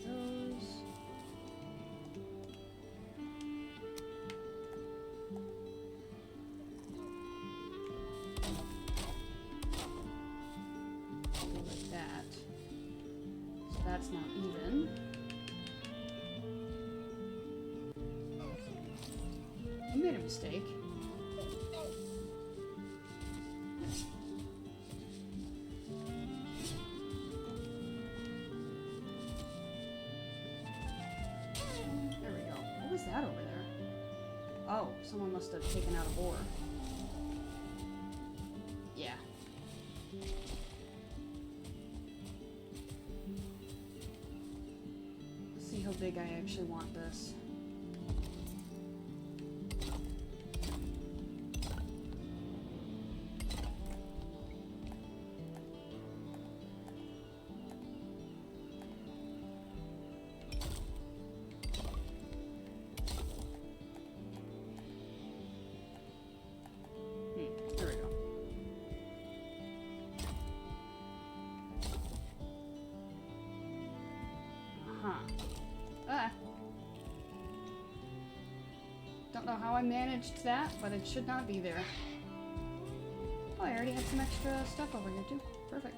Those. Go like that. So that's not even. I made a mistake. There we go. What was that over there? Oh, someone must have taken out a boar. Yeah. Let's see how big I actually want this. There we go. Ah. Don't know how I managed that, but it should not be there. Oh, I already had some extra stuff over here too. Perfect.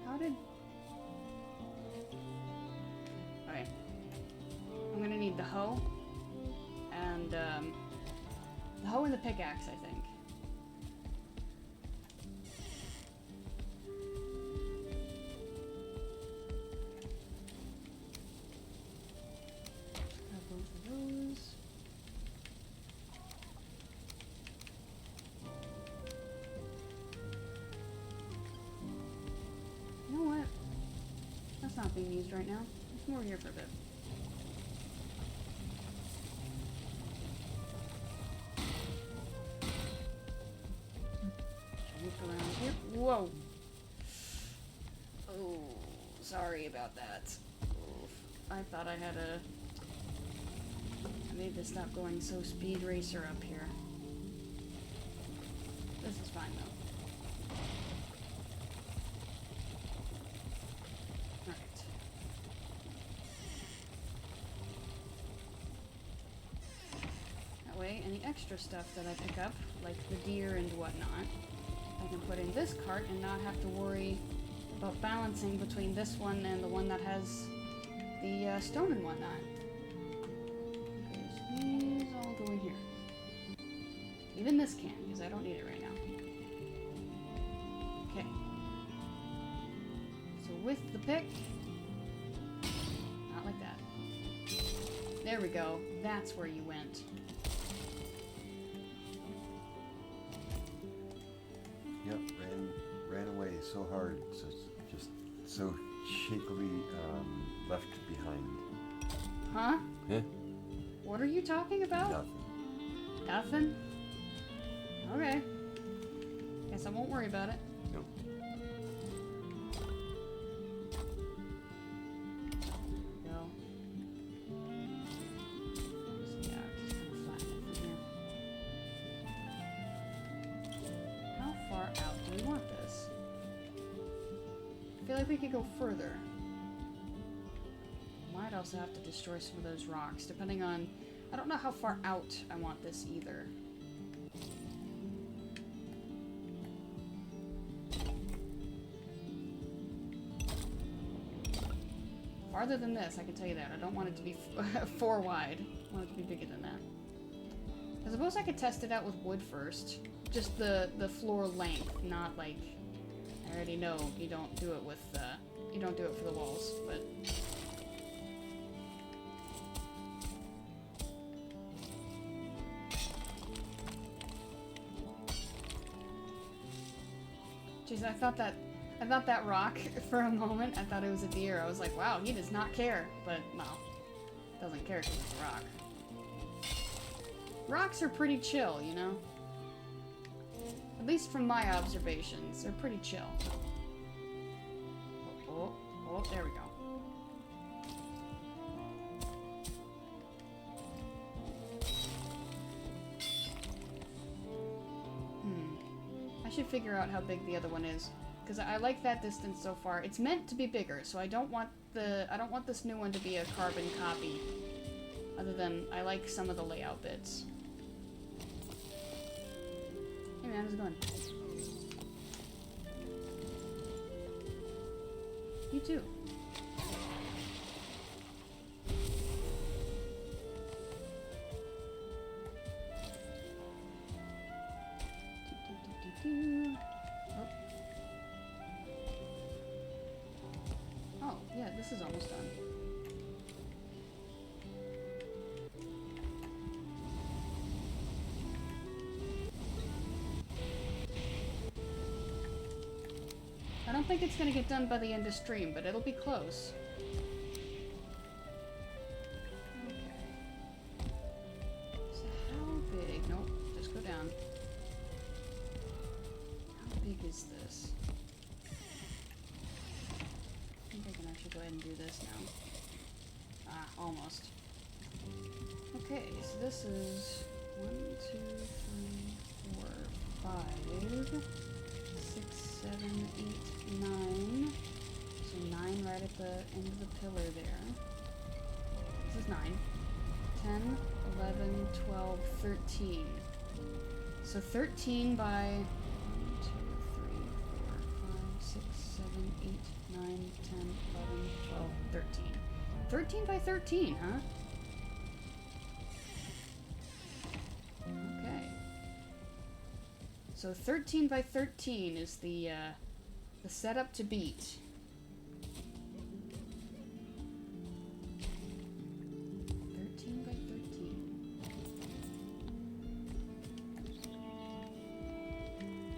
How did... Okay. I'm gonna need the hoe. And, the hoe and the pickaxe, I think. Grab both of those. You know what? That's not being used right now. It's more here for a bit. Look around here. Whoa! Oh, sorry about that. Oof. I thought I had a... I need to stop going so speed racer up here. This is fine though. Alright. That way, any extra stuff that I pick up, like the deer and whatnot, I can put in this cart and not have to worry about balancing between this one and the one that has the stone and whatnot. Okay, so these all go in here. Even this can, because I don't need it right now. with the pick. Not like that. There we go. That's where you went. Yep, ran away so hard, so just so shakily left behind. Huh? Huh? What are you talking about? Nothing. Nothing? Okay. Guess I won't worry about it. Nope. Go. Just, yeah, just kind of flatten it from here. How far out do we want this? I feel like we could go further. Might also have to destroy some of those rocks, depending on... I don't know how far out I want this either. Farther than this, I can tell you that. I don't want it to be 4 wide. I want it to be bigger than that. I suppose I could test it out with wood first. Just the floor length, not like... I already know you don't do it with, you don't do it for the walls, but... Jeez, I thought that rock for a moment, I thought it was a deer. I was like, wow, he does not care. But, no. Doesn't care because it's a rock. Rocks are pretty chill, you know? At least from my observations, they're pretty chill. Oh, there we go. I should figure out how big the other one is, because I like that distance so far. It's meant to be bigger, so I don't want this new one to be a carbon copy. Other than I like some of the layout bits. Hey man, how's it going? You too. Oh, yeah, this is almost done. I don't think it's gonna get done by the end of stream, but it'll be close. Okay. So how big? Nope, just go down. How big is this? I think I can actually go ahead and do this now. Ah, almost. Okay, so this is 1, 2, 3, 4, 5, 6, 7, 8, 9. So 9 right at the end of the pillar there. This is 9. 10, 11, 12, 13. So 13 by 1, 2, 3, 4, 5, 6, 7, 8, 9, 10, 11, 12, 13. 13 by 13, huh? Okay. So 13 by 13 is the setup to beat.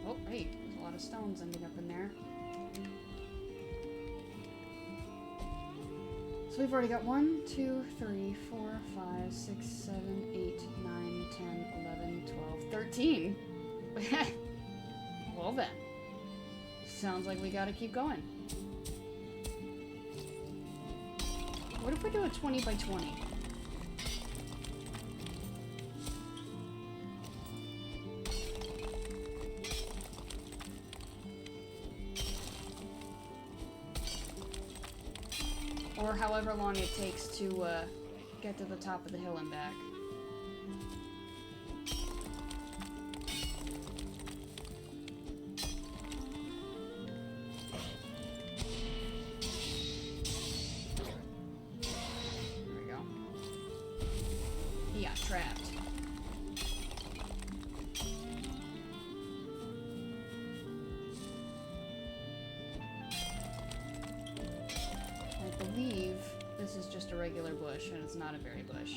Oh, hey, there's a lot of stones ending up in there. So we've already got 1, 2, 3, 4, 5, 6, 7, 8, 9, 10, 11, 12, 13. Well then. Sounds like we gotta keep going. What if we do a 20 by 20? Or however long it takes to get to the top of the hill and back. There we go. He got trapped. bush, and it's not a berry bush.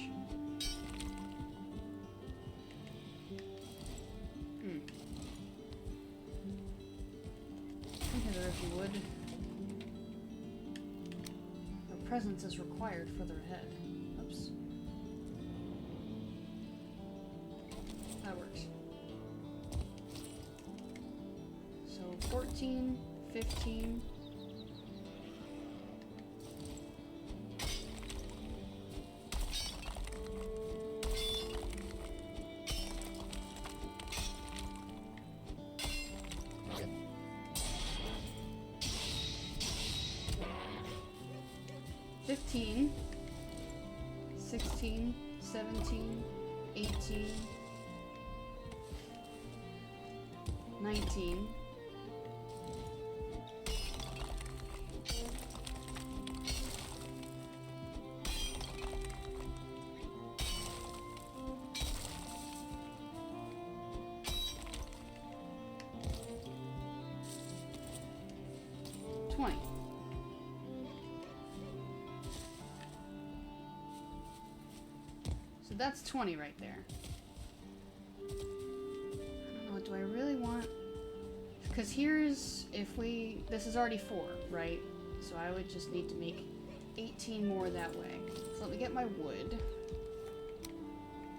Hither, if you would. Your presence is required further ahead. Oops. That works. So 14, 15. $15, $16, $17, $18, $19, $20. So that's 20 right there. I don't know, do I really want... Because here's, this is already 4, right? So I would just need to make 18 more that way. So let me get my wood.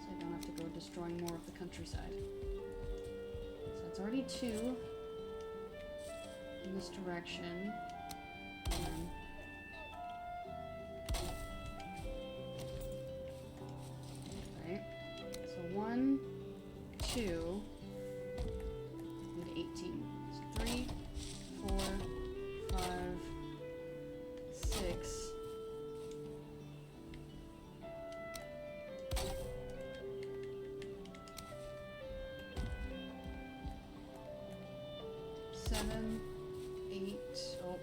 So I don't have to go destroying more of the countryside. So it's already 2 in this direction. And then so 1, 2, and 18. So 3, 4, 5, 6. 7, 8. Oh.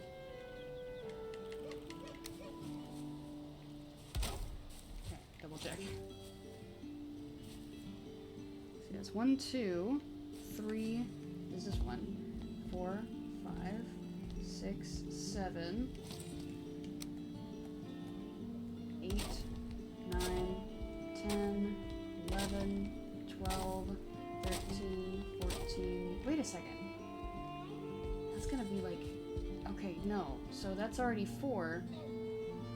Okay, double check. That's 1, 2, 3. This is 1, 4, 5, 6, 7, 8, 9, 10, 11, 12, 13, 14. Wait a second. That's gonna be like. Okay, no. So that's already 4.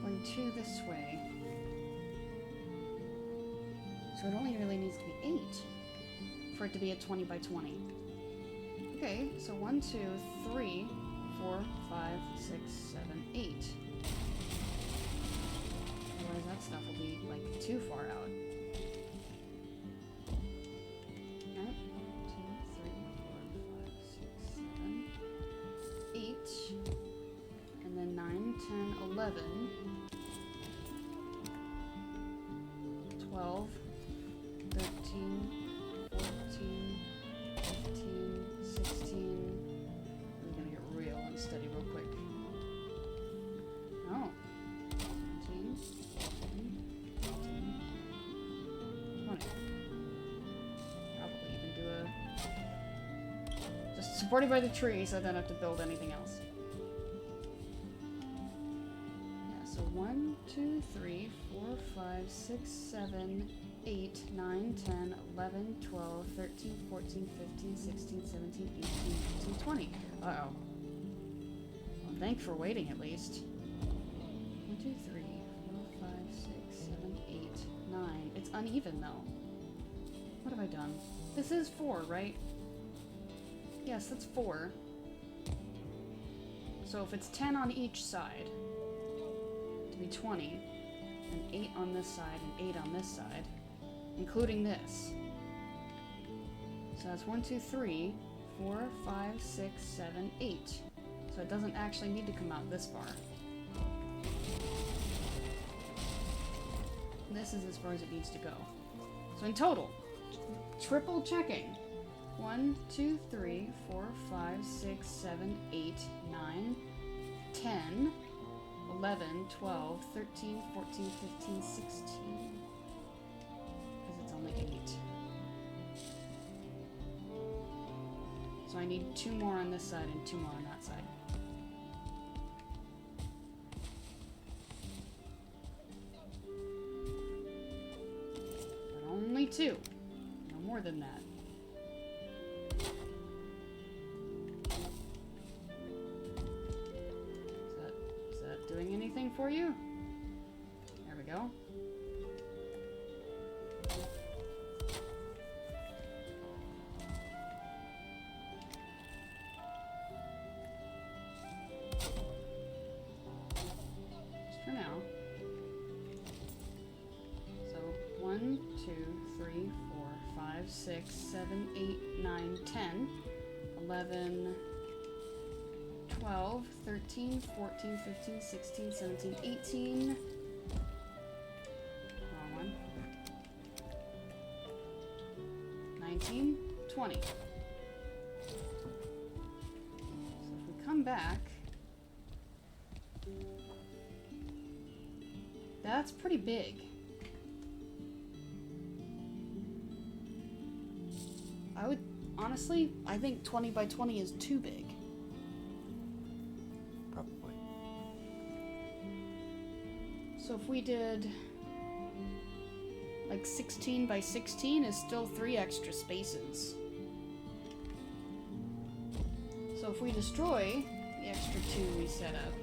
Going 2 this way. So it only really needs to be 8. For it to be a 20 by 20. Okay, so 1, 2, 3, 4, 5, 6, 7, 8. Otherwise that stuff will be like too far out. Alright, 2, 3, 4, 5, 6, 7, 8. And then 9, 10, 11, 12, 13, 14, 15, 16. We're gonna get real unsteady real quick. Oh. 17, 18, 19, 20. Probably even do a... Just supported by the tree so I don't have to build anything else. Yeah, so 1, 2, 3, 4, 5, 6, 7, 8, 9, 10, 11, 12, 13, 14, 15, 16, 17, 18, 19, 20. Uh-oh. Well, thanks for waiting at least. 1, 2, 3, 4, 5, 6, 7, 8, 9. It's uneven though. What have I done? This is 4, right? Yes, that's 4. So if it's 10 on each side, to be 20, and 8 on this side and 8 on this side, including this. So that's 1, 2, 3, 4, 5, 6, 7, 8. So it doesn't actually need to come out this far. This is as far as it needs to go. So in total, triple checking. 1, 2, 3, 4, 5, 6, 7, 8, 9, 10, 11, 12, 13, 14, 15, 16. Because it's only 8. So I need 2 more on this side and 2 more on that side. 2. No more than that. Is that doing anything for you? There we go. Just for now. So 1, 2, 3, 4, 5, 6, 7, 8, 9, 10, 11, 12, 13, 14, 15, 16, 17, 18. Wrong one. 19, 20. So if we come back, that's pretty big. Honestly, I think 20 by 20 is too big. Probably. So if we did like 16 by 16 is still 3 extra spaces. So if we destroy the extra 2 we set up,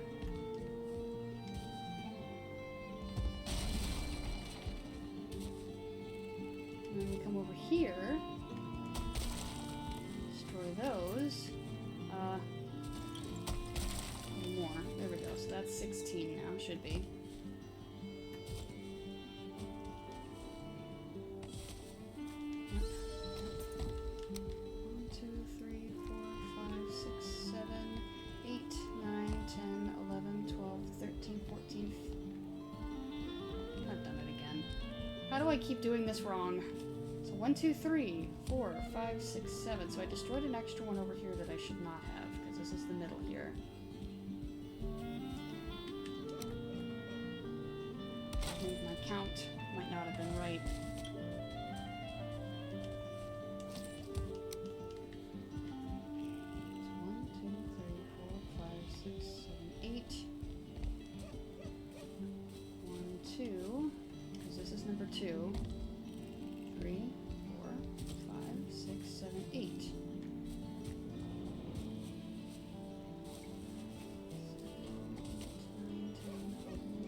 and then we come over here, those, a little more. There we go. So that's 16 now, should be. One, 2, 3, 4, 5, 6, 7, 8, 9, 10, 11, 12, 13, 14. I've done it again. How do I keep doing this wrong? 1, 2, 3, 4, 5, 6, 7. So I destroyed an extra one over here that I should not have, because this is the middle here. Maybe my count might not have been right. So 1, 2, 3, 4, 5, 6, 7, 8. 1, 2, because this is number 2. 3, 4, 5, 6, 7, 8.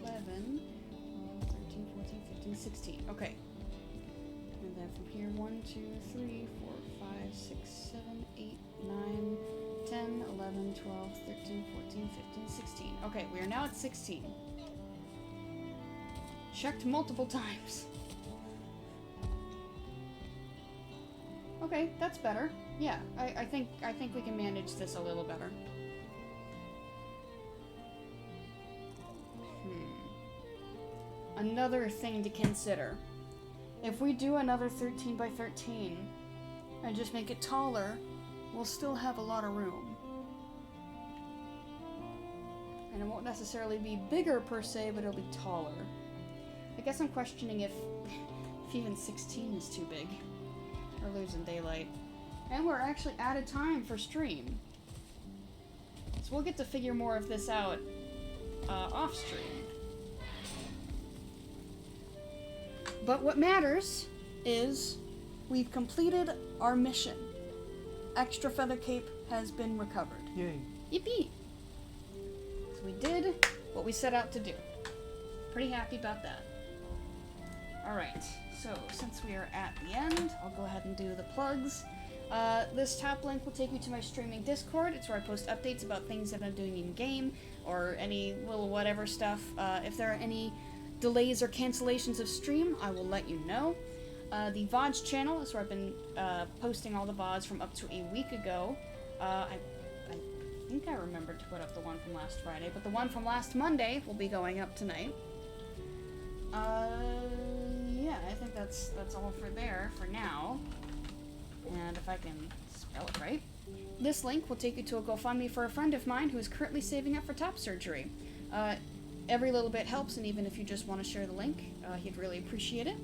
11, 12, 13, 14, 15, 16. Okay. And then from here, 1, 2, 3, 4, 5, 6, 7, 8, 9, 10, 11, 12, 13, 14, 15, 16. Okay, we are now at 16. Checked multiple times. Okay, that's better. Yeah, I think we can manage this a little better. Another thing to consider. If we do another 13 by 13 and just make it taller, we'll still have a lot of room. And it won't necessarily be bigger per se, but it'll be taller. I guess I'm questioning if even 16 is too big. We're losing daylight. And we're actually out of time for stream. So we'll get to figure more of this out off stream. But what matters is we've completed our mission. Extra feather cape has been recovered. Yay. Yippee! So we did what we set out to do. Pretty happy about that. Alright, so since we are at the end, I'll go ahead and do the plugs. This top link will take you to my streaming Discord. It's where I post updates about things that I'm doing in-game, or any little whatever stuff. If there are any delays or cancellations of stream, I will let you know. The VODs channel is where I've been posting all the VODs from up to a week ago. I think I remembered to put up the one from last Friday, but the one from last Monday will be going up tonight. Yeah, I think that's all for there for now. And if I can spell it right. This link will take you to a GoFundMe for a friend of mine who is currently saving up for top surgery. Every little bit helps, and even if you just want to share the link, he'd really appreciate it.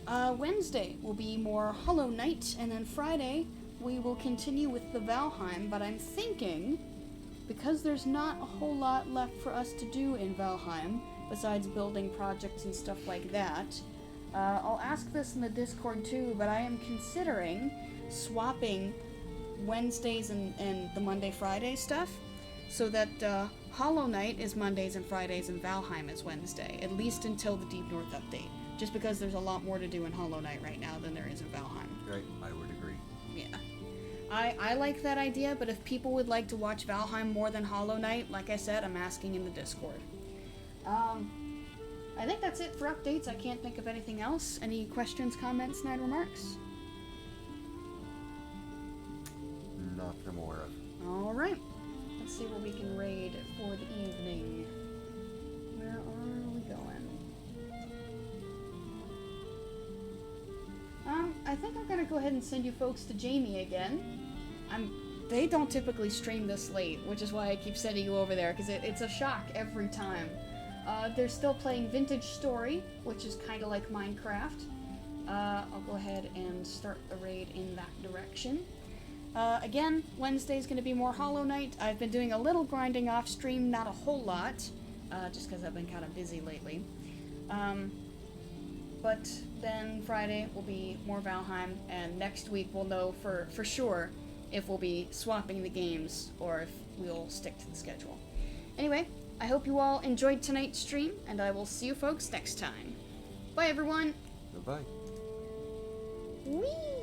Wednesday will be more Hollow Knight, and then Friday we will continue with the Valheim, but I'm thinking, because there's not a whole lot left for us to do in Valheim, besides building projects and stuff like that, I'll ask this in the Discord too, but I am considering swapping Wednesdays and the Monday Friday stuff so that Hollow Knight is Mondays and Fridays and Valheim is Wednesday, at least until the Deep North update. Just because there's a lot more to do in Hollow Knight right now than there is in Valheim. Right, I would agree. Yeah. I like that idea, but if people would like to watch Valheim more than Hollow Knight, like I said, I'm asking in the Discord. I think that's it for updates. I can't think of anything else. Any questions, comments, snide remarks? Not that I'm aware of. Alright. Let's see what we can raid for the evening. Where are we going? I think I'm gonna go ahead and send you folks to Jamie again. They don't typically stream this late, which is why I keep sending you over there, because it's a shock every time. They're still playing Vintage Story, which is kind of like Minecraft. I'll go ahead and start the raid in that direction. Again, Wednesday's going to be more Hollow Knight. I've been doing a little grinding off stream, not a whole lot, just because I've been kind of busy lately. But then Friday will be more Valheim, and next week we'll know for sure if we'll be swapping the games or if we'll stick to the schedule. Anyway, I hope you all enjoyed tonight's stream, and I will see you folks next time. Bye, everyone! Goodbye. Whee!